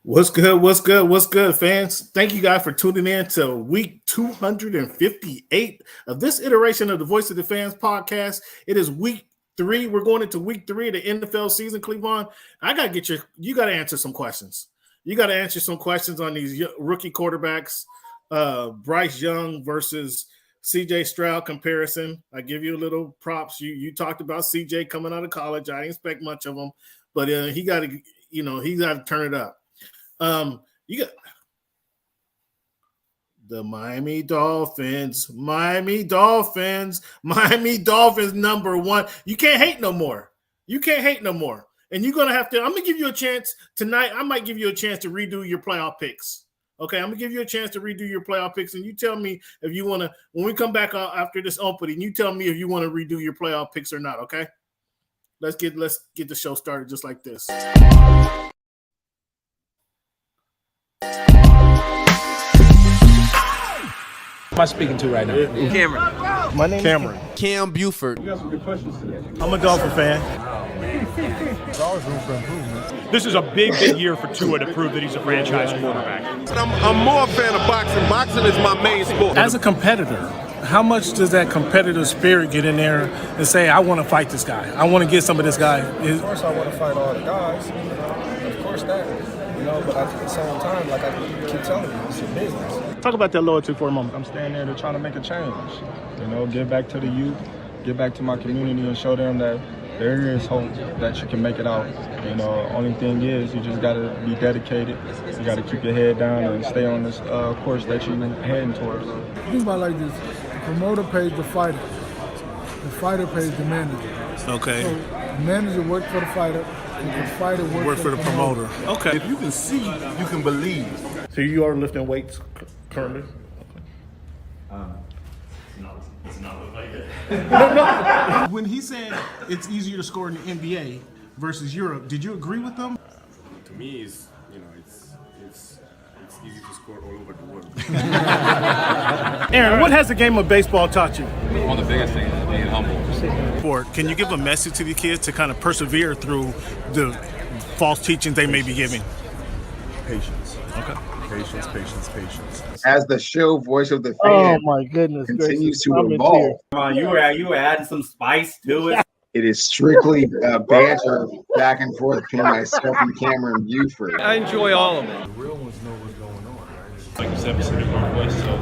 What's good? What's good? What's good, fans? Thank you guys for tuning in to week 258 of this iteration of the Voice of the Fans podcast. It is week 3. We're going into week 3 of the NFL season, Cleveland. You got to answer some questions. You got to answer some questions on these rookie quarterbacks, Bryce Young versus CJ Stroud comparison. I give you a little props. You talked about CJ coming out of college. I didn't expect much of him, but he got to turn it up. You got the Miami Dolphins number 1. You can't hate no more. And you're gonna have to. I'm gonna give you a chance tonight. I might give you a chance to redo your playoff picks. Okay, I'm gonna give you a chance to redo your playoff picks, and you tell me if you want to. When we come back after this opening, you tell me if you want to redo your playoff picks or not. Okay, let's get the show started just like this. Am I speaking to right now? Cameron. My name Cameron. is Cam Buford. We got some good questions today. I'm a Dolphin fan. There's always room for improvement. This is a big year for Tua to prove that he's a franchise quarterback. I'm more a fan of boxing. Boxing is my main sport. As a competitor, how much does that competitive spirit get in there and say, I want to fight this guy. I want to get some of this guy. Of course, I want to fight all the guys. Of course that. But at the same time, like I keep telling you, it's a business. Talk about that loyalty for a moment. I'm staying there to try to make a change. Give back to the youth, give back to my community and show them that there is hope that you can make it out. Only thing is you just got to be dedicated. You got to keep your head down and stay on this course that you're heading towards. Think about it like this. The promoter pays the fighter. The fighter pays the manager. Okay. So the manager works for the fighter, and the fighter works For the promoter. Okay. If you can see, you can believe. So you are lifting weights currently? When he said it's easier to score in the NBA versus Europe, did you agree with them? To me, it's easy to score all over the world. Aaron, what has the game of baseball taught you? One of the biggest things is being humble. Can you give a message to the kids to kind of persevere through the false teachings they may be giving? Patience. Okay. Patience. As the show Voice of the Oh Fan my goodness! continues gracious. to I'm in evolve, tears. Come on, you were adding some spice to it. it is strictly banter back and forth between myself and Cameron Buford. I enjoy all of it. The real ones know what's going on, right? Like you said, Pacific Northwest. So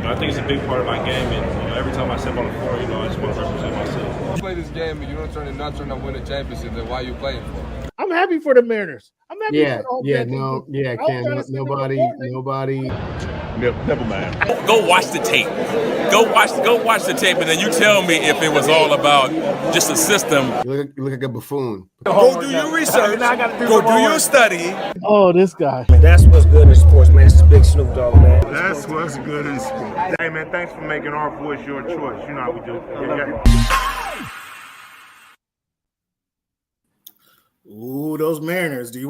I think it's a big part of my game. And every time I step on the floor, I just want to represent myself. You play this game and you don't turn to win a championship, then why are you playing for? I'm happy for the Mariners. I'm happy for the whole Cam. Nobody. Never mind. Go watch the tape. Go watch the tape, and then you tell me if it was all about just a system. You look like a buffoon. Go do your research. Go do your study. Oh, this guy. That's what's good in sports, man. It's the big Snoop Dogg, man. That's what's good in sports. Hey, man, thanks for making our voice your choice. You know how we do. Ooh, those Mariners. Do you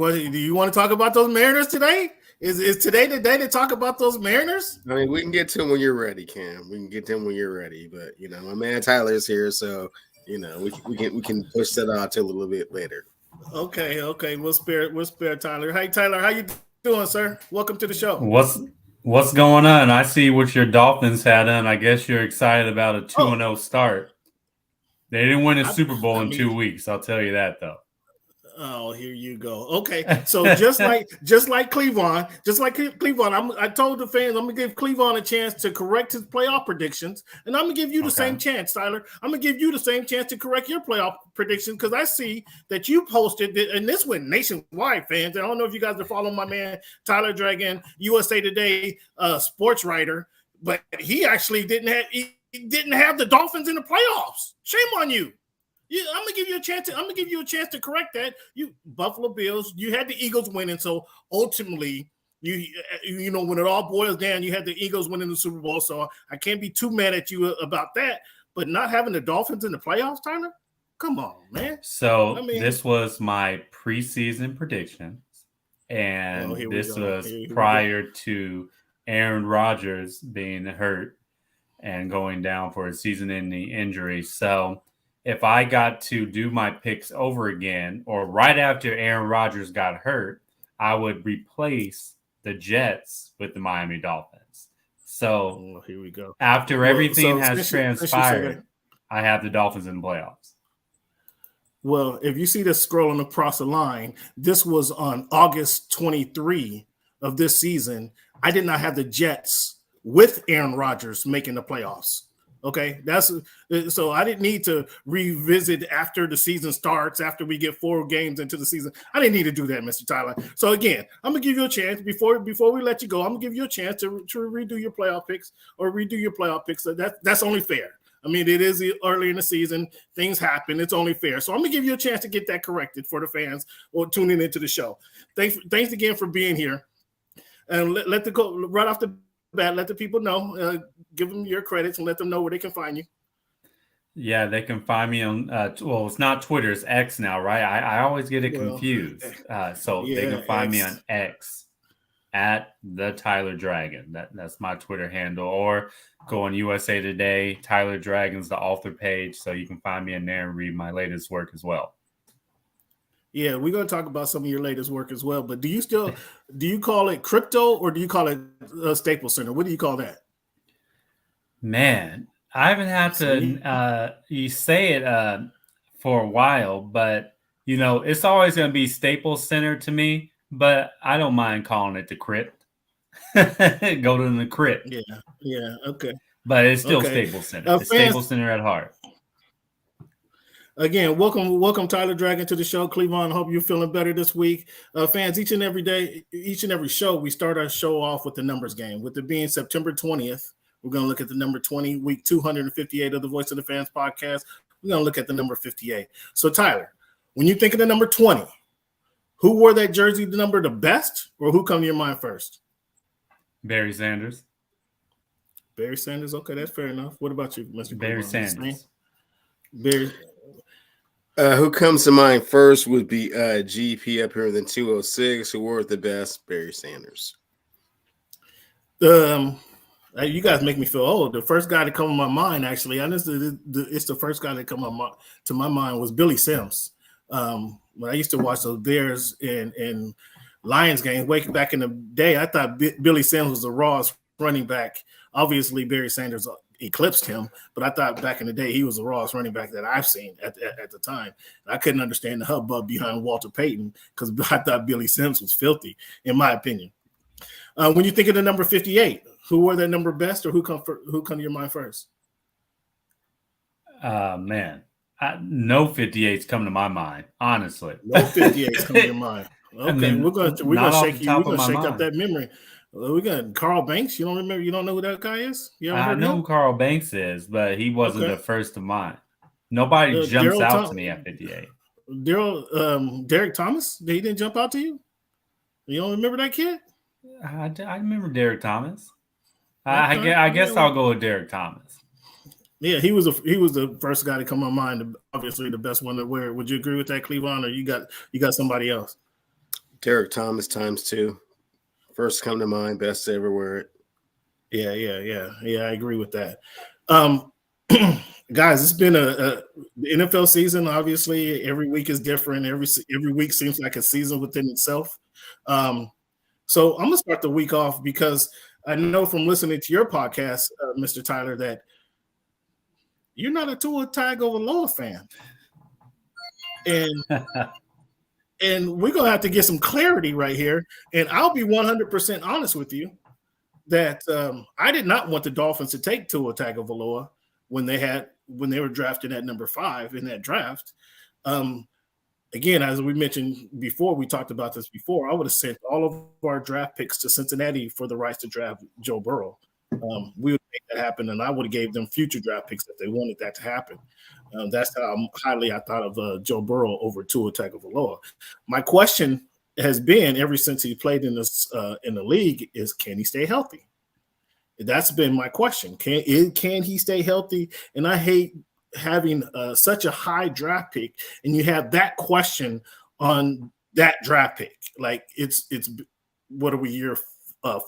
want to talk about those Mariners today? Is today the day to talk about those Mariners? I mean, we can get to them when you're ready, Cam. We can get to them when you're ready. But my man Tyler's here, so we can push that out till a little bit later. Okay. We'll spare Tyler. Hey, Tyler, how you doing, sir? Welcome to the show. What's going on? I see what your Dolphins had on. I guess you're excited about a 2-0 start. They didn't win a Super Bowl in 2 weeks. I'll tell you that, though. Oh, here you go. Okay, so just like Cleveland, I told the fans I'm gonna give Cleveland a chance to correct his playoff predictions, and I'm gonna give you the same chance, Tyler. I'm gonna give you the same chance to correct your playoff predictions because I see that you posted it, and this went nationwide, fans. I don't know if you guys are following my man Tyler Dragon, USA Today sports writer, but he actually didn't have the Dolphins in the playoffs. Shame on you. I'm gonna give you a chance. I'm gonna give you a chance to correct that. You Buffalo Bills. You had the Eagles winning, so ultimately, when it all boils down, you had the Eagles winning the Super Bowl. So I can't be too mad at you about that. But not having the Dolphins in the playoffs, Tyler, come on, man. So this was my preseason prediction, and this was prior to Aaron Rodgers being hurt and going down for a season-ending injury. So if I got to do my picks over again, or right after Aaron Rodgers got hurt, I would replace the Jets with the Miami Dolphins. So here we go. After everything has transpired, I have the Dolphins in the playoffs. Well, if you see this scrolling across the line, this was on August 23 of this season. I did not have the Jets with Aaron Rodgers making the playoffs. Okay, that's so I didn't need to revisit after the season starts, after we get 4 games into the season. I didn't need to do that, Mr. Tyler. So again, I'm gonna give you a chance before we let you go. I'm gonna give you a chance to redo your playoff picks or redo your playoff picks. So that's only fair. I mean, it is early in the season. Things happen. It's only fair. So I'm going to give you a chance to get that corrected for the fans or tuning into the show. Thanks again for being here. And let the go right off the bat, let the people know, give them your credits and let them know where they can find you. Yeah, they can find me on, well, it's not Twitter, it's X now, right? I always get it confused. So they can find me on X at the Tyler Dragon. That's my Twitter handle. Or go on USA Today, Tyler Dragon's the author page. So you can find me in there and read my latest work as well. Yeah, we're going to talk about some of your latest work as well. But do you call it crypto or do you call it Staples Center? What do you call that? Man, I haven't had to you say it for a while, but it's always going to be Staples Center to me. But I don't mind calling it the crypt. Go to the crypt. Yeah, okay. But it's still Staples Center. It's Staples Center at heart. Again, welcome Tyler Dragon to the show. Cleavon, hope you're feeling better this week. Fans, each and every show, we start our show off with the numbers game. With it being September 20th, we're going to look at the number 20, week 258 of the Voice of the Fans podcast. We're going to look at the number 58. So, Tyler, when you think of the number 20, who wore that jersey number the best, or who come to your mind first? Barry Sanders. Barry Sanders. Okay, that's fair enough. What about you, Mr. Barry Sanders. Barry. Who comes to mind first would be GP up here in the 206. Who wore it the best? Barry Sanders. You guys make me feel old. The first guy to come to my mind, actually, it's the first guy that come to my mind was Billy Sims. When I used to watch those Bears and Lions games way back in the day, I thought Billy Sims was the rawest running back. Obviously, Barry Sanders eclipsed him, but I thought back in the day he was the rawest running back that I've seen at the time. I couldn't understand the hubbub behind Walter Payton because I thought Billy Sims was filthy, in my opinion. When you think of the number 58, who wore that number best, or who come to your mind first? Man. No 58s come to my mind, honestly. No 58s come to your mind. Okay, I mean, we're gonna shake up that memory. We got Carl Banks. You don't remember? You don't know who that guy is? I know who Carl Banks is, but he wasn't the first of mine. Nobody jumps out to me at 58. Derek Thomas. He didn't jump out to you. You don't remember that kid? I remember Derek Thomas. I guess I'll go with Derek Thomas. Yeah, he was the first guy to come to mind. Obviously, the best one to wear it. Would you agree with that, Cleavon, or you got somebody else? Derek Thomas times 2. First come to mind, best to ever wear it. Yeah. I agree with that. Guys, it's been the NFL season. Obviously, every week is different. Every week seems like a season within itself. So I'm gonna start the week off because I know from listening to your podcast, Mr. Tyler, that you're not a Tua Tagovailoa fan, and we're gonna have to get some clarity right here. And I'll be 100% honest with you that I did not want the Dolphins to take Tua Tagovailoa when they were drafted at number 5 in that draft. Again, as we mentioned before, we talked about this before. I would have sent all of our draft picks to Cincinnati for the rights to draft Joe Burrow. We would make that happen, and I would have gave them future draft picks if they wanted that to happen. That's how highly I thought of Joe Burrow over Tua Tagovailoa. My question has been ever since he played in the league is, can he stay healthy? That's been my question. Can he stay healthy? And I hate having such a high draft pick, and you have that question on that draft pick. Like it's what are we, year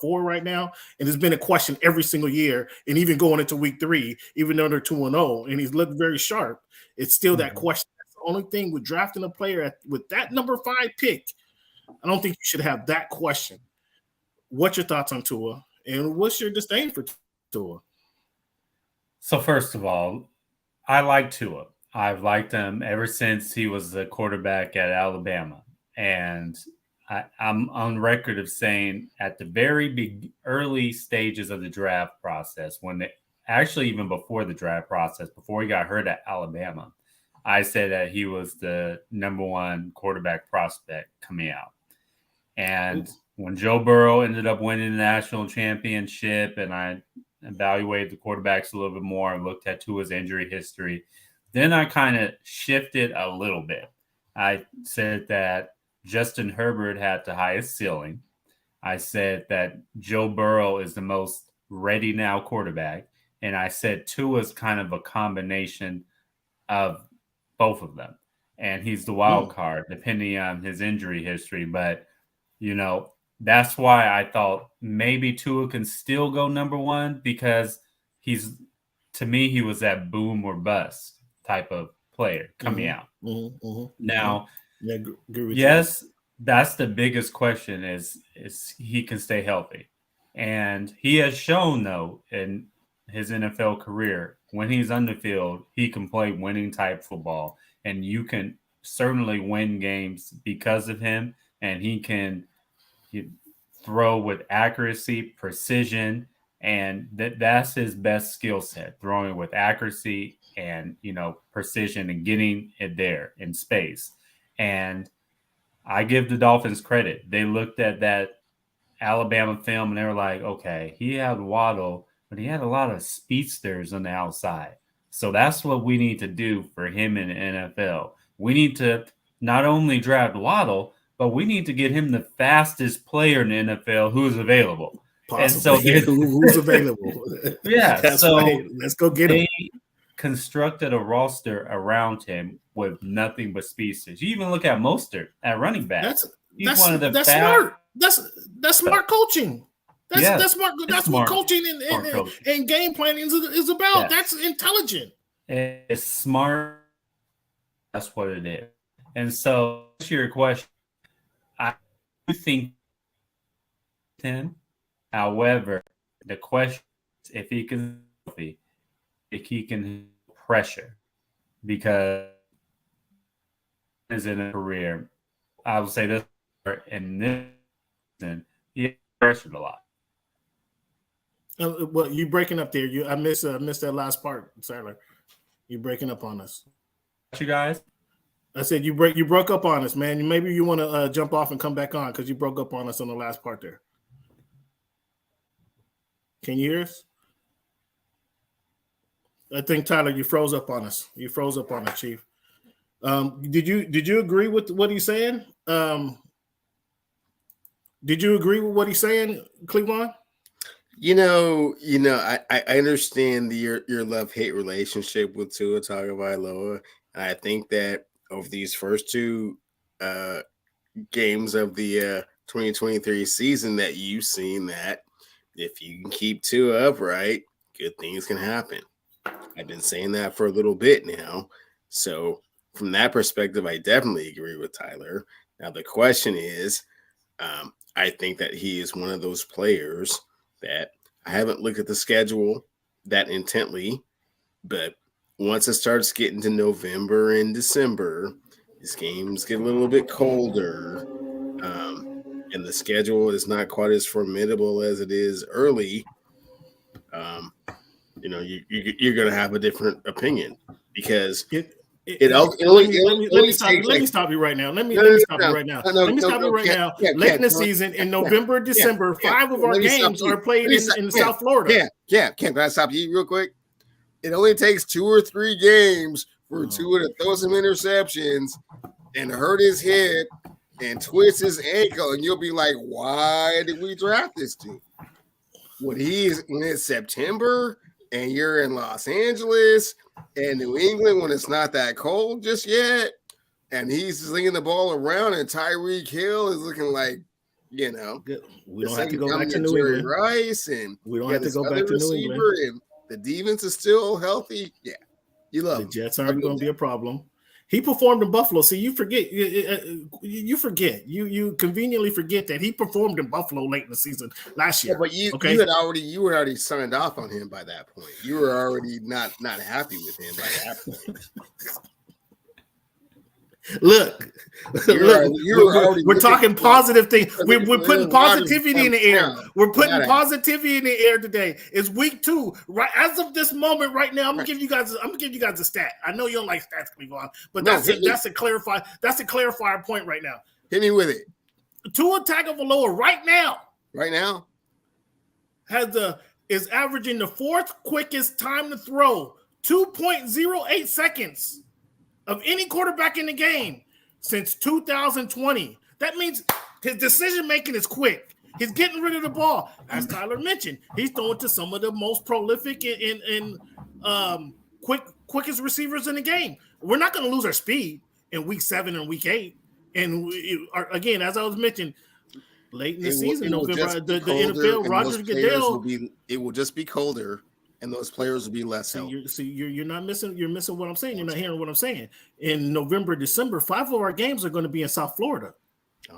4 right now, and it's been a question every single year, and even going into week 3, even though they're 2-0 and he's looked very sharp, it's still that question. That's the only thing with drafting a player with that number 5 pick. I don't think you should have that question. What's your thoughts on Tua, and what's your disdain for Tua? So first of all, I like Tua. I've liked him ever since he was the quarterback at Alabama. And I'm on record of saying at the very early stages of the draft process, actually even before the draft process, before he got hurt at Alabama, I said that he was the number one quarterback prospect coming out. And when Joe Burrow ended up winning the national championship, and I evaluated the quarterbacks a little bit more and looked at Tua's injury history, then I kind of shifted a little bit. I said that Justin Herbert had the highest ceiling. I said that Joe Burrow is the most ready now quarterback. And I said Tua's kind of a combination of both of them. And he's the wild card, depending on his injury history. But, that's why I thought maybe Tua can still go number one, because to me, he was that boom or bust type of player coming out. Now, yes, that's the biggest question is he can stay healthy. And he has shown, though, in his NFL career, when he's on the field, he can play winning type football. And you can certainly win games because of him. And he can throw with accuracy, precision, and that's his best skill set, throwing with accuracy and, precision and getting it there in space. And I give the Dolphins credit. They looked at that Alabama film and they were like, okay, he had Waddle, but he had a lot of speedsters on the outside. So that's what we need to do for him in the NFL. We need to not only draft Waddle, but we need to get him the fastest player in the NFL who's available. Possibly. And so who's available? Yeah. So right. Let's go get him. They constructed a roster around him with nothing but speedsters. You even look at Mostert at running back. That's smart. That's smart coaching. That's smart. That's what coaching and game planning is about. That's intelligent. It's smart. That's what it is. And so to your question, I do think him. However, the question is if he can pressure, because is in a career, I would say this, and this season, he pressured a lot. Well, you breaking up there. I missed that last part, Tyler. You breaking up on us. You guys? I said you broke up on us, man. Maybe you want to jump off and come back on because you broke up on us on the last part there. Can you hear us? I think, Tyler, you froze up on us. Chief. Did you agree with what he's saying? Did you agree with what he's saying, Cleveland? I understand your love-hate relationship with Tua Tagovailoa. I think that over these first two games of the 2023 season that you've seen that if you can keep Tua upright, good things can happen. I've been saying that for a little bit now. So from that perspective, I definitely agree with Tyler. Now, the question is, I think that he is one of those players that I haven't looked at the schedule that intently, but once it starts getting to November and December, his games get a little bit colder, and the schedule is not quite as formidable as it is early. You're going to have a different opinion because let me stop you right now. Let me stop you right now. Late in the season, in November, December, 5 of our games are played in South Florida. Can I stop you real quick? It only takes 2 or 3 games for Tua to throw some interceptions and hurt his head and twist his ankle, and you'll be like, why did we draft this team? When he's in September and you're in Los Angeles and New England when it's not that cold just yet, and he's slinging the ball around, and Tyreek Hill is looking like, we don't have to go back to New England. Rice, and we don't have to go back to New England. And the defense is still healthy. Yeah, you love the Jets aren't going to be a problem. He performed in Buffalo. See, you forget. You forget. You conveniently forget that he performed in Buffalo late in the season last year. Yeah, but you were already signed off on him by that point. You were already not happy with him by that point. Look, we're talking positive things. We're putting positivity in the air. We're putting positivity in the air today. It's week 2, right? As of this moment, right now, I'm gonna give you guys a stat. I know you don't like stats, Cleveland, but that's a clarifier point right now. Hit me with it. Tua Tagovailoa right now is averaging the 4th quickest time to throw, 2.08 seconds. Of any quarterback in the game since 2020. That means his decision-making is quick. He's getting rid of the ball. As Tyler mentioned, he's throwing to some of the most prolific and quickest receivers in the game. We're not going to lose our speed in week 7 and week 8. And again, as I was mentioning, late in the season, November, the NFL, Roger Goodell. It will just be colder. And those players will be less. You're not missing. You're missing what I'm saying. You're not hearing what I'm saying. In November, December, 5 of our games are going to be in South Florida.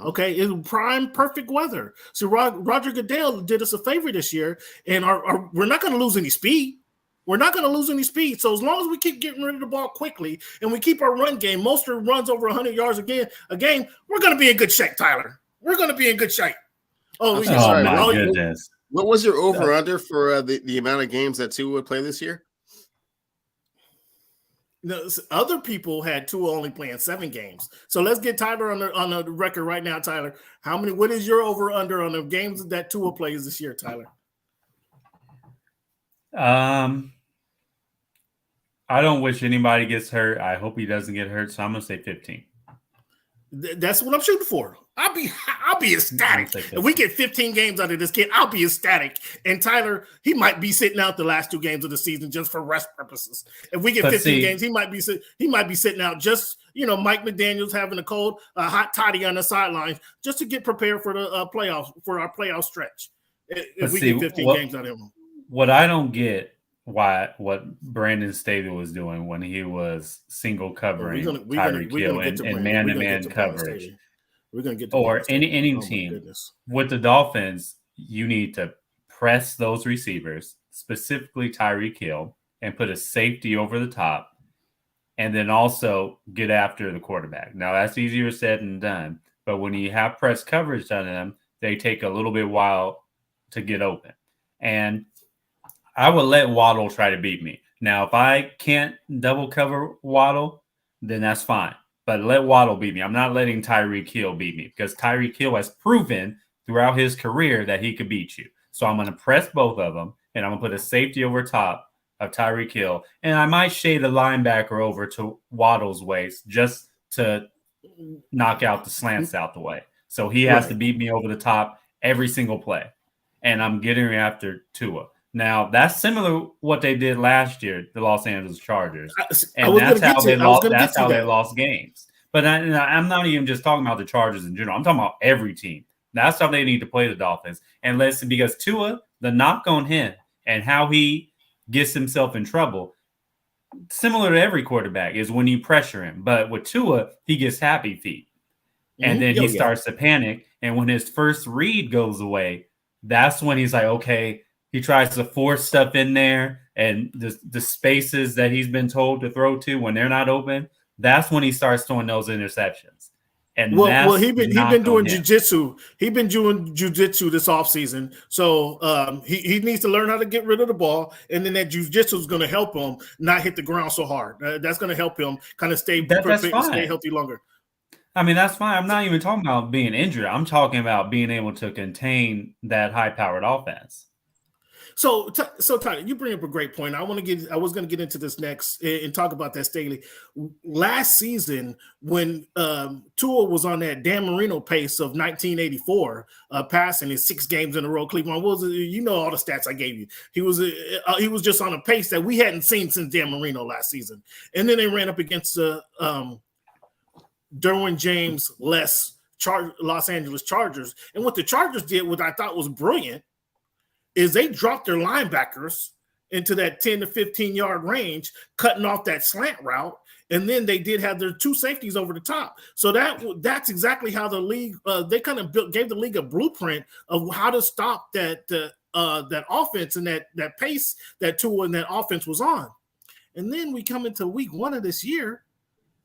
Okay, it's prime, perfect weather. So Roger Goodell did us a favor this year, and we're not going to lose any speed. We're not going to lose any speed. So as long as we keep getting rid of the ball quickly and we keep our run game, most of runs over 100 yards a game, we're going to be in good shape, Tyler. We're going to be in good shape. My goodness. What was your over-under for the amount of games that Tua would play this year? No, other people had Tua only playing 7 games. So let's get Tyler on the record right now, Tyler. What is your over-under on the games that Tua plays this year, Tyler? I don't wish anybody gets hurt. I hope he doesn't get hurt, so I'm going to say 15. That's what I'm shooting for. I'll be ecstatic. If we get 15 games out of this kid, I'll be ecstatic. And Tyler, he might be sitting out the last 2 games of the season just for rest purposes. If we get 15 games, he might be sitting out just, Mike McDaniel's having a cold, hot toddy on the sidelines just to get prepared for the playoffs, for our playoff stretch. If we get 15 games out of him. What I don't get what Brandon Staley was doing when he was single covering Tyreek Hill and man-to-man coverage. We're going to get to or any team with the Dolphins, you need to press those receivers, specifically Tyreek Hill, and put a safety over the top, and then also get after the quarterback. Now, that's easier said than done, but when you have press coverage on them, they take a little bit while to get open. And I would let Waddle try to beat me. Now, if I can't double cover Waddle, then that's fine. But let Waddle beat me. I'm not letting Tyreek Hill beat me because Tyreek Hill has proven throughout his career that he could beat you. So I'm going to press both of them, and I'm going to put a safety over top of Tyreek Hill. And I might shade a linebacker over to Waddle's waist just to knock out the slants out the way. So he has to beat me over the top every single play. And I'm getting after Tua. Now, that's similar to what they did last year, the Los Angeles Chargers. And that's how they lost games. But I'm not even just talking about the Chargers in general. I'm talking about every team. That's how they need to play the Dolphins. And listen, because Tua, the knock on him and how he gets himself in trouble, similar to every quarterback, is when you pressure him. But with Tua, he gets happy feet. And then he starts to panic. And when his first read goes away, that's when he's like, okay, he tries to force stuff in there, and the spaces that he's been told to throw to when they're not open, that's when he starts throwing those interceptions. And he's been doing jiu-jitsu. He's been doing jiu-jitsu this offseason. So he needs to learn how to get rid of the ball, and then that jiu-jitsu is going to help him not hit the ground so hard. That's going to help him kind of stay healthy longer. I mean, that's fine. I'm not even talking about being injured. I'm talking about being able to contain that high-powered offense. So Tyler, you bring up a great point. I was going to get into this next and talk about that Staley. Last season, when Tua was on that Dan Marino pace of 1984, passing in 6 games in a row, Cleveland all the stats I gave you. He was just on a pace that we hadn't seen since Dan Marino last season. And then they ran up against the Derwin James Los Angeles Chargers, and what the Chargers did, what I thought was brilliant, is they dropped their linebackers into that 10 to 15 yard range, cutting off that slant route. And then they did have their 2 safeties over the top. So that's exactly how the league they kind of gave the league a blueprint of how to stop that offense and that pace that Tua and that offense was on. And then we come into week 1 of this year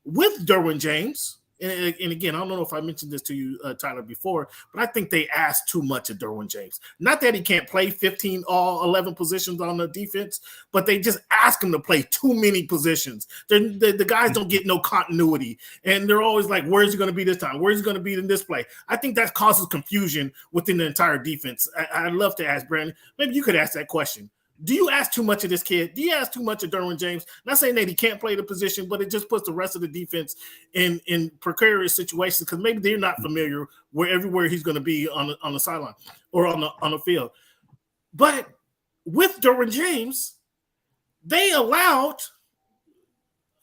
with Derwin James. And again, I don't know if I mentioned this to you, Tyler, before, but I think they asked too much of Derwin James. Not that he can't play 15 all 11 positions on the defense, but they just ask him to play too many positions. The guys don't get no continuity, and they're always like, where's he going to be this time? Where's he going to be in this play? I think that causes confusion within the entire defense. I'd love to ask Brandon. Maybe you could ask that question. Do you ask too much of this kid? Do you ask too much of Derwin James? Not saying that he can't play the position, but it just puts the rest of the defense in precarious situations because maybe they're not familiar everywhere he's going to be on the sideline or on the field. But with Derwin James, they allowed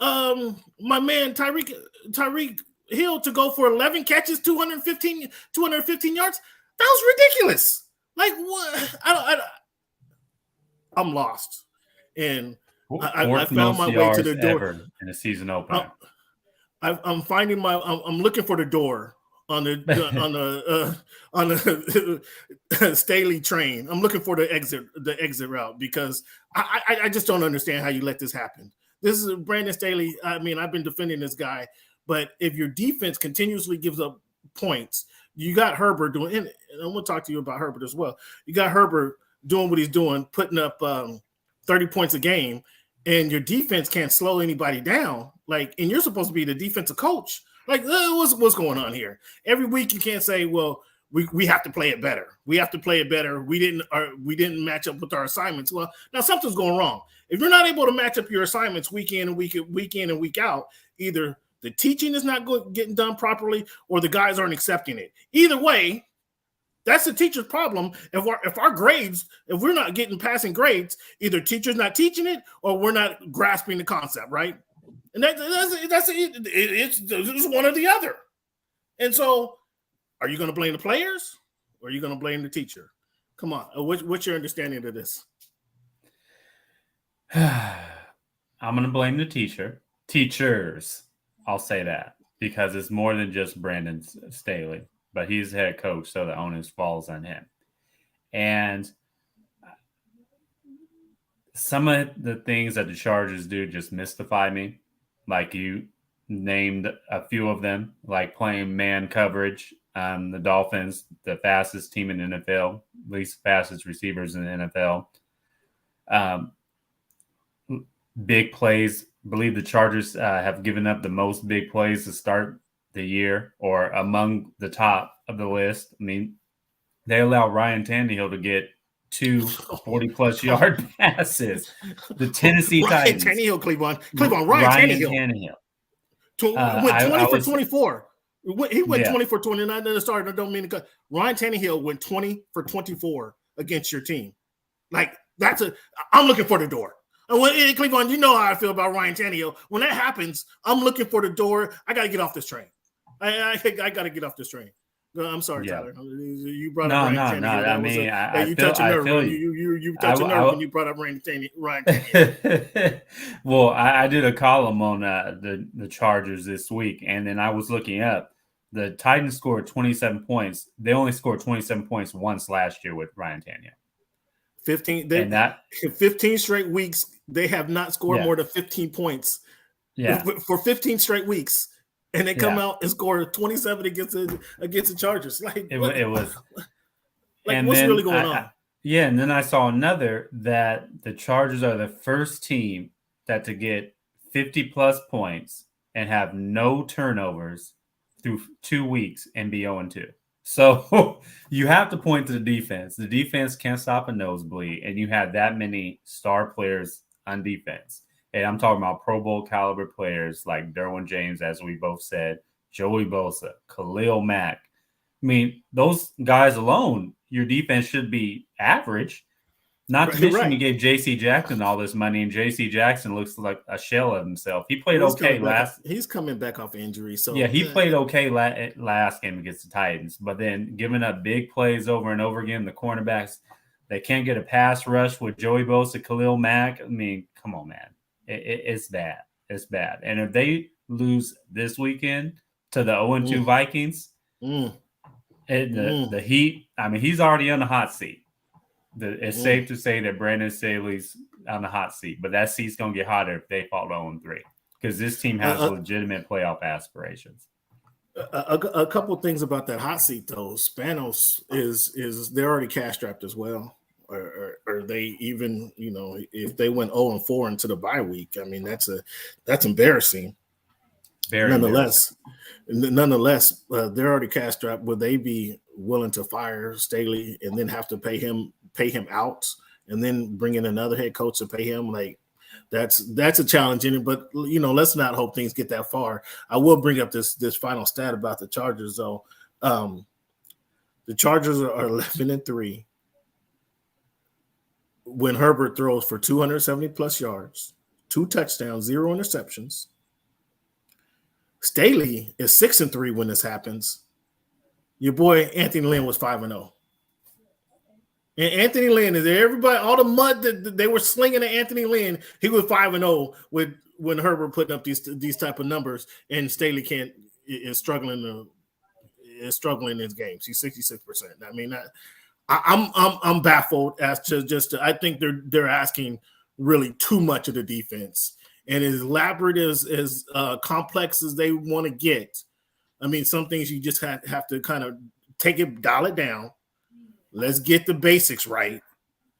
my man Tyreek Hill to go for 11 catches, 215 yards. That was ridiculous. Like what? I'm lost, and I found my way to the door in a season opener. I'm finding I'm looking for the door on the Staley train. I'm looking for the exit route because I just don't understand how you let this happen. This is Brandon Staley. I mean, I've been defending this guy, but if your defense continuously gives up points, you got Herbert doing. And I'm going to talk to you about Herbert as well. You got Herbert doing what he's doing, putting up 30 points a game, and your defense can't slow anybody down. Like, and you're supposed to be the defensive coach. Like, what's going on here? Every week you can't say, well, we have to play it better. We have to play it better. We didn't match up with our assignments. Well, now something's going wrong. If you're not able to match up your assignments week in and week out, either the teaching is not getting done properly or the guys aren't accepting it. Either way, that's the teacher's problem. If our grades, if we're not getting passing grades, either teacher's not teaching it or we're not grasping the concept, right? And it's one or the other. And so, are you going to blame the players or are you going to blame the teacher? Come on, what's your understanding of this? I'm going to blame the teachers. I'll say that because it's more than just Brandon Staley. But he's the head coach, so the onus falls on him. And some of the things that the Chargers do just mystify me. Like you named a few of them, like playing man coverage. The Dolphins, the fastest team in the NFL, least fastest receivers in the NFL. Big plays. I believe the Chargers have given up the most big plays to start the year or among the top of the list. I mean, they allow Ryan Tannehill to get 2 40-plus yard passes. The Tennessee Titans. Ryan Tannehill. 20 for 24. He went 20 for 29 in the start. I don't mean to cut. Ryan Tannehill went 20 for 24 against your team. Like, I'm looking for the door. And Cleveland, you know how I feel about Ryan Tannehill. When that happens, I'm looking for the door. I got to get off this train. I got to get off this train. I'm sorry, Tyler. You brought up Ryan Tannehill. I mean, you touched a nerve. You touched a nerve when you brought up Ryan Tannehill. Well, I did a column on the Chargers this week, and then I was looking up. The Titans scored 27 points. They only scored 27 points once last year with Ryan Tannehill. 15 straight weeks, they have not scored more than 15 points. Yeah, for 15 straight weeks. And they come out and score 27 against the Chargers. Like it was. Like, and what's really going on? Yeah, and then I saw another that the Chargers are the first team to get 50-plus points and have no turnovers through 2 weeks and be 0-2. So you have to point to the defense. The defense can't stop a nosebleed, and you have that many star players on defense. And I'm talking about Pro Bowl caliber players like Derwin James, as we both said, Joey Bosa, Khalil Mack. I mean, those guys alone, your defense should be average. Not to mention you gave J.C. Jackson all this money, and J.C. Jackson looks like a shell of himself. He played okay last. He's coming back off injury, so yeah, he played okay last game against the Titans, but then giving up big plays over and over again. The cornerbacks, they can't get a pass rush with Joey Bosa, Khalil Mack. I mean, come on, man. It's bad. It's bad. And if they lose this weekend to the 0-2 Vikings, the Heat, I mean, he's already on the hot seat. It's safe to say that Brandon Staley's on the hot seat, but that seat's going to get hotter if they fall 0-3 because this team has legitimate playoff aspirations. A couple of things about that hot seat, though. Spanos is they're already cash strapped as well. Or they even, if they went 0-4 into the bye week, I mean, that's embarrassing. Nonetheless, they're already cash strapped. Would they be willing to fire Staley and then have to pay him out and then bring in another head coach to pay him? Like, that's a challenge in it. But let's not hope things get that far. I will bring up this final stat about the Chargers, though. The Chargers are 11-3. When Herbert throws for 270 plus yards, 2 touchdowns, 0 interceptions. Staley is 6-3 when this happens. Your boy Anthony Lynn was 5-0. And Anthony Lynn is there. Everybody, all the mud that they were slinging at Anthony Lynn, he was 5-0 when Herbert putting up these type of numbers, and Staley is struggling in his games. He's 66%. I mean, I'm baffled as to I think they're asking really too much of the defense, and as elaborate as complex as they want to get. I mean, some things you just have to kind of dial it down. Let's get the basics right,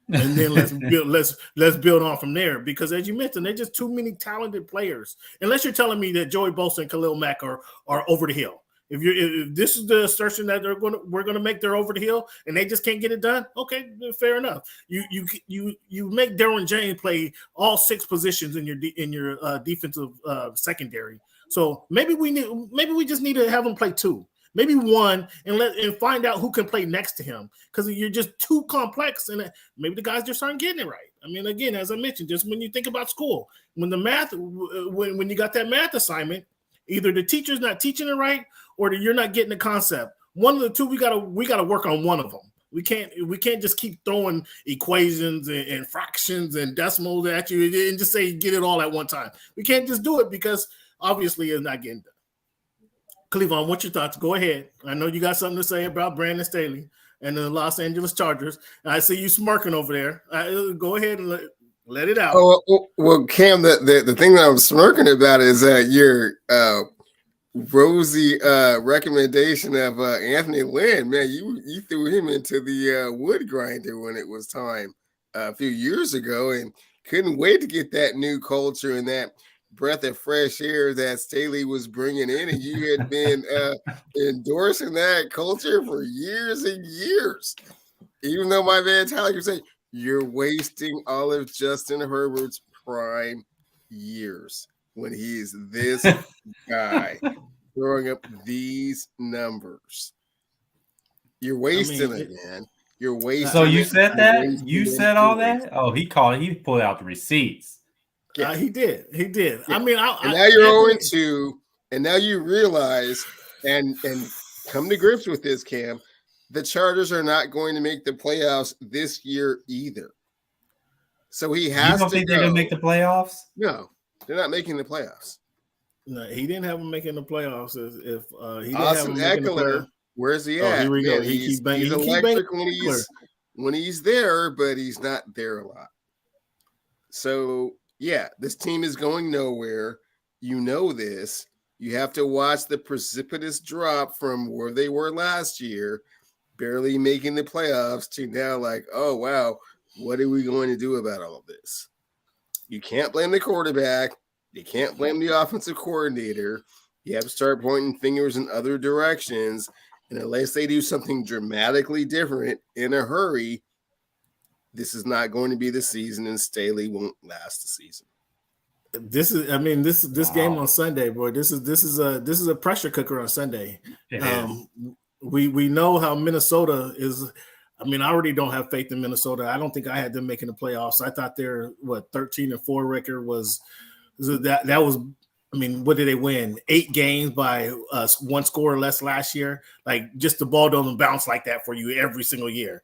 and then let's build on from there. Because as you mentioned, there's just too many talented players. Unless you're telling me that Joey Bosa and Khalil Mack are over the hill. If this is the assertion that we're gonna make, they're over the hill and they just can't get it done, okay, fair enough. You make Derwin James play all 6 positions in your defensive secondary. So maybe we just need to have him play 2, maybe 1, and find out who can play next to him, because you're just too complex, and maybe the guys just aren't getting it right. I mean, again, as I mentioned, just when you think about school, when you got that math assignment, either the teacher's not teaching it right, or you're not getting the concept. One of the two, we gotta work on one of them. We can't just keep throwing equations and fractions and decimals at you and just say get it all at one time. We can't just do it because obviously it's not getting done. Cleveland, what's your thoughts? Go ahead. I know you got something to say about Brandon Staley and the Los Angeles Chargers. I see you smirking over there. Go ahead and let it out. Oh, well, Cam, the thing that I'm smirking about is your rosy recommendation of Anthony Lynn. Man, you threw him into the wood grinder when it was time a few years ago, and couldn't wait to get that new culture and that breath of fresh air that Staley was bringing in, and you had been endorsing that culture for years and years. Even though my man Tyler was saying you're wasting all of Justin Herbert's prime years when he's this guy throwing up these numbers. You're wasting it, man. You're wasting. So you said that? You said all that? Oh, he pulled out the receipts. Yeah, he did. Yeah. I mean, and now you're 0-2, and now you realize and come to grips with this, Cam. The Chargers are not going to make the playoffs this year either. So he has to. You don't think they're going to make the playoffs? No, they're not making the playoffs. No, he didn't have him making the playoffs. If he didn't Austin have him Eckler, where's he at? Here we go. He's electric when he's there, but he's not there a lot. So yeah, this team is going nowhere. You know this. You have to watch the precipitous drop from where they were last year, barely making the playoffs, to now like, oh, wow, what are we going to do about all of this? You can't blame the quarterback. You can't blame the offensive coordinator. You have to start pointing fingers in other directions. And unless they do something dramatically different in a hurry, this is not going to be the season, and Staley won't last the season. This game on Sunday, boy. This is a pressure cooker on Sunday. We know how Minnesota is. I mean, I already don't have faith in Minnesota. I don't think I had them making the playoffs. I thought their 13-4 record was that was. I mean, what did they win? 8 games by 1 score or less last year. Like, just the ball doesn't bounce like that for you every single year.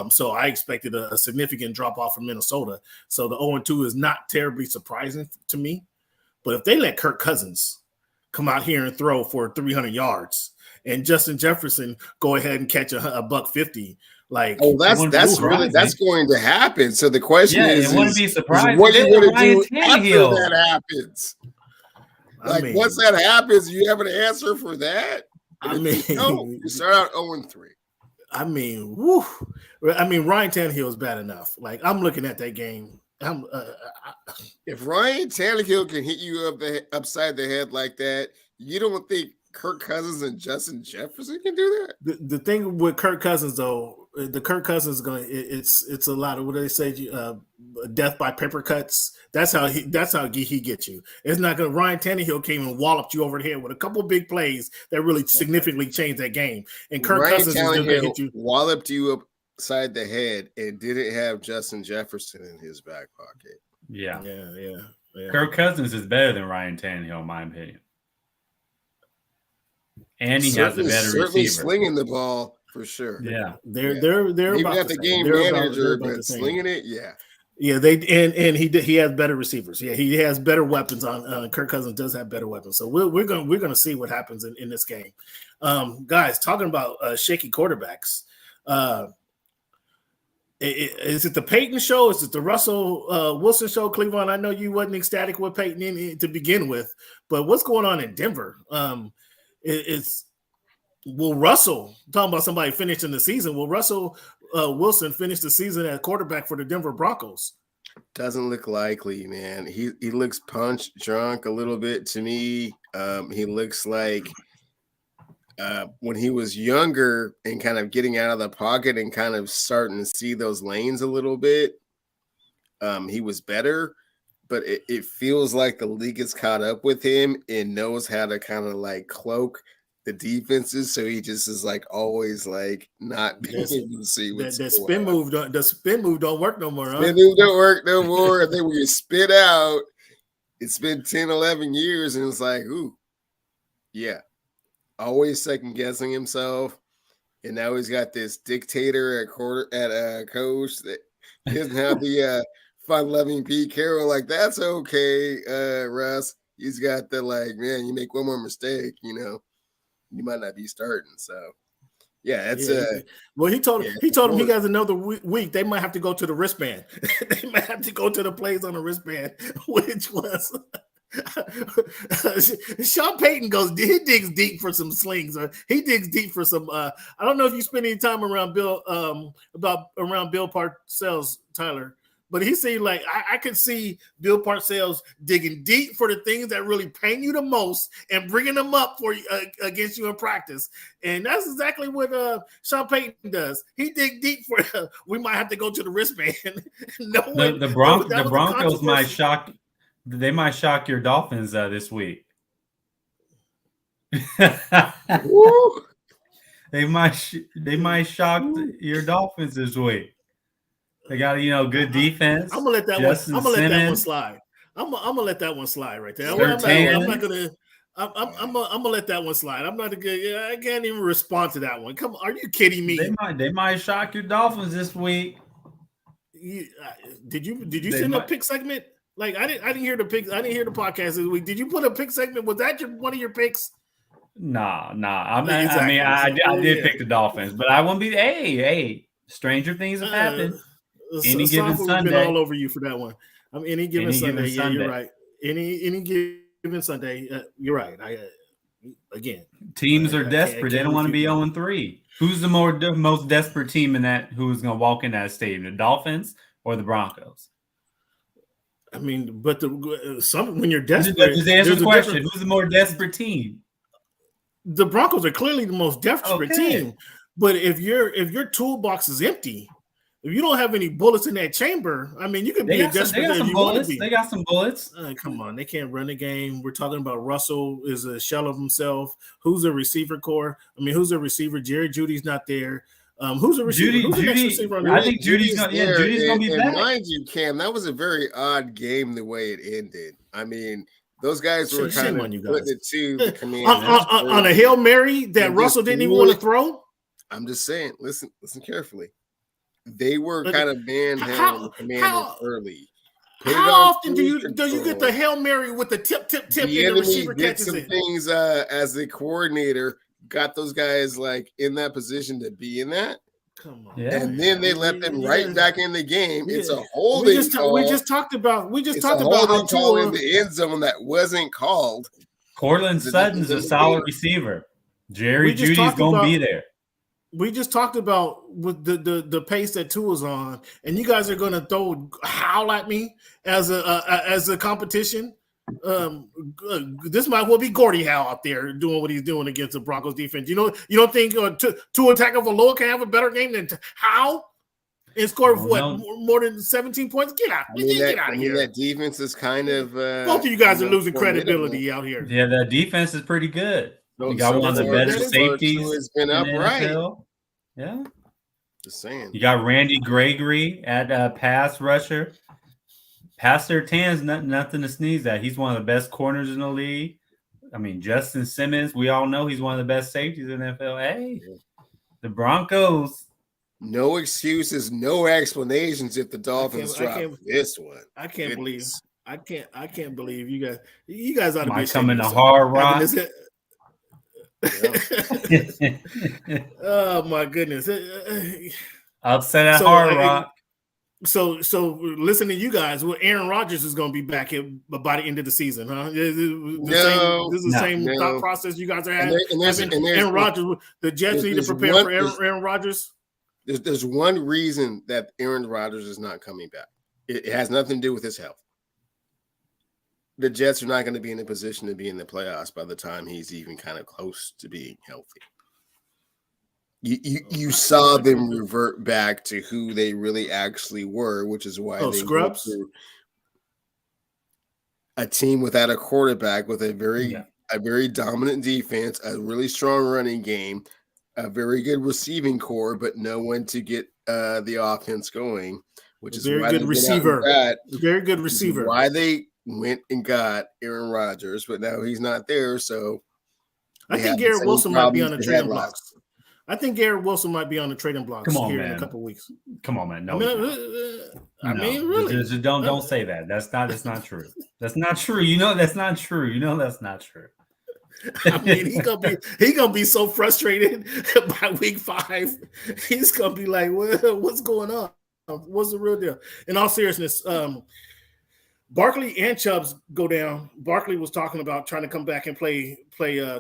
So I expected a significant drop off from Minnesota. So the 0-2 is not terribly surprising to me. But if they let Kirk Cousins come out here and throw for 300 yards and Justin Jefferson go ahead and catch a $150, like, that's going to happen. So the question is, it wouldn't be surprised. What are you going to do after that happens? Like, once that happens, you have an answer for that? You start out 0-3. I mean, woo. I mean, Ryan Tannehill is bad enough. Like, I'm looking at that game. If Ryan Tannehill can hit you upside the head like that, you don't think Kirk Cousins and Justin Jefferson can do that? The thing with Kirk Cousins, though, the Kirk Cousins is going. It's a lot of what do they say? Death by paper cuts. That's how he gets you. It's not going to. Ryan Tannehill came and walloped you over the head with a couple of big plays that really significantly changed that game. And Kirk Cousins is going to hit you. Walloped you upside the head and didn't have Justin Jefferson in his back pocket. Yeah. Yeah. Kirk Cousins is better than Ryan Tannehill, in my opinion. And he has a better receiver. Slinging the ball for sure. Yeah. They're Maybe about not the game manager, but slinging it, yeah. Yeah, he has better receivers. Yeah, he has better weapons on. Kirk Cousins does have better weapons. So we're gonna see what happens in this game. Guys, talking about shaky quarterbacks. Is it the Peyton show? Is it the Russell Wilson show, Cleveland? I know you wasn't ecstatic with Peyton to begin with, but what's going on in Denver? Will Russell, talking about somebody finishing the season, will Russell Wilson finish the season at quarterback for the Denver Broncos? Doesn't look likely, man. He looks punch drunk a little bit to me. He looks like when he was younger and kind of getting out of the pocket and kind of starting to see those lanes a little bit, he was better. But it feels like the league has caught up with him and knows how to kind of like cloak the defenses, so he just is like always like not being able to see what's the spin move. The spin move don't work no more. Spin move don't work no more. And then when you spit out, it's been 10, 11 years, and it's like, ooh, yeah, always second guessing himself. And now he's got this dictator at coach that doesn't have the fun-loving Pete Carroll. Like, that's okay, Russ. He's got the like, man, you make one more mistake, you might not be starting. So, yeah, it's well, he told him he has another week. They might have to go to the wristband. They might have to go to the plays on the wristband, which was Sean Payton he digs deep for some slings, or he digs deep for some. I don't know if you spend any time around Bill Parcells, Tyler. But he seemed like I could see Bill Parcells digging deep for the things that really pain you the most and bringing them up for you against you in practice. And that's exactly what Sean Payton does. He dig deep for we might have to go to the wristband. The Broncos might shock. They might shock your Dolphins this week. They might shock your Dolphins this week. They got good defense. I'm gonna let that one. I'm gonna let that one slide. I'm gonna let that one slide right there. I'm not gonna. I'm gonna let that one slide. I'm not a good. I can't even respond to that one. Come on, are you kidding me? They might shock your Dolphins this week. Did you send a pick segment? Like I didn't hear the picks. I didn't hear the podcast this week. Did you put a pick segment? Was that one of your picks? Nah. I did pick the Dolphins, but I wouldn't be. Hey, stranger things have happened. Any given Sunday, been all over you for that one. Any given Sunday, yeah, you're right. Any given Sunday, you're right. Again, teams are desperate. They don't want to be 0-3. Who's the most desperate team in that? Who's going to walk in that stadium? The Dolphins or the Broncos? I mean, but when you're desperate, just answer the question. Who's the more desperate team? The Broncos are clearly the most desperate team. But if your toolbox is empty, if you don't have any bullets in that chamber, I mean, you can be a desperate if you want to be. They got some bullets. Come on, they can't run the game. We're talking about Russell is a shell of himself. Who's a receiver core? I mean, who's a receiver? Jerry Jeudy's not there. Who's a receiver? I think Judy's going to be back. Mind you, Cam, that was a very odd game the way it ended. I mean, those guys were kind of putting it to command on a Hail Mary that Russell didn't even want to throw. I'm just saying, listen carefully. They were kind of manhandling the Commanders early. How often do you get the Hail Mary with the tip and the receiver catches some it? Things as the coordinator got those guys like in that position to be in that. Come on. Yeah. And then they let them right back in the game. Yeah. It's a holding call. We just talked about how Tua in the end zone that wasn't called. Cortland Sutton's a solid receiver. Jerry Jeudy's gonna be there. We just talked about with the pace that Tua's on, and you guys are gonna howl at me as a competition. This might well be Gordie Howe out there doing what he's doing against the Broncos defense. You don't think Tua Tagovailoa can have a better game than Howe and score more than 17 points? Get out! Get out of here! That defense is kind of both of you guys are losing credibility out here. Yeah, the defense is pretty good. You got one of the best safeties. It's been upright. Yeah, just saying. You got Randy Gregory at pass rusher. Pastor Tan's nothing to sneeze at. He's one of the best corners in the league. I mean, Justin Simmons, we all know he's one of the best safeties in the NFL. Hey, the Broncos. No excuses, no explanations if the Dolphins drop this one. I can't believe you guys ought to be coming to Hard Rock. Oh my goodness! Upset at Hard Rock. So listen to you guys. Well, Aaron Rodgers is going to be back by the end of the season, huh? This is the same thought process you guys are having. Aaron Rodgers, the Jets need to prepare for Aaron Rodgers. There's one reason that Aaron Rodgers is not coming back. It has nothing to do with his health. The Jets are not going to be in a position to be in the playoffs by the time he's even kind of close to being healthy. You saw them revert back to who they really actually were, which is why they scrubs. A team without a quarterback with a very dominant defense, a really strong running game, a very good receiving core, but no one to get the offense going, which is very good receiver. Very good receiver. Why they went and got Aaron Rodgers, but now he's not there. So I think Garrett Wilson might be on the trading blocks. I think Garrett Wilson might be on the trading blocks here in a couple of weeks. Come on, man. No, I mean, really. Just don't say that. That's not true. That's not true. You know that's not true. That's not true. I mean, he gonna be so frustrated by week 5. He's gonna be like, well, what's going on? What's the real deal? In all seriousness, Barkley and Chubbs go down. Barkley was talking about trying to come back and play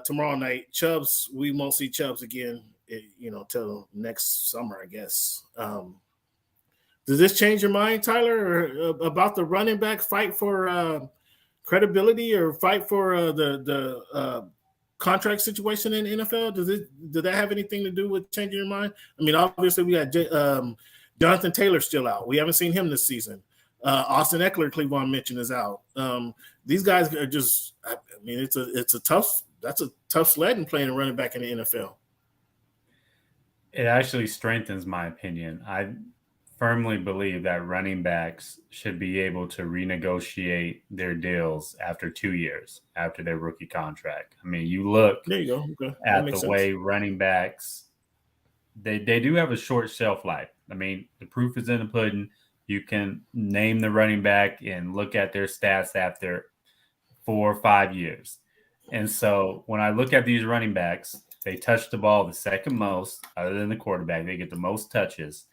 tomorrow night. Chubbs, we won't see Chubbs again, till next summer, I guess. Does this change your mind, Tyler, or about the running back fight for credibility or fight for the contract situation in the NFL? Did that have anything to do with changing your mind? I mean, obviously we got Jonathan Taylor still out. We haven't seen him this season. Austin Eckler, Cleveland mentioned, is out. These guys are just. I mean, it's a tough sledding playing a running back in the NFL. It actually strengthens my opinion. I firmly believe that running backs should be able to renegotiate their deals after 2 years after their rookie contract. I mean, you look there you go. Okay. At the way running backs, they do have a short shelf life. I mean, the proof is in the pudding. You can name the running back and look at their stats after 4 or 5 years. And so when I look at these running backs, they touch the ball the second most, other than the quarterback. They get the most touches,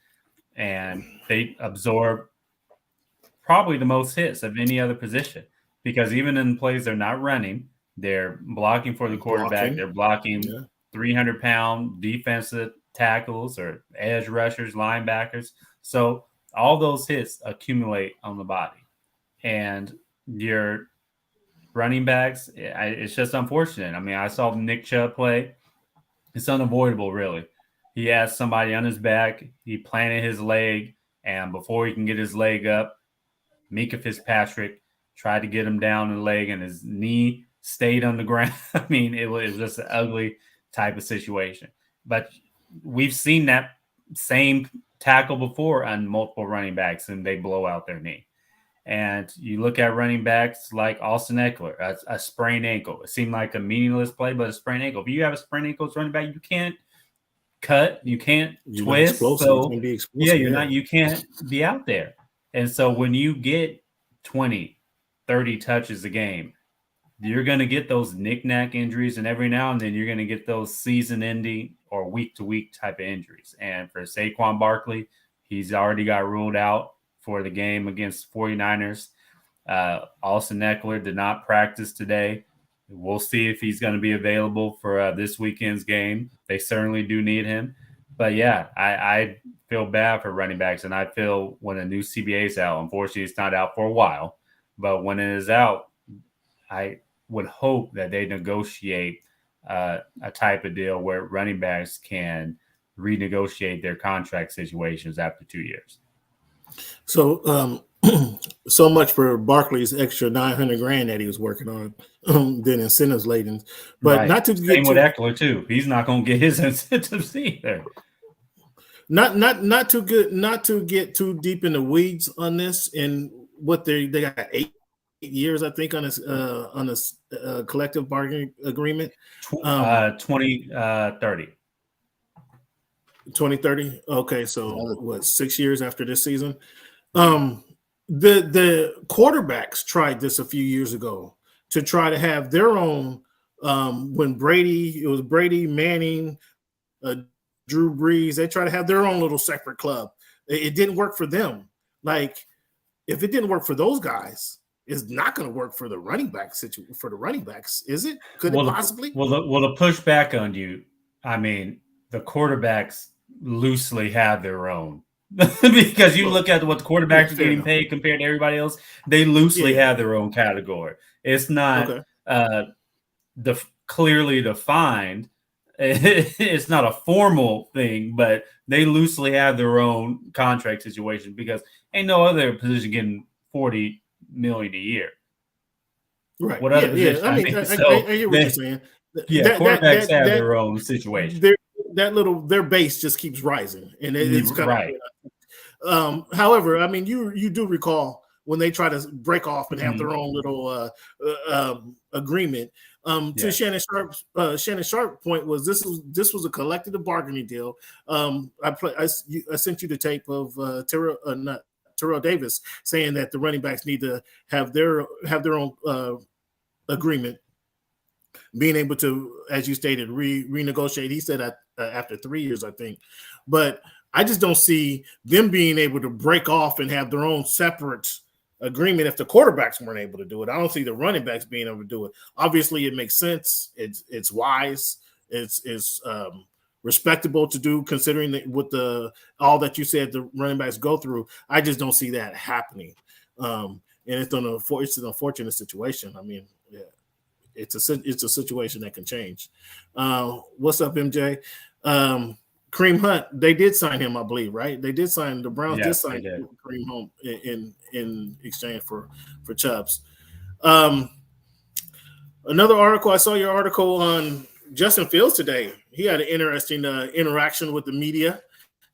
and they absorb probably the most hits of any other position, because even in plays they're not running, they're blocking for the quarterback. They're blocking 300-pound defensive tackles or edge rushers, linebackers. So all those hits accumulate on the body, and your running backs, it's just unfortunate. I mean, I saw Nick Chubb play. It's unavoidable, really. He has somebody on his back. He planted his leg, and before he can get his leg up, Mika Fitzpatrick tried to get him down in the leg, and his knee stayed on the ground. I mean, it was just an ugly type of situation. But we've seen that same tackle before on multiple running backs, and they blow out their knee. And you look at running backs like Austin Eckler, a sprained ankle. It seemed like a meaningless play, but a sprained ankle. If you have a sprained ankle as running back, you can't cut, you can't twist. So you can't be out there. And so when you get 20, 30 touches a game, you're going to get those knick-knack injuries, and every now and then you're going to get those season-ending or week-to-week type of injuries. And for Saquon Barkley, he's already got ruled out for the game against 49ers. Austin Eckler did not practice today. We'll see if he's going to be available for this weekend's game. They certainly do need him. But, yeah, I feel bad for running backs, and I feel when a new CBA is out, unfortunately it's not out for a while, but when it is out, I would hope that they negotiate a type of deal where running backs can renegotiate their contract situations after 2 years. So, so much for Barkley's extra $900,000 that he was working on, then incentives laden. But right. not to get same with Eckler too. He's not going to get his incentives either. Not to get too deep in the weeds on this. And what they got 8 years, I think, on this collective bargaining agreement. 2030. 2030. Okay, so what, 6 years after this season? The quarterbacks tried this a few years ago to try to have their own. When it was Brady, Manning, Drew Brees. They tried to have their own little separate club. It didn't work for them. Like, if it didn't work for those guys, it's not going to work for the running back situation. For the running backs, is it? Could it possibly? To push back on you, I mean, the quarterbacks loosely have their own. Because you look at what the quarterbacks are getting paid compared to everybody else, they loosely have their own category. It's not clearly defined. It's not a formal thing, but they loosely have their own contract situation because ain't no other position getting $40 million a year. Right. What other position? I hear what you're saying. Quarterbacks have their own situation. Their base just keeps rising, and it's kind right. However, I mean, you do recall when they try to break off and have their own little agreement. To Shannon Sharp's point was this was a collective bargaining deal. I sent you the tape of Terrell Davis saying that the running backs need to have their own agreement, being able to, as you stated, renegotiate. He said after 3 years, I think, but I just don't see them being able to break off and have their own separate agreement if the quarterbacks weren't able to do it. I don't see the running backs being able to do it. Obviously, it makes sense. It's wise. It's respectable to do, considering with all that you said the running backs go through. I just don't see that happening. And it's an unfortunate situation. I mean, yeah, it's a situation that can change. What's up, MJ? Kareem Hunt, they did sign him, I believe, right? They did sign the Browns. Did sign Kareem Hunt in exchange for Chubbs. Another article. I saw your article on Justin Fields today. He had an interesting interaction with the media.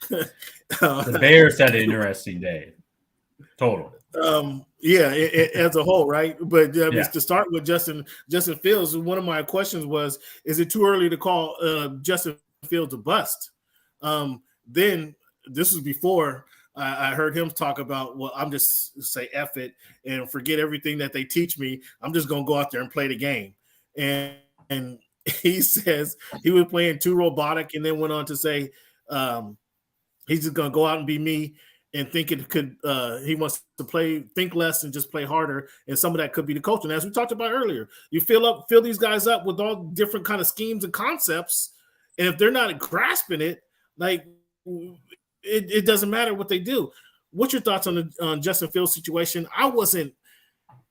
The Bears had an interesting day. Total. As a whole, right? But to start with Justin Fields, one of my questions was: is it too early to call Justin Fields a bust? Then this was before I heard him talk about, well, I'm just say F it and forget everything that they teach me. I'm just going to go out there and play the game. And he says he was playing too robotic, and then went on to say he's just going to go out and be me and think it could he wants to think less and just play harder. And some of that could be the coaching. As we talked about earlier, you fill these guys up with all different kind of schemes and concepts. And if they're not grasping it, like it doesn't matter what they do. What's your thoughts on Justin Fields' situation? I wasn't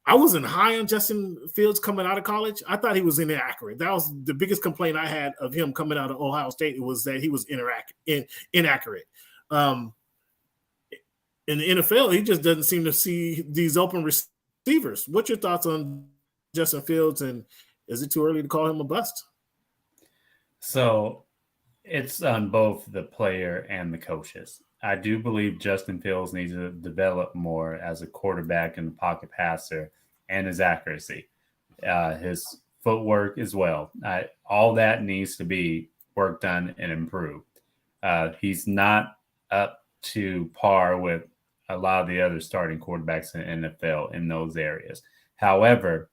high on Justin Fields coming out of college. I thought he was inaccurate. That was the biggest complaint I had of him coming out of Ohio State. It was that he was inaccurate. In the NFL, he just doesn't seem to see these open receivers. What's your thoughts on Justin Fields, and is it too early to call him a bust? So it's on both the player and the coaches. I do believe Justin Fields needs to develop more as a quarterback and the pocket passer, and his accuracy, his footwork as well. All that needs to be worked on and improved. He's not up to par with a lot of the other starting quarterbacks in the NFL in those areas. However,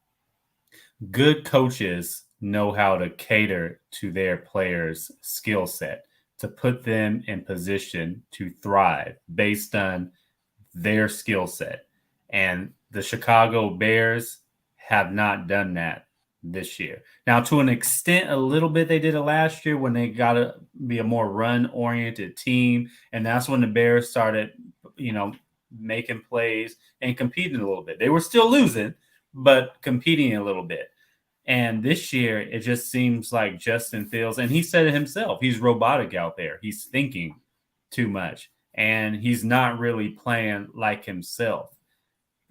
good coaches know how to cater to their players' skill set to put them in position to thrive based on their skill set. And the Chicago Bears have not done that this year. Now, to an extent, a little bit they did it last year when they got to be a more run-oriented team. And that's when the Bears started, making plays and competing a little bit. They were still losing, but competing a little bit. And this year, it just seems like Justin Fields, and he said it himself, he's robotic out there. He's thinking too much, and he's not really playing like himself.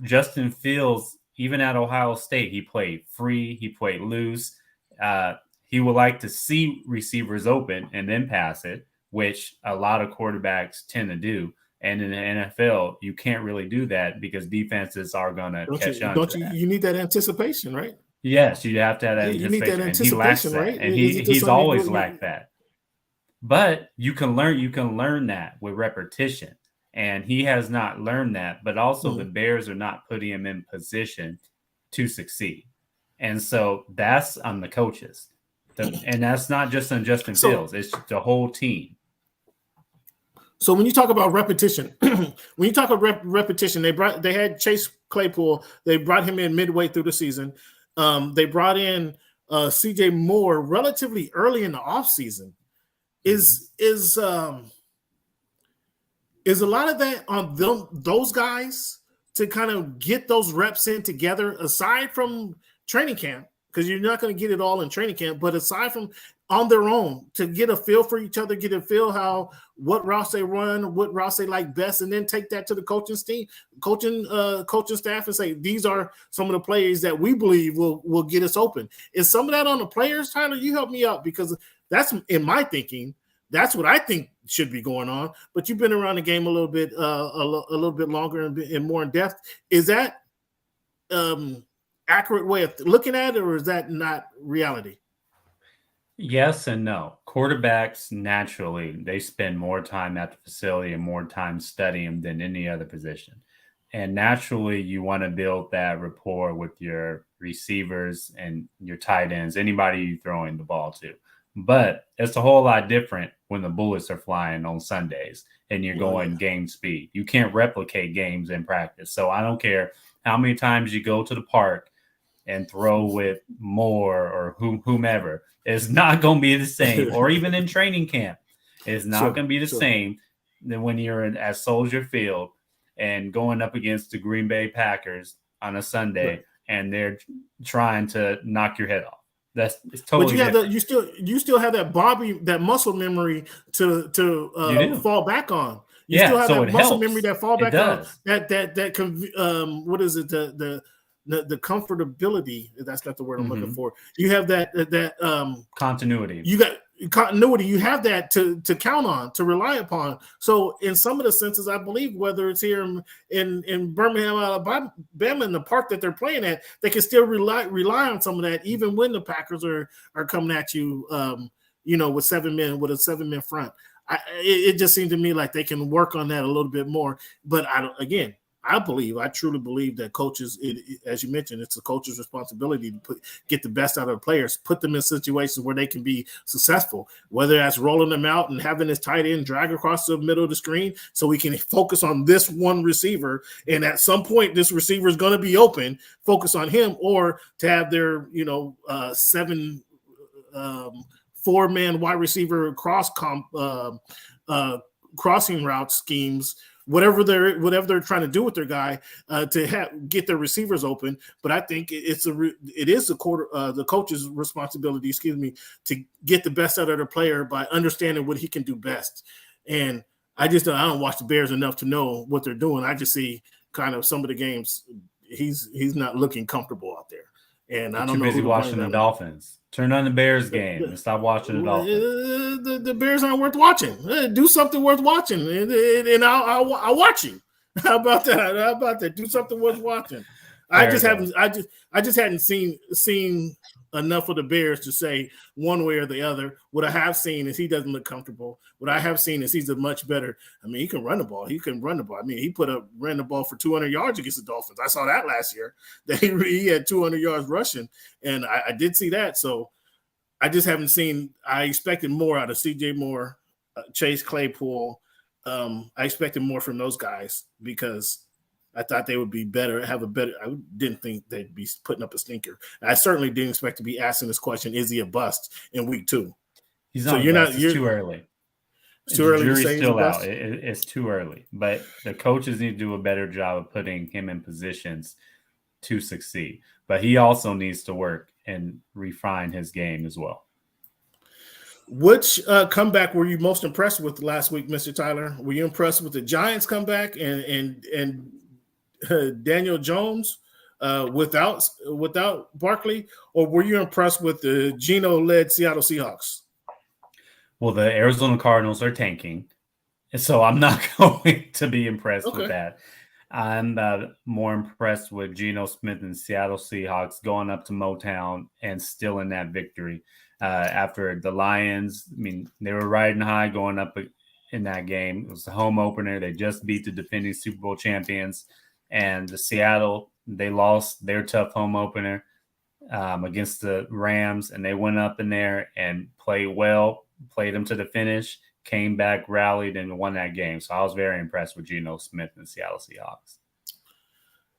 Justin Fields, even at Ohio State, he played free, he played loose. He would like to see receivers open and then pass it, which a lot of quarterbacks tend to do. And in the NFL, you can't really do that because defenses are going to catch on. You need that anticipation, right? Yes, you have to have that anticipation. You need that anticipation, and he lacks that. right? And he's always lacked that. But you can learn that with repetition. And he has not learned that. But also the Bears are not putting him in position to succeed. And so that's on the coaches. And that's not just on Justin Fields. It's the whole team. So when you talk about repetition, repetition, they had Chase Claypool. They brought him in midway through the season. They brought in CJ Moore relatively early in the offseason. Is a lot of that on those guys to kind of get those reps in together, aside from training camp, because you're not going to get it all in training camp, but aside from on their own, to get a feel for each other, get a feel what routes they run, what routes they like best, and then take that to the coaching staff and say, these are some of the plays that we believe will get us open. Is some of that on the players, Tyler? You help me out, because that's in my thinking. That's what I think should be going on. But you've been around the game a little bit longer and more in depth. Is that accurate way of looking at it, or is that not reality? Yes and no. Quarterbacks, naturally, they spend more time at the facility and more time studying than any other position. And naturally, you want to build that rapport with your receivers and your tight ends, anybody you're throwing the ball to. But it's a whole lot different when the bullets are flying on Sundays and you're going game speed. You can't replicate games in practice. So I don't care how many times you go to the park and throw with Moore or whomever. It's not going to be the same. Or even in training camp, it's not going to be the same than when you're at Soldier Field and going up against the Green Bay Packers on a Sunday and they're trying to knock your head off. It's totally. But you still have that muscle memory to fall back on. You still have that muscle memory that fall back on. What is it? The comfortability. That's not the word I'm looking for. You have that continuity. You got continuity. You have that to count on, to rely upon. So in some of the senses, I believe, whether it's here in Birmingham, Alabama, in the park that they're playing at, they can still rely on some of that, even when the Packers are coming at you, with a 7-man front. It just seemed to me like they can work on that a little bit more. But I truly believe that coaches, as you mentioned, it's the coach's responsibility to get the best out of the players, put them in situations where they can be successful, whether that's rolling them out and having this tight end drag across the middle of the screen so we can focus on this one receiver. And at some point, this receiver is going to be open, focus on him, or to have their, 4-man wide receiver crossing route schemes, whatever they're trying to do with their guy to get their receivers open. But I think it is the coach's responsibility, to get the best out of the player by understanding what he can do best. And I don't watch the Bears enough to know what they're doing. I just see kind of some of the games he's not looking comfortable out there. And I don't know. Too busy watching the Dolphins. Turn on the Bears game and stop watching the Dolphins. The Bears aren't worth watching. Do something worth watching, and I'll watch you. How about that? Do something worth watching. I just hadn't seen enough of the Bears to say one way or the other. What I have seen is he doesn't look comfortable. What I have seen is he's a much better. I mean, he can run the ball. He ran the ball for 200 yards against the Dolphins. I saw that last year. That he had 200 yards rushing, and I did see that. So I just haven't seen. I expected more out of C.J. Moore, Chase Claypool. I expected more from those guys because I thought they would be better, I didn't think they'd be putting up a stinker. I certainly didn't expect to be asking this question, is he a bust in week 2? He's not. It's too early. It's too early to say still out. It's too early. But the coaches need to do a better job of putting him in positions to succeed. But he also needs to work and refine his game as well. Which comeback were you most impressed with last week, Mr. Tyler? Were you impressed with the Giants comeback and Daniel Jones without Barkley, or were you impressed with the Geno-led Seattle Seahawks? Well, the Arizona Cardinals are tanking, so I'm not going to be impressed with that. I'm more impressed with Geno Smith and Seattle Seahawks going up to Motown and still in that victory. After the Lions, I mean, they were riding high going up in that game. It was the home opener. They just beat the defending Super Bowl champions. And the Seattle, they lost their tough home opener against the Rams, and they went up in there and played well, played them to the finish, came back, rallied, and won that game. So I was very impressed with Geno Smith and the Seattle Seahawks.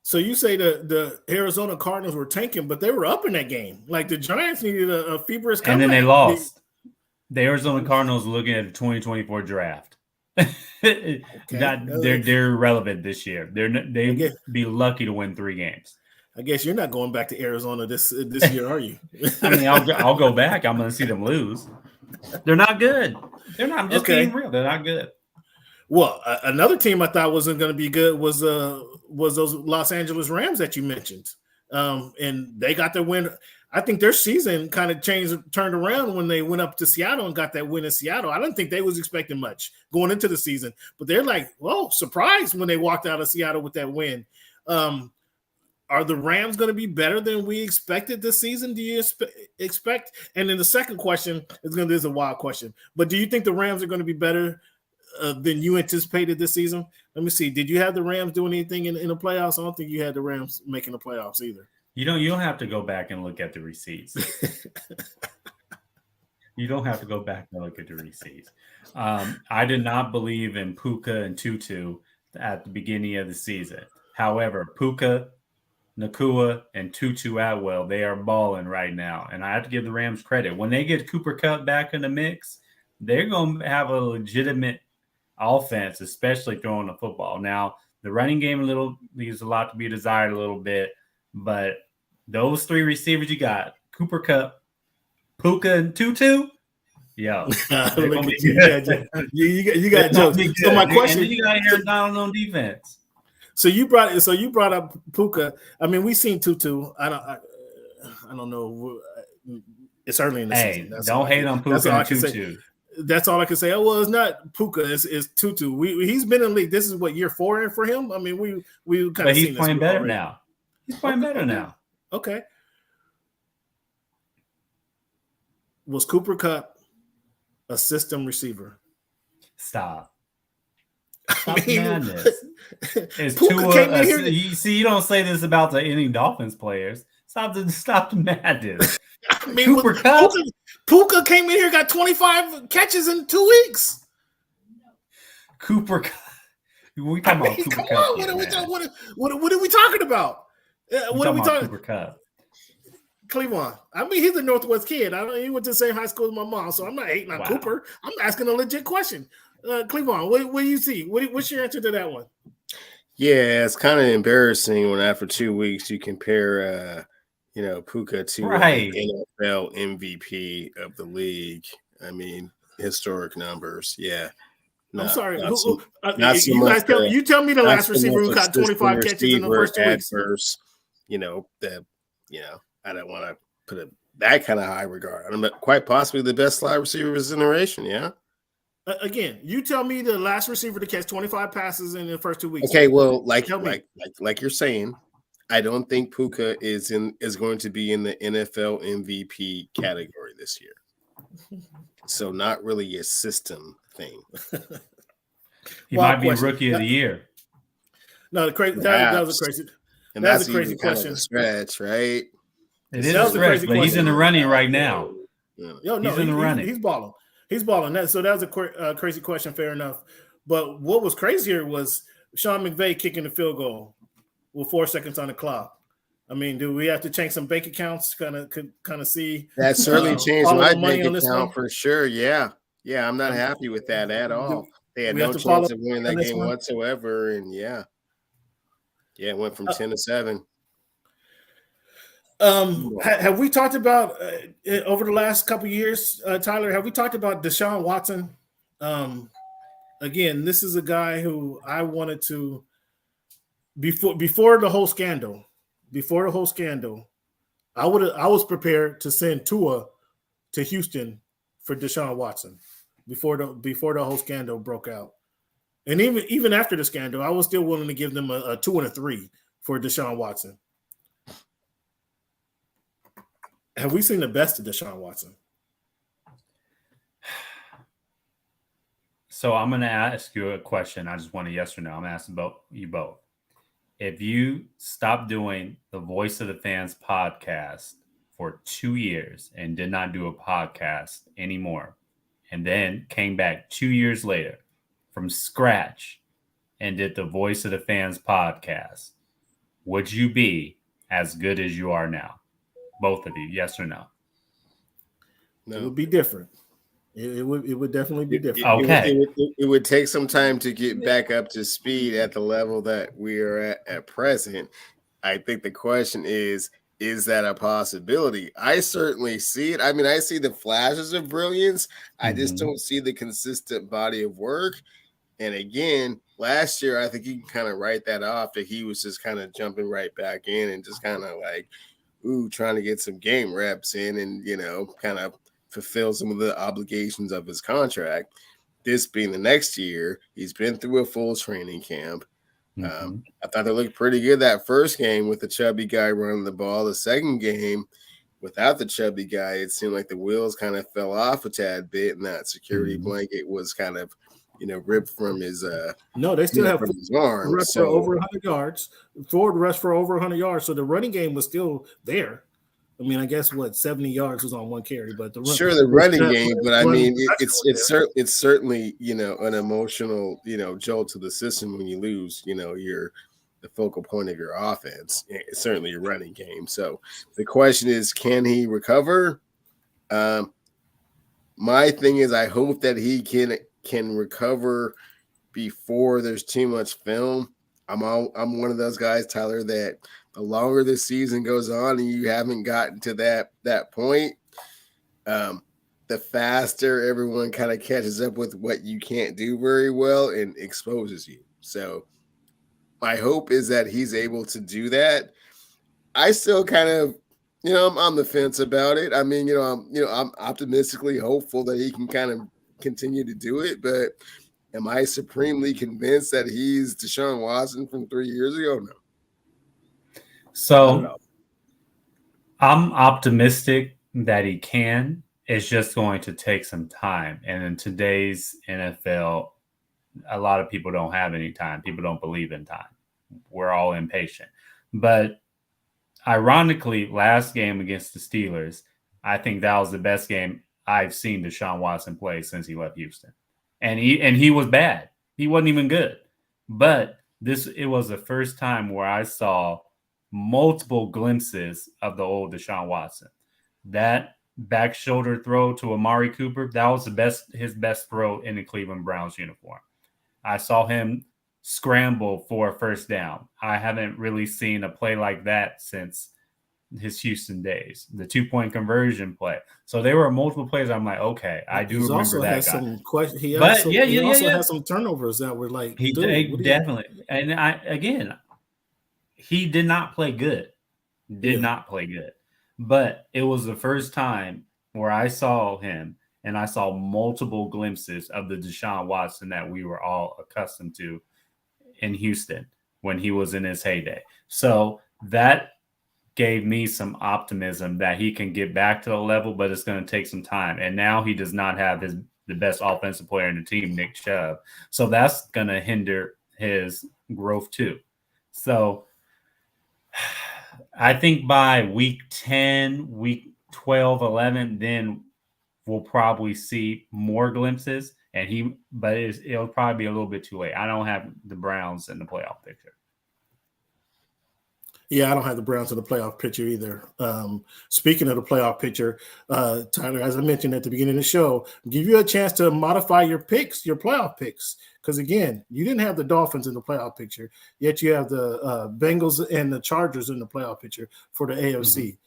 So you say the Arizona Cardinals were tanking, but they were up in that game. Like the Giants needed a feverish comeback. And then they lost. The Arizona Cardinals are looking at the 2024 draft. They're relevant this year. They'd be lucky to win 3 games. I guess you're not going back to Arizona this year, are you? I mean, I'll go back. I'm going to see them lose. They're not good. They're not. I'm just being real. They're not good. Well, another team I thought wasn't going to be good was those Los Angeles Rams that you mentioned, and they got their win. I think their season kind of turned around when they went up to Seattle and got that win in Seattle. I didn't think they was expecting much going into the season, but they're like, whoa, surprised when they walked out of Seattle with that win. Are the Rams going to be better than we expected this season? Do you expect? And then the second question is a wild question, but do you think the Rams are going to be better than you anticipated this season? Let me see. Did you have the Rams doing anything in the playoffs? I don't think you had the Rams making the playoffs either. You don't have to go back and look at the receipts. You don't have to go back and look at the receipts. I did not believe in Puka and Tutu at the beginning of the season. However, Puka, Nacua, and Tutu Atwell, they are balling right now. And I have to give the Rams credit. When they get Cooper Kupp back in the mix, they're going to have a legitimate offense, especially throwing the football. Now, the running game leaves a lot to be desired a little bit, but those 3 receivers you got, Cooper Kupp, Puka, and Tutu, you got jokes. So my question, and then you got Aaron Donald on defense. So you brought up Puka. I mean, we've seen Tutu. I don't know. It's early in the season. Don't hate on Puka and Tutu. That's all I can say. Oh, well, it's not Puka. It's Tutu. He's been in the league. This is what, year 4 for him. I mean, we kind of. But he's playing better now. He's playing better now. Okay. Was Cooper Kupp a system receiver? Stop madness. You don't say this about any Dolphins players. Stop the madness. I mean, Cooper Kupp. Puka came in here, got 25 catches in 2 weeks. Cooper Kupp. We talking about Cooper Kupp. What are we talking about? What are we talking about? Cooper Kupp. Cleveland. I mean, he's a Northwest kid. He went to the same high school as my mom, so I'm not hating on Cooper. I'm asking a legit question. Cleveland, what do you see? What's your answer to that one? Yeah, it's kind of embarrassing when after 2 weeks you compare Puka to NFL MVP of the league. I mean, historic numbers. Yeah. I'm sorry. You tell me the last receiver who got 25 catches in the first 2 weeks. I don't want to put that kind of high regard. I'm quite possibly the best slot receiver of his generation. Yeah. Again, you tell me the last receiver to catch 25 passes in the first 2 weeks. Okay, well, like you're saying, I don't think Puka is going to be in the NFL MVP category this year. So not really a system thing. He might be rookie of the year. No, that was a crazy. And that's a crazy question. Kind of a stretch, right? It is a stretch, but he's in the running right now. No, he's in the running. He's balling. He's balling. So that was a crazy question. Fair enough. But what was crazier was Sean McVay kicking the field goal with 4 seconds on the clock. I mean, do we have to change some bank accounts? Kind of see that certainly changed my bank account for sure. Yeah, I'm not happy with that at all. They had no chance of winning that game whatsoever, and it went from 10 to 7. Have we talked about over the last couple of years, Tyler? Have we talked about Deshaun Watson? Again, this is a guy who I wanted to before the whole scandal. I was prepared to send Tua to Houston for Deshaun Watson before the whole scandal broke out, and even after the scandal, I was still willing to give them a 2 and a 3 for Deshaun Watson. Have we seen the best of Deshaun Watson? So I'm going to ask you a question. I just want a yes or no. I'm asking you both. If you stopped doing the Voice of the Fans podcast for 2 years and did not do a podcast anymore, and then came back 2 years later from scratch and did the Voice of the Fans podcast, would you be as good as you are now? Both of you, yes or no? No. It would be different. It would definitely be different. Okay. It would take some time to get back up to speed at the level that we are at present. I think the question is that a possibility? I certainly see it. I mean, I see the flashes of brilliance. I just don't see the consistent body of work. And again, last year, I think you can kind of write that off, that he was just kind of jumping right back in and just kind of like, trying to get some game reps in and, kind of fulfill some of the obligations of his contract. This being the next year, he's been through a full training camp. I thought they looked pretty good that first game with the chubby guy running the ball. The second game, without the chubby guy, it seemed like the wheels kind of fell off a tad bit, and that security blanket was kind of, ripped from his no, they still have his arm. Rest for over 100 yards. Ford rushed for over 100 yards, so the running game was still there. I mean, I guess 70 yards was on one carry, but the running game. But I mean, it's certainly an emotional jolt to the system when you lose. You're the focal point of your offense. It's certainly a running game. So the question is, can he recover? My thing is, I hope that he can recover before there's too much film. I'm one of those guys, Tyler, that the longer the season goes on and you haven't gotten to that point, the faster everyone kind of catches up with what you can't do very well and exposes you. So my hope is that he's able to do that. I still kind of, I'm on the fence about it. I mean, I'm optimistically hopeful that he can kind of continue to do it, but am I supremely convinced that he's Deshaun Watson from 3 years ago? No. So I'm optimistic that he can. It's just going to take some time. And in today's NFL, a lot of people don't have any time. People don't believe in time. We're all impatient. But ironically, last game against the Steelers, I think that was the best game I've seen Deshaun Watson play since he left Houston. And he was bad. He wasn't even good. But it was the first time where I saw multiple glimpses of the old Deshaun Watson. That back shoulder throw to Amari Cooper, that was his best throw in the Cleveland Browns uniform. I saw him scramble for a first down. I haven't really seen a play like that since his Houston days, the 2-point conversion play. So there were multiple plays. I'm like, okay, I do remember that guy. He also had some turnovers that were like, he definitely. And he did not play good. Not play good. But it was the first time where I saw him and I saw multiple glimpses of the Deshaun Watson that we were all accustomed to in Houston when he was in his heyday. So that gave me some optimism that he can get back to the level, but it's going to take some time. And now he does not have the best offensive player in the team, Nick Chubb. So that's going to hinder his growth too. So I think by week 10, week 12, 11, then we'll probably see more glimpses. But it'll probably be a little bit too late. I don't have the Browns in the playoff picture. Yeah, I don't have the Browns in the playoff picture either. Speaking of the playoff picture, Tyler, as I mentioned at the beginning of the show, give you a chance to modify your picks, your playoff picks. Because, again, you didn't have the Dolphins in the playoff picture, yet you have the Bengals and the Chargers in the playoff picture for the AFC.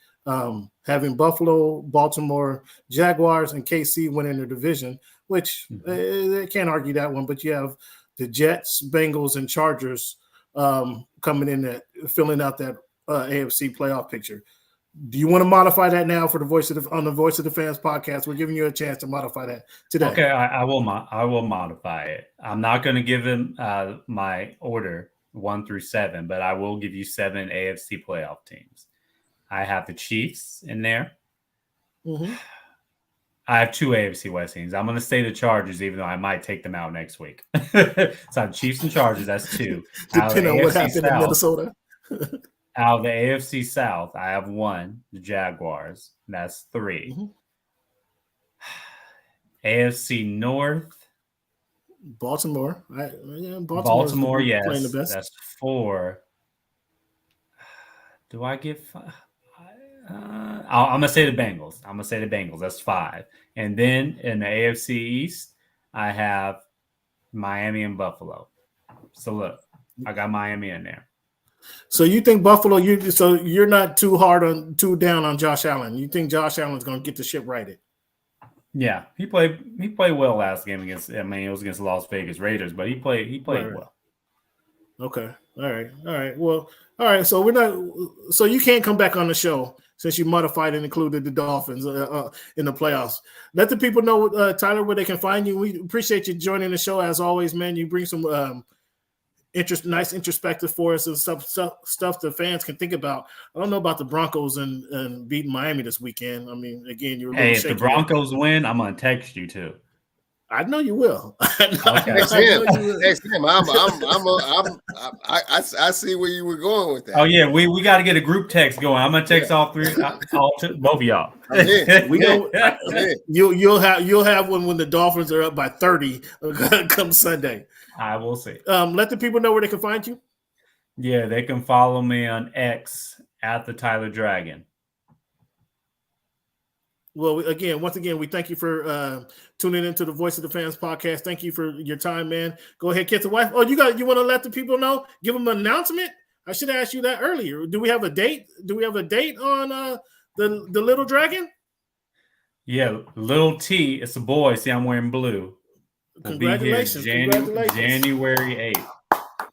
Having Buffalo, Baltimore, Jaguars, and KC winning their division, which they can't argue that one, but you have the Jets, Bengals, and Chargers coming in filling out that AFC playoff picture. Do you want to modify that now for the Voice of the Fans podcast? We're giving you a chance to modify that today. Okay, I will modify it. I'm not going to give him my order 1 through 7, but I will give you 7 AFC playoff teams. I have the Chiefs in there. Mm-hmm. I have 2 AFC West teams. I'm going to say the Chargers, even though I might take them out next week. So I have Chiefs and Chargers. That's 2. Depending on what happened in Minnesota. Out of the AFC South, I have 1, the Jaguars. That's 3. Mm-hmm. AFC North. Baltimore. Baltimore, yes. Playing the best. That's 4. Do I give 5? I'm going to say the Bengals. That's 5. And then in the AFC East, I have Miami and Buffalo. So look, I got Miami in there. So you think Buffalo? You're not too down on Josh Allen. You think Josh Allen's going to get the ship righted? Yeah, he played well last game against. I mean, it was against the Las Vegas Raiders, but he played well. Okay, all right. Well, all right. So we're not. So you can't come back on the show since you modified and included the Dolphins in the playoffs. Let the people know, Tyler, where they can find you. We appreciate you joining the show as always, man. You bring some nice introspective for us and stuff the fans can think about. I don't know about the Broncos and beating Miami this weekend. I mean, again, you're if the Broncos win, I'm gonna text you too. I know you will. Next him. I see where you were going with that. Oh yeah, we got to get a group text going. I'm gonna text all 3, both of y'all. We know you'll have one when the Dolphins are up by 30 come Sunday. I will see. Let the people know where they can find you. Yeah, they can follow me on X at the Tyler Dragon. Well, once again, we thank you for tuning into the Voice of the Fans podcast. Thank you for your time, man. Go ahead, kiss the wife. Oh, you want to let the people know? Give them an announcement? I should have asked you that earlier. Do we have a date? Do we have a date on the little dragon? Yeah, little T. It's a boy. See, I'm wearing blue. Congratulations. January 8th.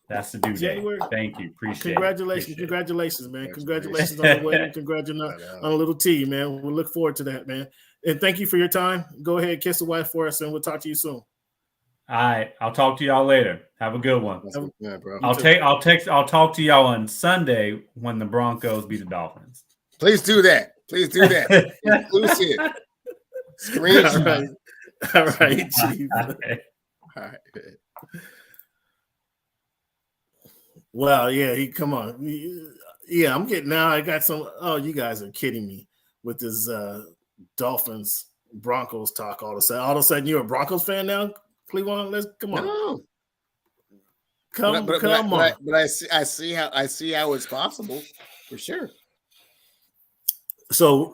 That's the due date. Thank you. Appreciate it. Congratulations, man. Congratulations on the wedding. Congratulations on a little T, man. We'll look forward to that, man. And thank you for your time. Go ahead, kiss the wife for us, and we'll talk to you soon. All right. I'll talk to y'all later. Have a good one. Yeah, bro. I'll talk to y'all on Sunday when the Broncos beat the Dolphins. Please do that. Exclusive. Screenshot. All right, Chief. All right. Well, yeah, come on. Yeah, I'm getting now. I got some. Oh, you guys are kidding me with this Dolphins Broncos talk all of a sudden. All of a sudden, you're a Broncos fan now, Cleveland. Come on. No. Come on. But I see how it's possible for sure. So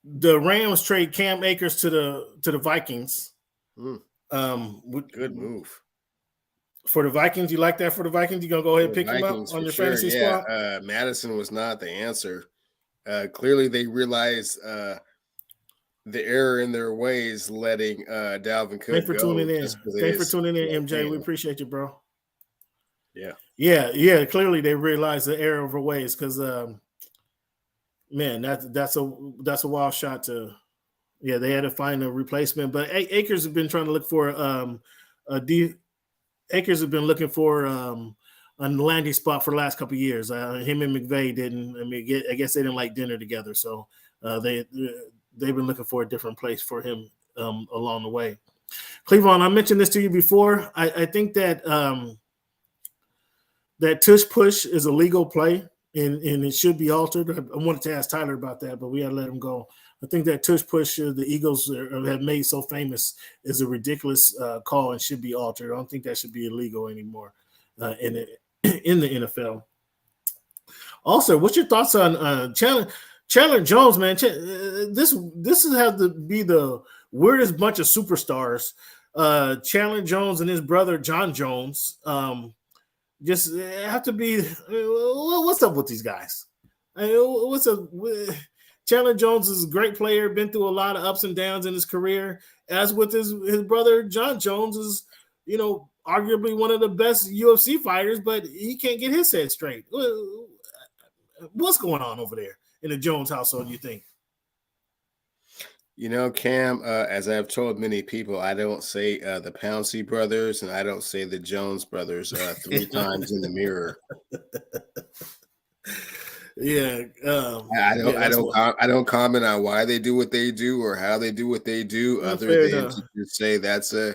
the Rams trade Cam Akers to the Vikings. Good move. For the Vikings, you like that for the Vikings? You gonna go ahead and pick him up on your fantasy squad? Madison was not the answer. Clearly, they realized the error in their ways, letting Dalvin Cook. Thanks for tuning in. Thanks for tuning in, MJ. We appreciate you, bro. Yeah. Clearly, they realized the error of their ways because, man, that's a wild shot to. Yeah, they had to find a replacement, but Akers have been trying to look for Akers have been looking for the landing spot for the last couple of years. Him and McVay didn't. I mean, I guess they didn't like dinner together, so they've been looking for a different place for him along the way. Cleveland, I mentioned this to you before. I think that that tush push is a legal play, and it should be altered. I wanted to ask Tyler about that, but we got to let him go. I think that tush push the Eagles have made so famous is a ridiculous call and should be altered. I don't think that should be illegal anymore in the NFL. Also, what's your thoughts on Chandler Jones, man? This has to be the weirdest bunch of superstars. Chandler Jones and his brother John Jones just have to be. What's up with these guys? What's up? Chandler Jones is a great player, been through a lot of ups and downs in his career. As with his brother John Jones is, arguably one of the best UFC fighters, but he can't get his head straight. What's going on over there in the Jones household, you think? Cam, as I've told many people, I don't say the Pouncey brothers and I don't say the Jones brothers 3 times in the mirror. Yeah, I don't comment on why they do what they do or how they do what they do, other than to just say that's an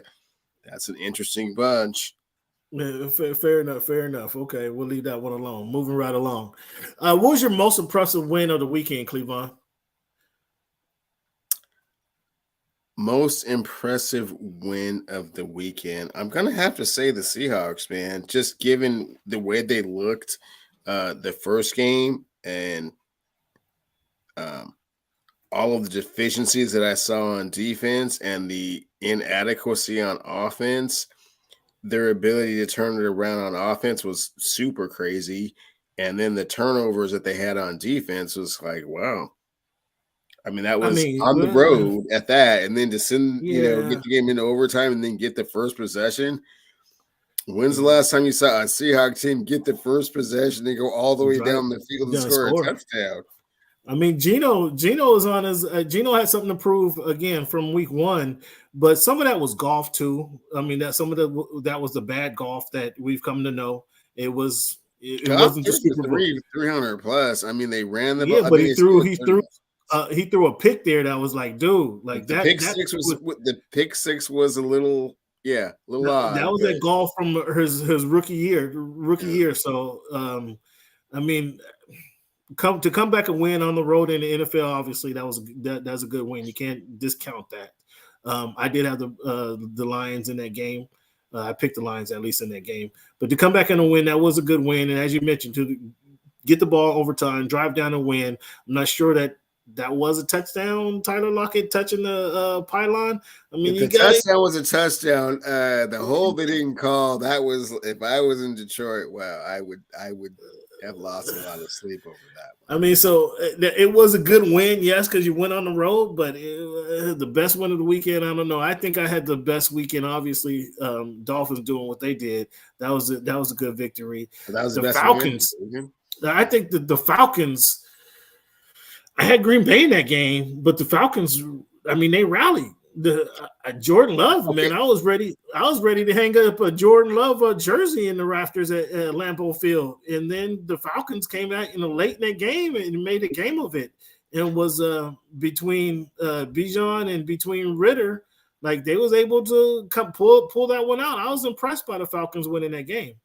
interesting bunch. Yeah, fair enough. Okay, we'll leave that one alone. Moving right along. What was your most impressive win of the weekend, Cleveland? Most impressive win of the weekend. I'm gonna have to say the Seahawks, man. Just given the way they looked the first game and all of the deficiencies that I saw on defense and the inadequacy on offense, their ability to turn it around on offense was super crazy. And then the turnovers that they had on defense was like, wow. I mean, that was on the road at that. And then to send, get the game into overtime and then get the first possession. When's the last time you saw a Seahawks team get the first possession and go all the way down the field and score a touchdown? I mean, Gino is on his. Gino had something to prove again from week 1, but some of that was golf too. I mean, that was the bad golf that we've come to know. It wasn't just Super Bowl. 300 plus. I mean, they ran the ball. Yeah, but he threw a pick there that was like, dude, like that. The pick six was a little. Yeah, a little odd. That was that golf from his rookie year. So, I mean, come back and win on the road in the NFL. Obviously, that's a good win. You can't discount that. I did have the Lions in that game. I picked the Lions at least in that game. But to come back and win, that was a good win. And as you mentioned, to get the ball overtime, drive down and win. I'm not sure that was a touchdown. Tyler Lockett touching the pylon. I mean, the touchdown was a touchdown. The hold they didn't call. That was, if I was in Detroit, well, I would have lost a lot of sleep over that one. I mean, so it was a good win, yes, because you went on the road. But the best win of the weekend, I don't know. I think I had the best weekend. Obviously, Dolphins doing what they did. That was a good victory. That was the best Falcons. I think the Falcons. I had Green Bay in that game, but the Falcons, I mean, they rallied. Jordan Love, okay. Man, I was ready to hang up a Jordan Love jersey in the rafters at Lambeau Field, and then the Falcons came out late in that game and made a game of it. It was between Bijan and between Ritter, like they was able to pull that one out. I was impressed by the Falcons winning that game.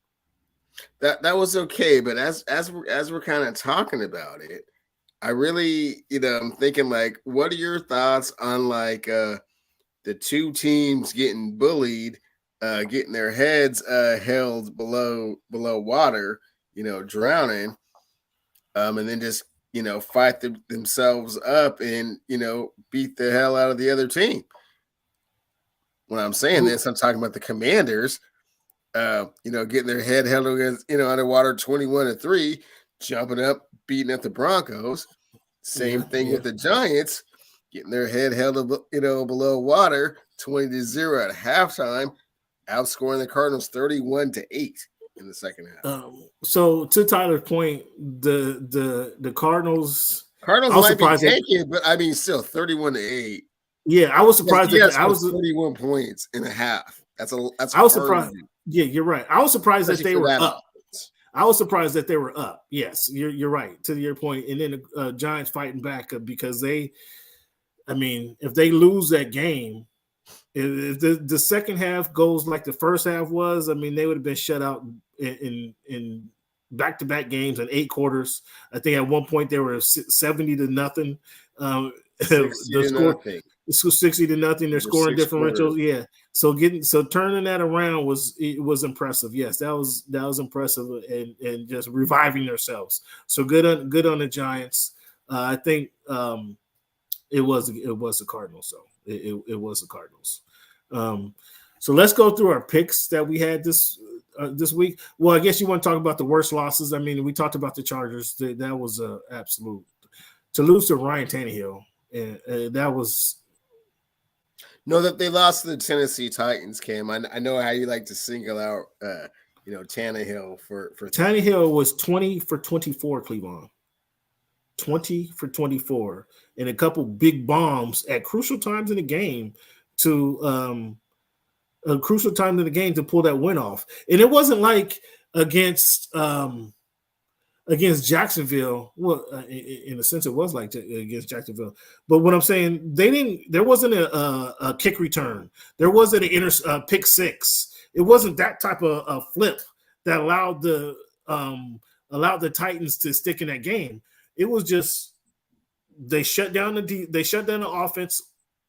That was okay, but as we're kind of talking about it. I really, I'm thinking like, what are your thoughts on like the two teams getting bullied, getting their heads held below water, drowning, and then just, fight themselves up and, beat the hell out of the other team. When I'm saying this, I'm talking about the Commanders, getting their head held against, underwater 21-3, jumping up, beating up the Broncos. Same thing with the Giants, getting their head held, below water, 20-0 at halftime, outscoring the Cardinals 31-8 in the second half. So to Tyler's point, the Cardinals might be taking, but I mean, still 31-8. Yeah, I was surprised that I was 31 points in a half. I was surprised. Yeah, you're right. I was surprised that they were up. I was surprised that they were up. Yes, you're right, to your point. And then the Giants fighting back because if they lose that game, if the second half goes like the first half was, they would have been shut out in back-to-back games in 8 quarters. I think at one point they were 70-0. The score 60-0. They're scoring differentials. Yeah. So turning that around was impressive. Yes, that was impressive, and just reviving themselves. So good on the Giants. I think it was the Cardinals. So it was the Cardinals. So let's go through our picks that we had this week. Well, I guess you want to talk about the worst losses. We talked about the Chargers. That was absolute to lose to Ryan Tannehill, and that was. No, that they lost to the Tennessee Titans, Cam. I know how you like to single out, Tannehill for Tannehill was 20 for 24, Cleveland. 20 for 24, and a couple big bombs at crucial times in the game to pull that win off. And it wasn't like against Jacksonville. Well, in a sense, it was like against Jacksonville. But what I'm saying, there wasn't a kick return. There wasn't a pick six. It wasn't that type of flip that allowed the Titans to stick in that game. It was just they shut down the offense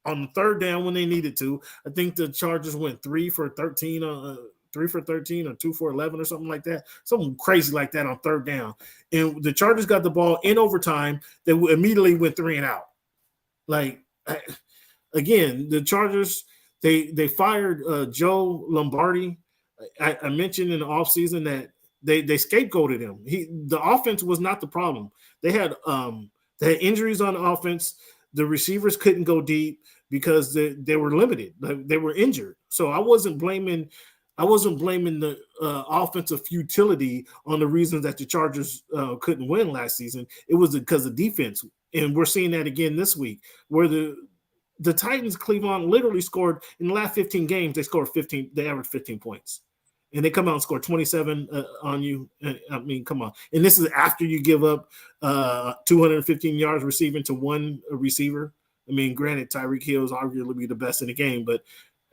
on the third down when they needed to. I think the Chargers went 3 for 13 or 2 for 11 or something like that. Something crazy like that on third down. And the Chargers got the ball in overtime. They immediately went 3 and out. Again, the Chargers, they fired Joe Lombardi. I mentioned in the offseason that they scapegoated him. The offense was not the problem. They had injuries on the offense. The receivers couldn't go deep because they were limited. They were injured. So I wasn't blaming the offensive futility on the reasons that the Chargers couldn't win last season. It was because of defense. And we're seeing that again this week, where the Titans, Cleveland, literally scored in the last 15 games. They scored 15. They averaged 15 points. And they come out and score 27 on you. Come on. And this is after you give up 215 yards receiving to one receiver. Granted, Tyreek Hill is arguably the best in the game, but